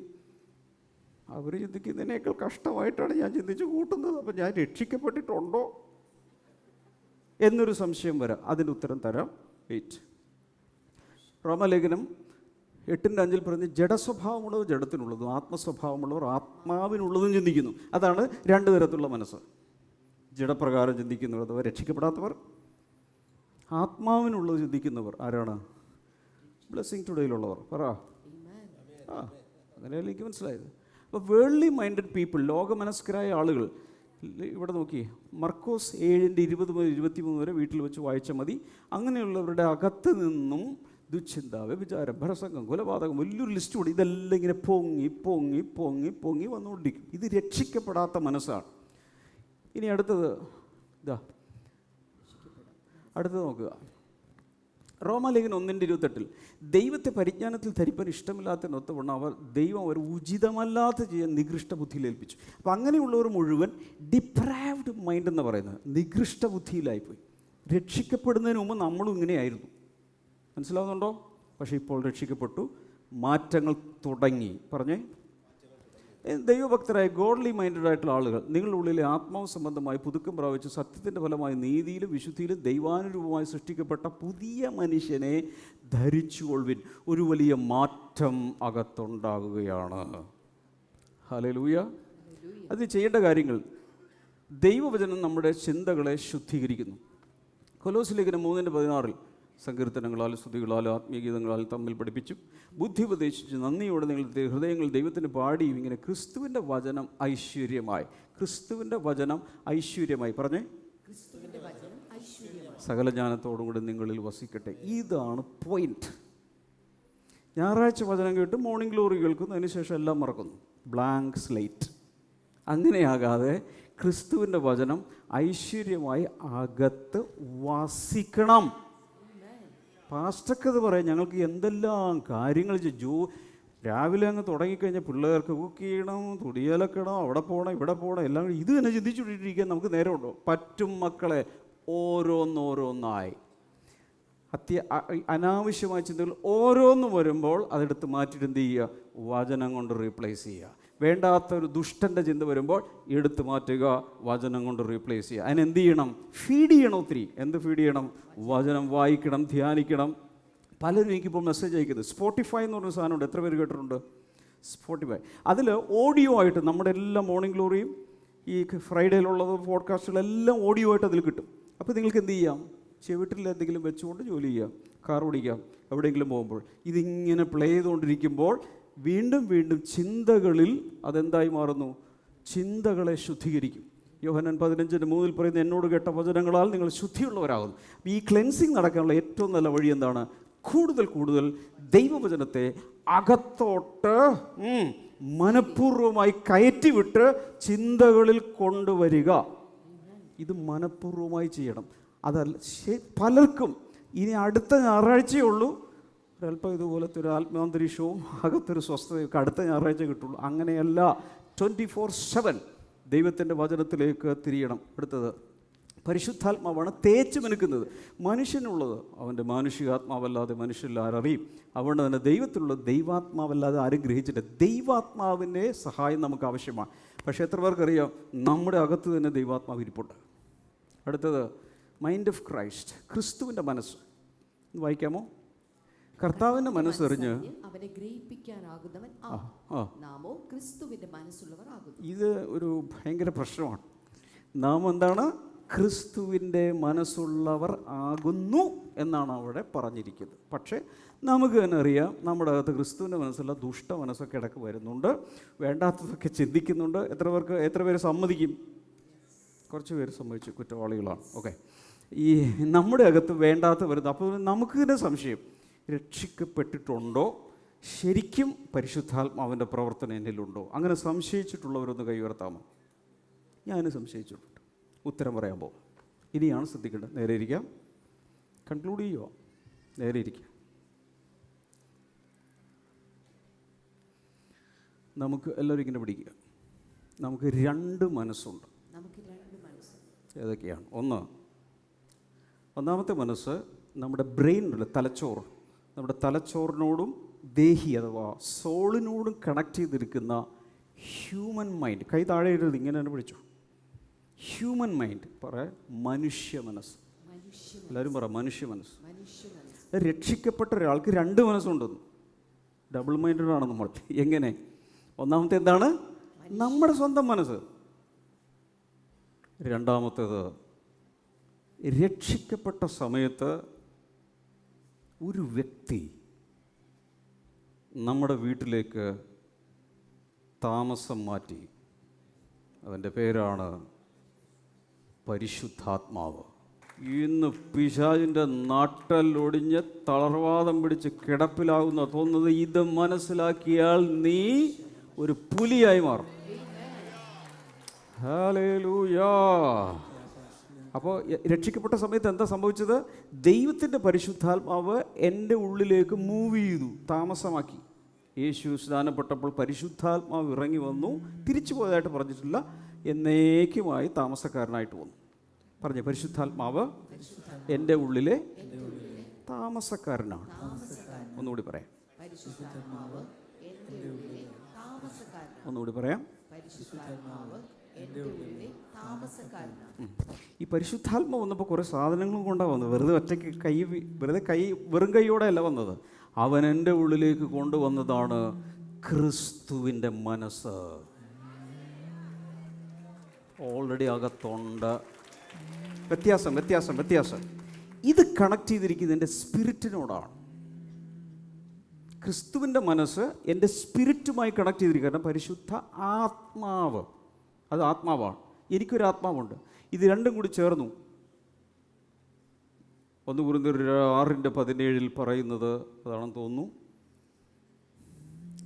അവർ ചിന്തിക്കുന്നതിനേക്കാൾ കഷ്ടമായിട്ടാണ് ഞാൻ ചിന്തിച്ച് കൂട്ടുന്നത്, അപ്പം ഞാൻ രക്ഷിക്കപ്പെട്ടിട്ടുണ്ടോ എന്നൊരു സംശയം വരാം. അതിൻ്റെ ഉത്തരം തരാം. വെയിറ്റ്. റോമലേഖനം 8:5 പറഞ്ഞ്, ജഡസ്വഭാവമുള്ളവർ ജഡത്തിനുള്ളതും ആത്മസ്വഭാവമുള്ളവർ ആത്മാവിനുള്ളതും ചിന്തിക്കുന്നു. അതാണ് 2 തരത്തിലുള്ള മനസ്സ്. ജഡപ്രകാരം ചിന്തിക്കുന്നവർ അഥവാ രക്ഷിക്കപ്പെടാത്തവർ, ആത്മാവിനുള്ളത് ചിന്തിക്കുന്നവർ ആരാണ്? ബ്ലെസ്സിങ് ടുഡേയിലുള്ളവർ. പറ, അങ്ങനെയല്ലേ എനിക്ക് മനസ്സിലായത്. അപ്പോൾ വേൾഡ്ലി മൈൻഡഡ് പീപ്പിൾ, ലോകമനസ്കരായ ആളുകൾ, ഇവിടെ നോക്കിയേ, മർക്കോസ് 7:20-23 വരെ വീട്ടിൽ വെച്ച് വായിച്ചാൽ മതി. അങ്ങനെയുള്ളവരുടെ അകത്ത് നിന്നും ദുശ്ചിന്ത, വ്യഭിചാരം, ഭരസംഗം, കൊലപാതകം, വലിയൊരു ലിസ്റ്റ് കൂടി, ഇതെല്ലാം ഇങ്ങനെ പൊങ്ങി വന്നുകൊണ്ടിരിക്കും. ഇത് രക്ഷിക്കപ്പെടാത്ത മനസ്സാണ്. ഇനി അടുത്തത് നോക്കുക. റോമാലേഖനം 1:28 ദൈവത്തെ പരിജ്ഞാനത്തിൽ ധരിപ്പാൻ ഇഷ്ടമില്ലാത്തതിനൊത്തവണ്ണം ദൈവം അവർ ഉചിതമല്ലാത്ത ചെയ്യാൻ നികൃഷ്ട ബുദ്ധിയിൽ ഏൽപ്പിച്ചു. അപ്പം അങ്ങനെയുള്ളവർ മുഴുവൻ ഡിപ്രാവ്ഡ് മൈൻഡ് എന്ന് പറയുന്നത് നികൃഷ്ട ബുദ്ധിയിലായിപ്പോയി. രക്ഷിക്കപ്പെടുന്നതിന് മുമ്പ് നമ്മളും ഇങ്ങനെയായിരുന്നു. മനസ്സിലാവുന്നുണ്ടോ? പക്ഷേ ഇപ്പോൾ രക്ഷിക്കപ്പെട്ടു, മാറ്റങ്ങൾ തുടങ്ങി. പറഞ്ഞേ, ദൈവഭക്തരായ ഗോഡ്ലി മൈൻഡഡ് ആയിട്ടുള്ള ആളുകൾ നിങ്ങളുടെ ഉള്ളിലെ ആത്മാവ് സംബന്ധമായി പുതുക്കം പ്രാപിച്ച് സത്യത്തിൻ്റെ ഫലമായി നീതിയിലും വിശുദ്ധിയിലും ദൈവാനുരൂപമായി സൃഷ്ടിക്കപ്പെട്ട പുതിയ മനുഷ്യനെ ധരിച്ചുകൊള്ളുവിൻ. ഒരു വലിയ മാറ്റം അകത്തുണ്ടാകുകയാണ്. ഹല്ലേലൂയ. അത് ചെയ്യേണ്ട കാര്യങ്ങൾ, ദൈവവചനം നമ്മുടെ ചിന്തകളെ ശുദ്ധീകരിക്കുന്നു. കൊലോസ്യ ലേഖനം 3:16 സങ്കീർത്തനങ്ങളാലും സ്തുതികളാലും ആത്മീയഗീതങ്ങളാലും തമ്മിൽ പഠിപ്പിച്ചു, ബുദ്ധി ഉപദേശിച്ചു, നന്ദിയോടെ നിങ്ങളുടെ ഹൃദയങ്ങൾ ദൈവത്തിന് പാടിയും ഇങ്ങനെ ക്രിസ്തുവിൻ്റെ വചനം ഐശ്വര്യമായി. ക്രിസ്തുവിൻ്റെ വചനം ഐശ്വര്യമായി. പറഞ്ഞേ, സകല ജ്ഞാനത്തോടും കൂടി നിങ്ങളിൽ വസിക്കട്ടെ. ഇതാണ് പോയിന്റ്. ഞായറാഴ്ച വചനം കേട്ട് മോർണിംഗ് ഗ്ലോറി കേൾക്കുന്നു, അതിനുശേഷം എല്ലാം മറക്കുന്നു. Blank slate. അങ്ങനെയാകാതെ ക്രിസ്തുവിൻ്റെ വചനം ഐശ്വര്യമായി അകത്ത് വസിക്കണം. പാസ്റ്റർക്കത് പറയാം, ഞങ്ങൾക്ക് എന്തെല്ലാം കാര്യങ്ങൾ രാവിലെ അങ്ങ് തുടങ്ങിക്കഴിഞ്ഞാൽ പിള്ളേർക്ക് കുക്ക് ചെയ്യണം, തുടിയലക്കണം, അവിടെ പോകണം, ഇവിടെ പോകണം, എല്ലാം ഇത് തന്നെ ചിന്തിച്ചുകൊണ്ടിരിക്കാൻ നമുക്ക് നേരമുണ്ടോ? പറ്റും മക്കളെ, ഓരോന്നോരോന്നായി അനാവശ്യമായ ചിന്തകൾ ഓരോന്ന് വരുമ്പോൾ അതെടുത്ത് മാറ്റിയിട്ട് എന്ത് ചെയ്യുക? വചനം കൊണ്ട് റീപ്ലേസ് ചെയ്യുക. വേണ്ടാത്തൊരു ദുഷ്ടൻ്റെ ചിന്ത വരുമ്പോൾ എടുത്ത് മാറ്റുക, വചനം കൊണ്ട് റീപ്ലേസ് ചെയ്യുക. അതിനെന്ത് ചെയ്യണം? ഫീഡ് ചെയ്യണം. ഒത്തിരി എന്ത് ഫീഡ് ചെയ്യണം? വചനം വായിക്കണം, ധ്യാനിക്കണം. പലരും എനിക്കിപ്പോൾ മെസ്സേജ് അയക്കുന്നത് സ്പോട്ടിഫൈ എന്ന് പറഞ്ഞ സാധനമുണ്ട്. എത്ര പേര് കേട്ടിട്ടുണ്ട് സ്പോട്ടിഫൈ? അതിൽ ഓഡിയോ ആയിട്ട് നമ്മുടെ എല്ലാ മോർണിംഗ് ഗ്ലോറിയും ഈ ഫ്രൈഡേയിലുള്ളത് പോഡ്കാസ്റ്റുകളെല്ലാം ഓഡിയോ ആയിട്ട് അതിൽ കിട്ടും. അപ്പോൾ നിങ്ങൾക്ക് എന്ത് ചെയ്യാം? ചെവിട്ടിൽ എന്തെങ്കിലും വെച്ചുകൊണ്ട് ജോലി ചെയ്യാം, കാർ ഓടിക്കാം, എവിടെയെങ്കിലും പോകുമ്പോൾ ഇതിങ്ങനെ പ്ലേ ചെയ്തുകൊണ്ടിരിക്കുമ്പോൾ വീണ്ടും വീണ്ടും ചിന്തകളിൽ അതെന്തായി മാറുന്നു? ചിന്തകളെ ശുദ്ധീകരിക്കും. യോഹന്നാൻ 15:3 പറയുന്നത്, എന്നോട് കേട്ട വചനങ്ങളാൽ നിങ്ങൾ ശുദ്ധിയുള്ളവരാകുന്നു. ഈ ക്ലെൻസിങ് നടക്കാനുള്ള ഏറ്റവും നല്ല വഴി എന്താണ്? കൂടുതൽ കൂടുതൽ ദൈവവചനത്തെ അകത്തോട്ട് മനഃപൂർവ്വമായി കയറ്റിവിട്ട് ചിന്തകളിൽ കൊണ്ടുവരിക. ഇത് മനഃപൂർവ്വമായി ചെയ്യണം. അതല്ല, പലർക്കും ഇനി അടുത്ത ഞായറാഴ്ചയേ ഉള്ളൂ ഒരല്പം ഇതുപോലത്തെ ഒരു ആത്മാന്തരീക്ഷവും അകത്തൊരു സ്വസ്ഥതയൊക്കെ അടുത്ത ഞായറാഴ്ച കിട്ടുള്ളൂ. അങ്ങനെയല്ല, 24/7 ദൈവത്തിൻ്റെ വചനത്തിലേക്ക് തിരിയണം. അടുത്തത് പരിശുദ്ധാത്മാവാണ് തേച്ച് മെനുക്കുന്നത്. മനുഷ്യനുള്ളത് അവൻ്റെ മാനുഷികാത്മാവല്ലാതെ മനുഷ്യരിൽ ആരറിയും? അതുകൊണ്ട് തന്നെ ദൈവത്തിലുള്ള ദൈവാത്മാവല്ലാതെ ആരും ഗ്രഹിച്ചിട്ട് ദൈവാത്മാവിൻ്റെ സഹായം നമുക്ക് ആവശ്യമാണ്. പക്ഷേ എത്ര പേർക്കറിയാം നമ്മുടെ അകത്ത് തന്നെ ദൈവാത്മാവ് ഇരിപ്പുണ്ട്? അടുത്തത് മൈൻഡ് ഓഫ് ക്രൈസ്റ്റ്, ക്രിസ്തുവിൻ്റെ മനസ്സ്. വായിക്കാമോ? കർത്താവിൻ്റെ മനസ്സറിഞ്ഞ് അവനെ ഗ്രഹിപ്പിക്കാനാകുന്നവൻ നാമോ ക്രിസ്തുവിൻ്റെ മനസ്സുള്ളവർ ആകുന്നു. ഇത് ഒരു ഭയങ്കര പ്രശ്നമാണ്. നാം എന്താണ്? ക്രിസ്തുവിൻ്റെ മനസ്സുള്ളവർ ആകുന്നു എന്നാണ് അവിടെ പറഞ്ഞിരിക്കുന്നത്. പക്ഷേ നമുക്ക് തന്നെ അറിയാം, നമ്മുടെ അകത്ത് ക്രിസ്തുവിൻ്റെ മനസ്സുള്ള ദുഷ്ട മനസ്സൊക്കെ ഇടയ്ക്ക് വരുന്നുണ്ട്, വേണ്ടാത്തതൊക്കെ ചിന്തിക്കുന്നുണ്ട്. എത്ര പേര് സമ്മതിക്കും? കുറച്ച് പേര് സമ്മതിച്ചു, കുറ്റവാളികളാണ്. ഓക്കെ, ഈ നമ്മുടെ അകത്ത് വേണ്ടാത്ത വരുന്നത്. അപ്പോൾ നമുക്ക് തന്നെ സംശയം, രക്ഷിക്കപ്പെട്ടിട്ടുണ്ടോ? ശരിക്കും പരിശുദ്ധാത്മാവിൻ്റെ പ്രവർത്തനം എന്നിലുണ്ടോ? അങ്ങനെ സംശയിച്ചിട്ടുള്ളവരൊന്ന് കൈയുയർത്താമോ? ഞാൻ സംശയിച്ചിട്ടുണ്ട്. ഉത്തരം പറയാൻ പോകും. ഇനിയാണ് ശ്രദ്ധിക്കേണ്ടത്. നേരെ ഇരിക്കാം. കൺക്ലൂഡ് ചെയ്യുമോ? നേരെ ഇരിക്കാം. നമുക്ക് എല്ലാവരും ഇങ്ങനെ പിടിക്കുക. നമുക്ക് രണ്ട് മനസ്സുണ്ട്. ഏതൊക്കെയാണ്? ഒന്നാമത്തെ മനസ്സ് നമ്മുടെ ബ്രെയിനുള്ള തലച്ചോറ്. നമ്മുടെ തലച്ചോറിനോടും ദേഹി അഥവാ സോളിനോടും കണക്ട് ചെയ്തിരിക്കുന്ന ഹ്യൂമൻ മൈൻഡ്. കൈ താഴെ ഇടരുത്, ഇങ്ങനെ തന്നെ പിടിച്ചു. ഹ്യൂമൻ മൈൻഡ് മനുഷ്യ മനസ്സ്. എല്ലാവരും പറ മനുഷ്യ മനസ്സ്. രക്ഷിക്കപ്പെട്ട ഒരാൾക്ക് രണ്ട് മനസ്സുണ്ടെന്ന്. ഡബിൾ മൈൻഡഡ് ആണ് നമ്മൾ. എങ്ങനെ? ഒന്നാമത്തെ എന്താണ്? നമ്മുടെ സ്വന്തം മനസ്സ്. രണ്ടാമത്തേത്, രക്ഷിക്കപ്പെട്ട സമയത്ത് ഒരു വ്യക്തി നമ്മുടെ വീട്ടിലേക്ക് താമസം മാറ്റി. അവൻ്റെ പേരാണ് പരിശുദ്ധാത്മാവ്. ഇന്ന് പിശാചിൻ്റെ നാട്ടലൊടിഞ്ഞ് തളർവാദം പിടിച്ച് കിടപ്പിലാകുന്ന തോന്നുന്നത്, ഇത് മനസ്സിലാക്കിയാൽ നീ ഒരു പുലിയായി മാറും. ഹല്ലേലൂയാ. അപ്പോൾ രക്ഷിക്കപ്പെട്ട സമയത്ത് എന്താ സംഭവിച്ചത്? ദൈവത്തിൻ്റെ പരിശുദ്ധാത്മാവ് എൻ്റെ ഉള്ളിലേക്ക് മൂവ് ചെയ്തു, താമസമാക്കി. യേശു സ്നാനപ്പെട്ടപ്പോൾ പരിശുദ്ധാത്മാവ് ഇറങ്ങി വന്നു. തിരിച്ചു പോയതായിട്ട് പറഞ്ഞിട്ടില്ല, എന്നേക്കുമായി താമസക്കാരനായിട്ട് വന്നു. പറഞ്ഞേ, പരിശുദ്ധാത്മാവ് എൻ്റെ ഉള്ളിലെ താമസക്കാരനാണ്. ഒന്നുകൂടി പറയാം, ഒന്നുകൂടി പറയാം. ഈ പരിശുദ്ധാത്മ വന്നപ്പോൾ കുറേ സാധനങ്ങളും കൊണ്ടാണ് വന്നത്. വെറുതെ ഒറ്റയ്ക്ക് വെറും കൈയോടെ അല്ല വന്നത്. അവൻ എൻ്റെ ഉള്ളിലേക്ക് കൊണ്ടുവന്നതാണ് ക്രിസ്തുവിൻ്റെ മനസ്സ്. ഓൾറെഡി അകത്തുണ്ട്. വ്യത്യാസം. ഇത് കണക്ട് ചെയ്തിരിക്കുന്നത് എൻ്റെ സ്പിരിറ്റിനോടാണ്. ക്രിസ്തുവിൻ്റെ മനസ്സ് എൻ്റെ സ്പിരിറ്റുമായി കണക്ട് ചെയ്തിരിക്കുക. കാരണം പരിശുദ്ധ ആത്മാവ്, അത് ആത്മാവാണ്. എനിക്കൊരു ആത്മാവുണ്ട്. ഇത് രണ്ടും കൂടി ചേർന്നു. 1 കൊരിന്ത്യർ 6:17 പറയുന്നത് അതാണെന്ന് തോന്നുന്നു.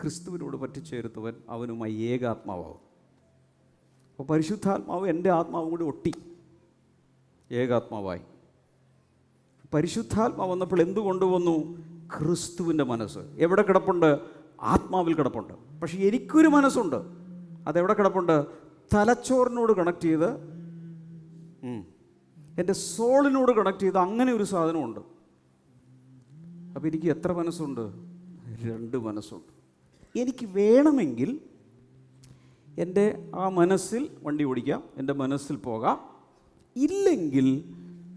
ക്രിസ്തുവിനോട് പറ്റിച്ചേരുന്നവൻ അവനുമായി ഏകാത്മാവാകും. അപ്പോൾ പരിശുദ്ധാത്മാവ് എൻ്റെ ആത്മാവും കൂടി ഒട്ടി ഏകാത്മാവായി. പരിശുദ്ധാത്മാവ് വന്നപ്പോൾ എന്ത് കൊണ്ടുവന്നു? ക്രിസ്തുവിൻ്റെ മനസ്സ്. എവിടെ കിടപ്പുണ്ട്? ആത്മാവിൽ കിടപ്പുണ്ട്. പക്ഷേ എനിക്കൊരു മനസ്സുണ്ട്. അതെവിടെ കിടപ്പുണ്ട്? തലച്ചോറിനോട് കണക്ട് ചെയ്ത്, എൻ്റെ സോളിനോട് കണക്ട് ചെയ്ത്, അങ്ങനെ ഒരു സാധനമുണ്ട്. അപ്പോൾ എനിക്ക് എത്ര മനസ്സുണ്ട്? 2 മനസ്സുണ്ട്. എനിക്ക് വേണമെങ്കിൽ എൻ്റെ ആ മനസ്സിൽ വണ്ടി ഓടിക്കാം, എൻ്റെ മനസ്സിൽ പോകാം. ഇല്ലെങ്കിൽ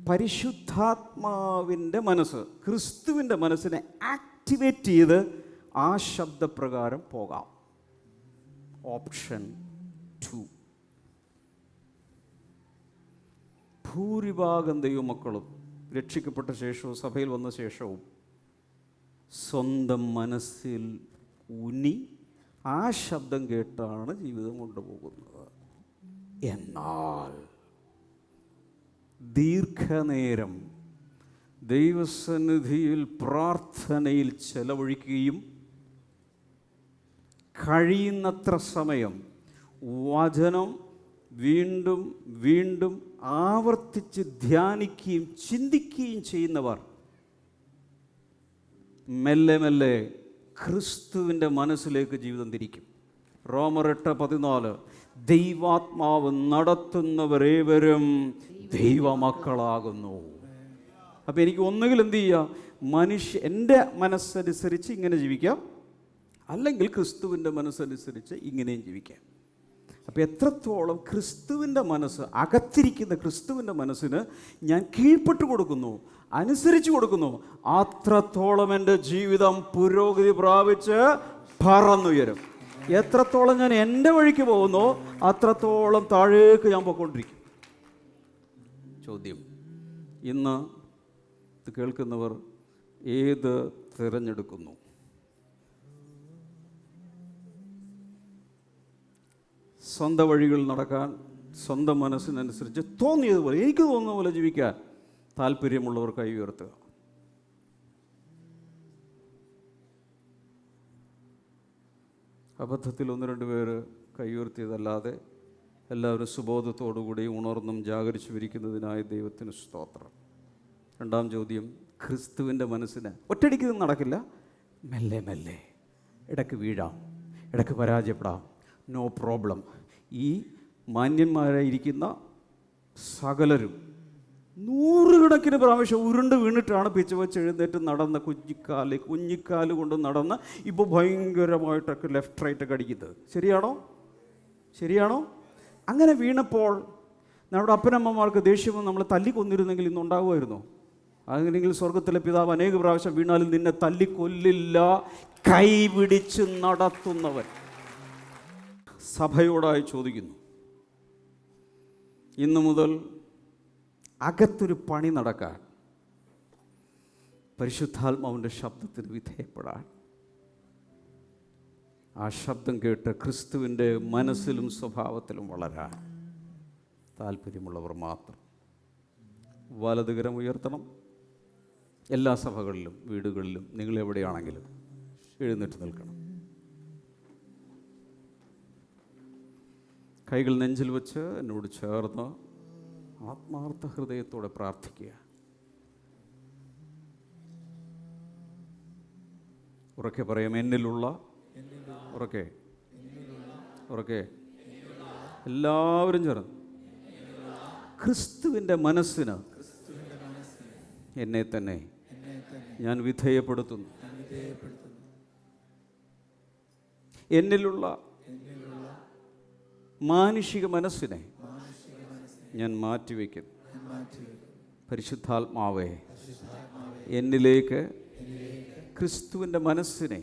പരിശുദ്ധാത്മാവിൻ്റെ മനസ്സ്, ക്രിസ്തുവിൻ്റെ മനസ്സിനെ ആക്ടിവേറ്റ് ചെയ്ത് ആ ശബ്ദപ്രകാരം പോകാം. ഓപ്ഷൻ 2. ഭൂരിഭാഗം ദൈവമക്കളും രക്ഷിക്കപ്പെട്ട ശേഷവും സഭയിൽ വന്ന ശേഷവും സ്വന്തം മനസ്സിൽ ഊന്നി ആ ശബ്ദം കേട്ടാണ് ജീവിതം കൊണ്ടുപോകുന്നത്. എന്നാൽ ദീർഘനേരം ദൈവസന്നിധിയിൽ പ്രാർത്ഥനയിൽ ചെലവഴിക്കുകയും കഴിയുന്നത്ര സമയം വചനം വീണ്ടും വീണ്ടും ആവർത്തിച്ച് ധ്യാനിക്കുകയും ചിന്തിക്കുകയും ചെയ്യുന്നവർ മെല്ലെ മെല്ലെ ക്രിസ്തുവിൻ്റെ മനസ്സിലേക്ക് ജീവിതം തിരിക്കും. റോമർ 8:14 ദൈവാത്മാവ് നടത്തുന്നവരേവരും ദൈവമക്കളാകുന്നു. അപ്പോൾ എനിക്ക് ഒന്നുകിൽ എന്ത് ചെയ്യുക? എൻ്റെ മനസ്സനുസരിച്ച് ഇങ്ങനെ ജീവിക്കാം, അല്ലെങ്കിൽ ക്രിസ്തുവിൻ്റെ മനസ്സനുസരിച്ച് ഇങ്ങനെയും ജീവിക്കാം. അപ്പോൾ എത്രത്തോളം ക്രിസ്തുവിൻ്റെ മനസ്സ്, അകത്തിരിക്കുന്ന ക്രിസ്തുവിൻ്റെ മനസ്സിന് ഞാൻ കീഴ്പ്പെട്ട് കൊടുക്കുന്നു, അനുസരിച്ച് കൊടുക്കുന്നു, അത്രത്തോളം എൻ്റെ ജീവിതം പുരോഗതി പ്രാപിച്ച് പറന്നുയരും. എത്രത്തോളം ഞാൻ എൻ്റെ വഴിക്ക് പോകുന്നോ അത്രത്തോളം താഴേക്ക് ഞാൻ പോയിക്കൊണ്ടിരിക്കും. ചോദ്യം, ഇന്ന് ഇത് കേൾക്കുന്നവർ ഏത് തിരഞ്ഞെടുക്കുന്നു? സ്വന്തം വഴികളിൽ നടക്കാൻ, സ്വന്തം മനസ്സിനനുസരിച്ച് തോന്നിയതുപോലെ, എനിക്ക് തോന്നുന്ന പോലെ ജീവിക്കാൻ താല്പര്യമുള്ളവർ കൈ ഉയർത്തുക. അബദ്ധത്തിൽ 1-2 പേര് കൈ ഉയർത്തിയതല്ലാതെ എല്ലാവരും സുബോധത്തോടുകൂടി ഉണർന്നും ജാഗരിച്ചു ഇരിക്കുന്നതിനായി ദൈവത്തിന് സ്തോത്രം. 2ാം ചോദ്യം, ക്രിസ്തുവിൻ്റെ മനസ്സിന് ഒറ്റയടിക്ക് ഇതൊന്നും നടക്കില്ല. മെല്ലെ മെല്ലെ, ഇടയ്ക്ക് വീഴാം, ഇടയ്ക്ക് പരാജയപ്പെടാം, നോ പ്രോബ്ലം. ഈ മാന്യന്മാരായിരിക്കുന്ന സകലരും 100 കണക്കിന് പ്രാവശ്യം ഉരുണ്ട് വീണിട്ടാണ് പിച്ച് വെച്ച് എഴുന്നേറ്റ് നടന്ന കുഞ്ഞിക്കാല് കൊണ്ട് നടന്ന് ഇപ്പോൾ ഭയങ്കരമായിട്ടൊക്കെ ലെഫ്റ്റ് റൈറ്റൊക്കെ അടിക്കുന്നത്. ശരിയാണോ? അങ്ങനെ വീണപ്പോൾ നമ്മുടെ അപ്പനമ്മമാർക്ക് ദേഷ്യവും നമ്മളെ തല്ലിക്കൊന്നിരുന്നെങ്കിൽ ഇന്നുണ്ടാകുമായിരുന്നോ? അങ്ങനെയെങ്കിൽ സ്വർഗത്തിലെ പിതാവ് അനേക പ്രാവശ്യം വീണാലും നിന്നെ തല്ലിക്കൊല്ലില്ല, കൈപിടിച്ച് നടത്തുന്നവൻ. സഭയോടായി ചോദിക്കുന്നു, ഇന്നു മുതൽ അകത്തൊരു പണി നടക്കാൻ, പരിശുദ്ധാത്മാവിൻ്റെ ശബ്ദത്തിന് വിധേയപ്പെടാൻ, ആ ശബ്ദം കേട്ട് ക്രിസ്തുവിൻ്റെ മനസ്സിലും സ്വഭാവത്തിലും വളരാൻ താല്പര്യമുള്ളവർ മാത്രം വലതുകരം ഉയർത്തണം. എല്ലാ സഭകളിലും വീടുകളിലും നിങ്ങളെവിടെയാണെങ്കിലും എഴുന്നേറ്റ് നിൽക്കണം. കൈകൾ നെഞ്ചിൽ വെച്ച് എന്നോട് ചേർന്ന് ആത്മാർത്ഥ ഹൃദയത്തോടെ പ്രാർത്ഥിക്കുക. ഉറക്കെ പറയാം, എന്നിലുള്ള ഉറക്കെ എല്ലാവരും ചേർന്ന് ക്രിസ്തുവിൻ്റെ മനസ്സിന് എന്നെ തന്നെ ഞാൻ വിധേയപ്പെടുത്തുന്നു. എന്നിലുള്ള മാനുഷിക മനസ്സിനെ ഞാൻ മാറ്റിവെക്കുന്നു. പരിശുദ്ധാത്മാവേ, എന്നിലേക്ക് ക്രിസ്തുവിൻ്റെ മനസ്സിനെ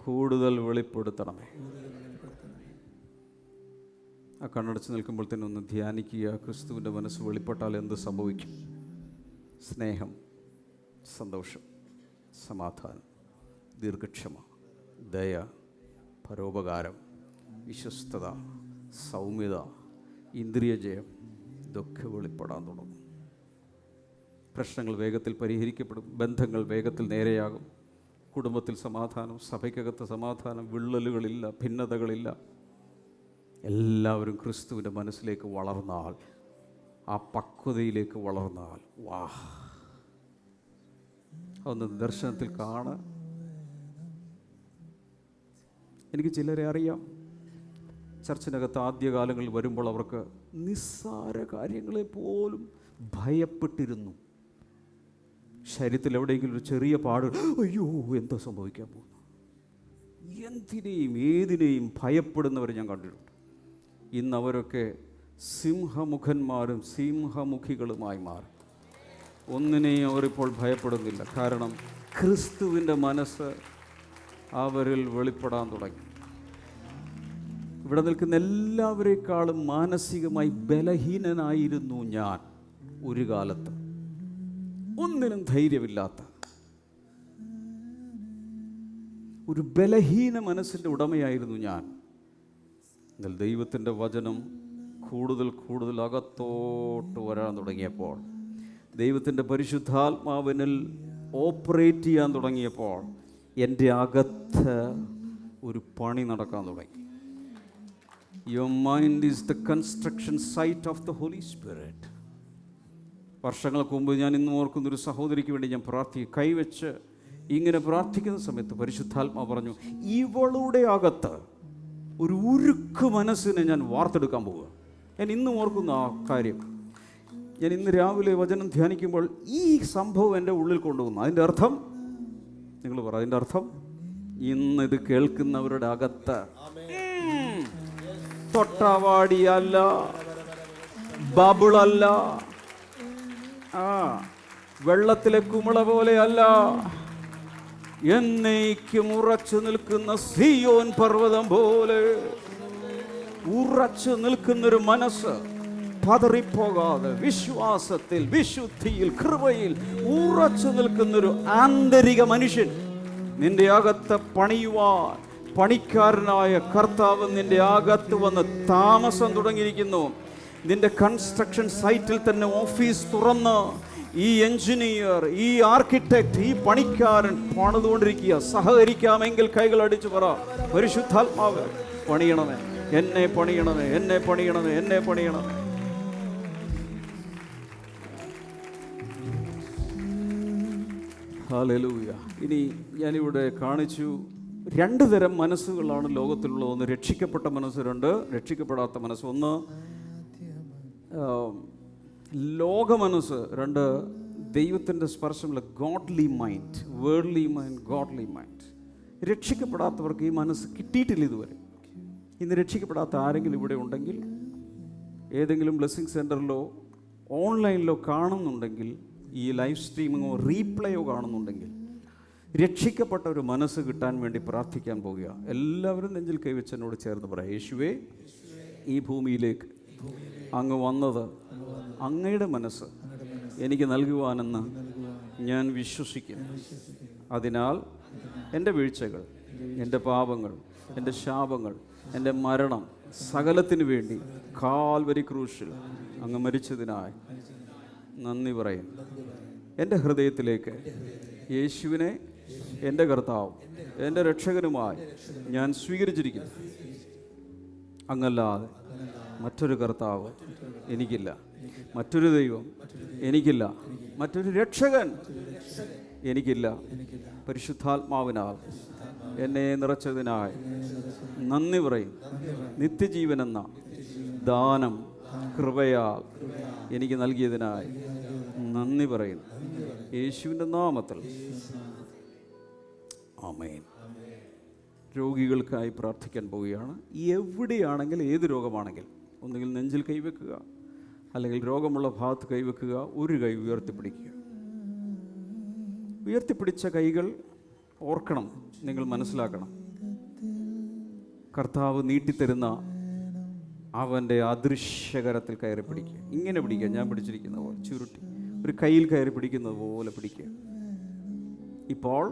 കൂടുതൽ വെളിപ്പെടുത്തണമേ. ആ കണ്ണടച്ച് നിൽക്കുമ്പോൾ തന്നെ ഒന്ന് ധ്യാനിക്കുക. ക്രിസ്തുവിൻ്റെ മനസ്സ് വെളിപ്പെട്ടാൽ എന്ത് സംഭവിക്കും? സ്നേഹം, സന്തോഷം, സമാധാനം, ദീർഘക്ഷമ, ദയ, പരോപകാരം, വിശ്വസ്തത, സൗമ്യത, ഇന്ദ്രിയജയം, ഇതൊക്കെ വെളിപ്പെടാൻ തുടങ്ങും. പ്രശ്നങ്ങൾ വേഗത്തിൽ പരിഹരിക്കപ്പെടും. ബന്ധങ്ങൾ വേഗത്തിൽ നേരെയാകും. കുടുംബത്തിൽ സമാധാനം, സഭയ്ക്കകത്ത് സമാധാനം, വിള്ളലുകളില്ല, ഭിന്നതകളില്ല. എല്ലാവരും ക്രിസ്തുവിൻ്റെ മനസ്സിലേക്ക് വളർന്നാൽ, ആ പക്വതയിലേക്ക് വളർന്നാൽ, വാ, ഒന്ന് ദർശനത്തിൽ കാണാൻ. എനിക്ക് ചിലരെ അറിയാം. ചർച്ചിനകത്ത് ആദ്യകാലങ്ങളിൽ വരുമ്പോൾ അവർക്ക് നിസ്സാര കാര്യങ്ങളെ പോലും ഭയപ്പെട്ടിരുന്നു. ശരീരത്തിൽ എവിടെയെങ്കിലും ഒരു ചെറിയ പാട്, അയ്യോ എന്താ സംഭവിക്കാൻ പോകുന്നു, എന്തിനേയും ഏതിനേയും ഭയപ്പെടുന്നവരെ ഞാൻ കണ്ടിട്ടുണ്ട്. ഇന്ന് അവരൊക്കെ സിംഹമുഖന്മാരും സിംഹമുഖികളുമായി മാറി. ഒന്നിനെയും അവരിപ്പോൾ ഭയപ്പെടുന്നില്ല. കാരണം ക്രിസ്തുവിൻ്റെ മനസ്സ് അവരിൽ വെളിപ്പെടാൻ തുടങ്ങി. ഇവിടെ നിൽക്കുന്ന എല്ലാവരെക്കാളും മാനസികമായി ബലഹീനനായിരുന്നു ഞാൻ ഒരു കാലത്ത്. ഒന്നിനും ധൈര്യമില്ലാത്ത ഒരു ബലഹീന മനസ്സിൻ്റെ ഉടമയായിരുന്നു ഞാൻ. എന്നാൽ ദൈവത്തിൻ്റെ വചനം കൂടുതൽ കൂടുതൽ അകത്തോട്ട് വരാൻ തുടങ്ങിയപ്പോൾ, ദൈവത്തിൻ്റെ പരിശുദ്ധാത്മാവിനിൽ ഓപ്പറേറ്റ് ചെയ്യാൻ തുടങ്ങിയപ്പോൾ, എൻ്റെ അകത്ത് ഒരു പണി നടക്കാൻ തുടങ്ങി. Your mind is the construction site of the Holy Spirit. വർഷങ്ങൾക്ക് മുമ്പ് ഞാൻ ഇന്ന് ഓർക്കുന്നൊരു സഹോദരിക്ക് വേണ്ടി ഞാൻ കൈവച്ച് ഇങ്ങനെ പ്രാർത്ഥിക്കുന്ന സമയത്ത് പരിശുദ്ധാത്മാവ് പറഞ്ഞു, ഇവളുടെ അകത്ത് ഒരു ഉരുക്ക് മനസ്സിനെ ഞാൻ വാർത്തെടുക്കാൻ പോവുക. ഞാൻ ഇന്നും ഓർക്കുന്ന ആ കാര്യം. ഞാൻ ഇന്ന് രാവിലെ വചനം ധ്യാനിക്കുമ്പോൾ ഈ സംഭവം എൻ്റെ ഉള്ളിൽ കൊണ്ടുവന്നു. അതിൻ്റെ അർത്ഥം നിങ്ങൾ പറ. അതിൻ്റെ അർത്ഥം ഇന്ന് ഇത് കേൾക്കുന്നവരുടെ അകത്ത് തൊട്ടാവാടിയല്ല, ബബിളല്ല, വെള്ളത്തിലെ കുമിള പോലെയല്ല, എന്നേക്കും ഉറച്ചു നിൽക്കുന്ന സിയോൻ പർവ്വതം പോലെ ഉറച്ചു നിൽക്കുന്നൊരു മനസ്സ്, പതറിപ്പോകാതെ വിശ്വാസത്തിൽ, വിശുദ്ധിയിൽ, കൃപയിൽ ഉറച്ചു നിൽക്കുന്നൊരു ആന്തരിക മനുഷ്യൻ നിന്റെ അകത്ത് പണിയുവാൻ പണിക്കാരനായ കർത്താവ് നിന്റെ അകത്ത് വന്ന് താമസം തുടങ്ങിയിരിക്കുന്നു. നിന്റെ കൺസ്ട്രക്ഷൻ സൈറ്റിൽ തന്നെ ഓഫീസ് തുറന്ന് ഈ എഞ്ചിനീയർ, ഈ ആർക്കിടെക്ട്, ഈ പണിക്കാരൻ പണിതുകൊണ്ടിരിക്കുക. സഹകരിക്കാമെങ്കിൽ കൈകൾ അടിച്ചു പറ, പരിശുദ്ധാത്മാവ് പണിയണമേ, എന്നെ പണിയണമേ, എന്നെ പണിയണമേ, എന്നെ പണിയണമേ. ഹല്ലേലൂയ. ഇനി ഞാനിവിടെ കാണിച്ചു, രണ്ട് തരം മനസ്സുകളാണ് ലോകത്തിലുള്ളത്. ഒന്ന് രക്ഷിക്കപ്പെട്ട മനസ്സ്, രണ്ട് രക്ഷിക്കപ്പെടാത്ത മനസ്സ്. ഒന്ന് ലോക മനസ്സ്, രണ്ട് ദൈവത്തിൻ്റെ സ്പർശമുള്ള godly mind, worldly mind, godly mind. രക്ഷിക്കപ്പെടാത്തവർക്ക് ഈ മനസ്സ് കിട്ടിയിട്ടില്ല ഇതുവരെ. ഇന്ന് രക്ഷിക്കപ്പെടാത്ത ആരെങ്കിലും ഇവിടെ ഉണ്ടെങ്കിൽ, ഏതെങ്കിലും ബ്ലെസ്സിങ് സെൻറ്ററിലോ ഓൺലൈനിലോ കാണുന്നുണ്ടെങ്കിൽ, ഈ ലൈവ് സ്ട്രീമിങ്ങോ റീപ്ലേയോ കാണുന്നുണ്ടെങ്കിൽ, രക്ഷിക്കപ്പെട്ട ഒരു മനസ്സ് കിട്ടാൻ വേണ്ടി പ്രാർത്ഥിക്കാൻ പോകുക. എല്ലാവരും നെഞ്ചിൽ കൈവച്ച് എന്നോട് ചേർന്ന് പറയാം, യേശുവേ, ഈ ഭൂമിയിലേക്ക് അങ്ങ് വന്നത് അങ്ങയുടെ മനസ്സ് എനിക്ക് നൽകുവാനെന്ന് ഞാൻ വിശ്വസിക്കുന്നു. അതിനാൽ എൻ്റെ വീഴ്ചകൾ, എൻ്റെ പാപങ്ങൾ, എൻ്റെ ശാപങ്ങൾ, എൻ്റെ മരണം സകലത്തിനു വേണ്ടി കാൽവരി ക്രൂശിൽ അങ്ങ് മരിച്ചതിനായി നന്ദി പറയും. എൻ്റെ ഹൃദയത്തിലേക്ക് യേശുവിനെ എൻ്റെ കർത്താവും എൻ്റെ രക്ഷകനുമായി ഞാൻ സ്വീകരിച്ചിരിക്കുന്നു. അങ്ങല്ലാതെ മറ്റൊരു കർത്താവ് എനിക്കില്ല, മറ്റൊരു ദൈവം എനിക്കില്ല, മറ്റൊരു രക്ഷകൻ എനിക്കില്ല. പരിശുദ്ധാത്മാവിനാൽ എന്നെ നിറച്ചതിനായി നന്ദി പറയും. നിത്യജീവനെന്ന ദാനം കൃപയാൽ എനിക്ക് നൽകിയതിനായി നന്ദി പറയുന്നു. യേശുവിൻ്റെ നാമത്തിൽ ആമേൻ. രോഗികൾക്കായി പ്രാർത്ഥിക്കാൻ പോവുകയാണ്. എവിടെയാണെങ്കിൽ, ഏത് രോഗമാണെങ്കിലും, ഒന്നുകിൽ നെഞ്ചിൽ കൈവെക്കുക, അല്ലെങ്കിൽ രോഗമുള്ള ഭാഗത്ത് കൈവെക്കുക. ഒരു കൈ ഉയർത്തിപ്പിടിക്കുക. ഉയർത്തിപ്പിടിച്ച കൈകൾ ഓർക്കണം, നിങ്ങൾ മനസ്സിലാക്കണം, കർത്താവ് നീട്ടിത്തരുന്ന അവൻ്റെ അദൃശ്യകരത്തിൽ കയറി പിടിക്കുക. ഇങ്ങനെ പിടിക്കുക, ഞാൻ പിടിച്ചിരിക്കുന്ന പോലെ ചുരുട്ടി ഒരു കയ്യിൽ കയറി പിടിക്കുന്നത് പോലെ പിടിക്കുക. ഇപ്പോൾ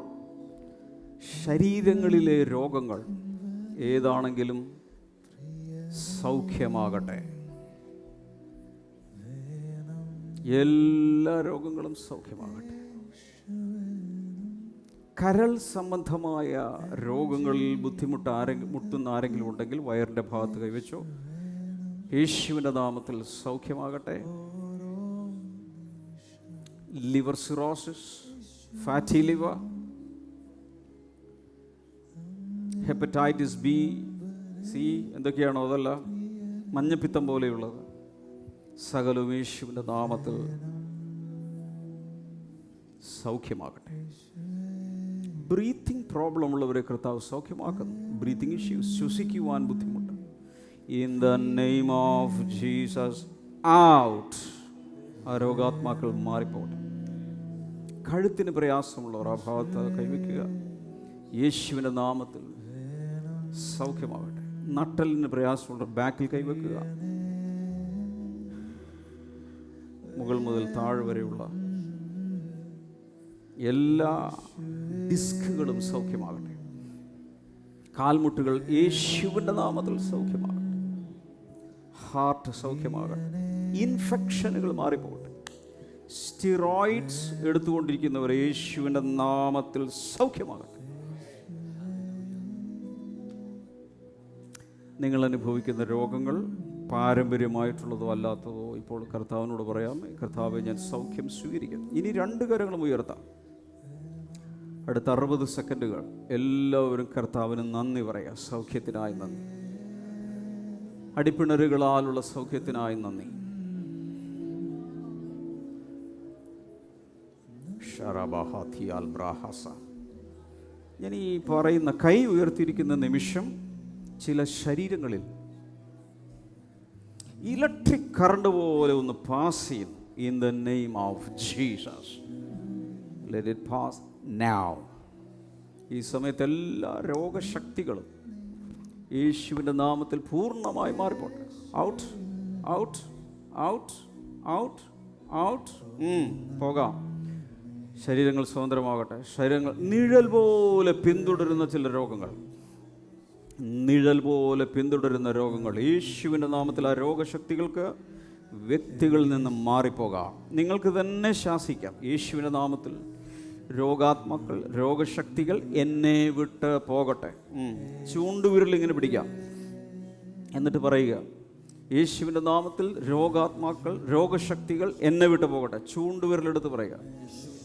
ശരീരങ്ങളിലെ രോഗങ്ങൾ ഏതാണെങ്കിലും സൗഖ്യമാകട്ടെ. എല്ലാ രോഗങ്ങളും സൗഖ്യമാകട്ടെ. കരൾ സംബന്ധമായ രോഗങ്ങളിൽ മുട്ടുന്ന ആരെങ്കിലും ഉണ്ടെങ്കിൽ വയറിൻ്റെ ഭാഗത്ത് കൈവച്ചോ. യേശുവിൻ്റെ നാമത്തിൽ സൗഖ്യമാകട്ടെ. Liver cirrhosis, fatty liver, hepatitis B, C, എന്തൊക്കെയാണോ അതല്ല, മഞ്ഞപ്പിത്തം പോലെയുള്ളത്, സകലവും യേശുവിൻ്റെ നാമത്തിൽ സൗഖ്യമാകട്ടെ. ബ്രീത്തിങ് പ്രോബ്ലം ഉള്ളവരെ കർത്താവ് സൗഖ്യമാക്കുന്നു. ബ്രീത്തിങ് ഇഷ്യൂസ്, ശ്വസിക്കുവാൻ ബുദ്ധിമുട്ട്, in the name of Jesus out. ആ രോഗാത്മാക്കൾ മാറിപ്പോട്ടെ. കഴുത്തിന് പ്രയാസമുള്ളവർ ആ ഭാഗത്ത് കൈവയ്ക്കുക. യേശുവിൻ്റെ നാമത്തിൽ സൗഖ്യമാകട്ടെ. നട്ടലിന് പ്രയാസമുള്ളവർ ബാക്കിൽ കൈവയ്ക്കുക. മുകൾ മുതൽ താഴെ വരെയുള്ള എല്ലാ ഡിസ്കുകളും സൗഖ്യമാകട്ടെ. കാൽമുട്ടുകൾ യേശുവിൻ്റെ നാമത്തിൽ സൗഖ്യമാകട്ടെ. ഹാർട്ട് സൗഖ്യമാകട്ടെ. ഇൻഫെക്ഷനുകൾ മാറിപ്പോകട്ടെ. സ്റ്റിറോയിഡ്സ് എടുത്തുകൊണ്ടിരിക്കുന്നവർ യേശുവിൻ്റെ നാമത്തിൽ സൗഖ്യമാകട്ടെ. നിങ്ങൾ അനുഭവിക്കുന്ന രോഗങ്ങൾ പാരമ്പര്യമായിട്ടുള്ളതോ അല്ലാത്തതോ ഇപ്പോൾ കർത്താവിനോട് പറയാം, കർത്താവെ ഞാൻ സൗഖ്യം സ്വീകരിക്കുന്നു. ഇനി 2 കരങ്ങളും ഉയർത്താം. അടുത്ത 60 സെക്കൻഡുകൾ എല്ലാവരും കർത്താവിന് നന്ദി പറയാം. സൗഖ്യത്തിനായി നന്ദി. അടിപ്പിണരുകളാലുള്ള സൗഖ്യത്തിനായി നന്ദി. ഞാൻ ഈ പറയുന്ന കൈ ഉയർത്തിയിരിക്കുന്ന നിമിഷം ചില ശരീരങ്ങളിൽ ഇലക്ട്രിക് കറണ്ട് പോലെ ഒന്ന് പാസ് ചെയ്യും. In the name of Jesus let it pass now. ഈ സമയത്ത് എല്ലാ രോഗശക്തികളും യേശുവിൻ്റെ നാമത്തിൽ പൂർണ്ണമായി മാറിപ്പോട്ടെ. Out, out, out, out, out. പോകാം. ശരീരങ്ങൾ സ്വതന്ത്രമാകട്ടെ. ശരീരങ്ങൾ നിഴൽ പോലെ പിന്തുടരുന്ന ചില രോഗങ്ങൾ, നിഴൽ പോലെ പിന്തുടരുന്ന രോഗങ്ങൾ യേശുവിൻ്റെ നാമത്തിൽ ആ രോഗശക്തികൾക്ക് വ്യക്തികളിൽ നിന്ന് മാറിപ്പോകാം. നിങ്ങൾക്ക് തന്നെ ശാസിക്കാം, യേശുവിൻ്റെ നാമത്തിൽ രോഗാത്മാക്കൾ, രോഗശക്തികൾ എന്നെ വിട്ട് പോകട്ടെ. ചൂണ്ടുവിരൽ ഇങ്ങനെ പിടിക്കാം. എന്നിട്ട് പറയുക, യേശുവിൻ്റെ നാമത്തിൽ രോഗാത്മാക്കൾ, രോഗശക്തികൾ എന്നെ വിട്ട് പോകട്ടെ. ചൂണ്ടുവിരലെടുത്ത് പറയുക,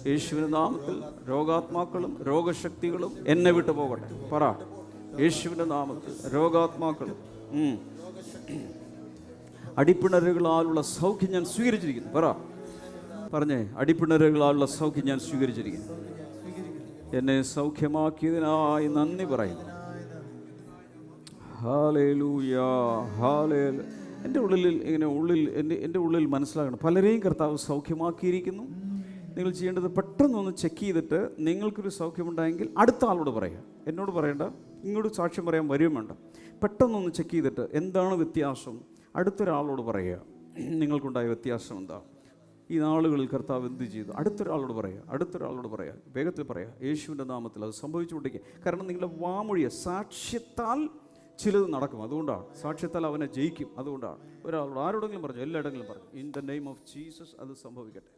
യേശുവിൻ്റെ നാമത്തിൽ രോഗാത്മാക്കളും രോഗശക്തികളും എന്നെ വിട്ട് പോകട്ടെ. പറ, യേശുവിൻ്റെ നാമത്തിൽ രോഗാത്മാക്കളും അടിപ്പിണരുകളാലുള്ള സൗഖ്യം ഞാൻ സ്വീകരിച്ചിരിക്കുന്നു. പറഞ്ഞേ, അടിപ്പിണരുകളാലുള്ള സൗഖ്യം ഞാൻ സ്വീകരിച്ചിരിക്കുന്നു. എന്നെ സൗഖ്യമാക്കിയതിനായി നന്ദി പറയുന്നു. Hallelujah, hallelujah. എൻ്റെ ഉള്ളിൽ മനസ്സിലാക്കണം, പലരെയും കർത്താവ് സൗഖ്യമാക്കിയിരിക്കുന്നു. നിങ്ങൾ ചെയ്യേണ്ടത് പെട്ടെന്നൊന്ന് ചെക്ക് ചെയ്തിട്ട് നിങ്ങൾക്കൊരു സൗഖ്യമുണ്ടായെങ്കിൽ അടുത്ത ആളോട് പറയുക. എന്നോട് പറയേണ്ട, ഇങ്ങോട്ട് സാക്ഷ്യം പറയാൻ വരികയും വേണ്ട. പെട്ടെന്നൊന്ന് ചെക്ക് ചെയ്തിട്ട് എന്താണ് വ്യത്യാസം അടുത്തൊരാളോട് പറയുക. നിങ്ങൾക്കുണ്ടായ വ്യത്യാസം എന്താ, ഈ നാളുകളിൽ കർത്താവ് എന്ത് ചെയ്തു, അടുത്തൊരാളോട് പറയുക. വേഗത്തിൽ പറയുക, യേശുവിൻ്റെ നാമത്തിൽ അത് സംഭവിച്ചുകൊണ്ടിരിക്കുക. കാരണം നിങ്ങളുടെ വാമൊഴിയ സാക്ഷ്യത്താൽ ചിലത് നടക്കും. അതുകൊണ്ടാണ് സാക്ഷ്യത്താൽ അവനെ ജയിക്കും. അതുകൊണ്ടാണ് ഒരാളോട് ആരോടെങ്കിലും പറഞ്ഞു, എല്ലായിടങ്ങളിലും പറഞ്ഞു, in the name of Jesus അത് സംഭവിക്കട്ടെ.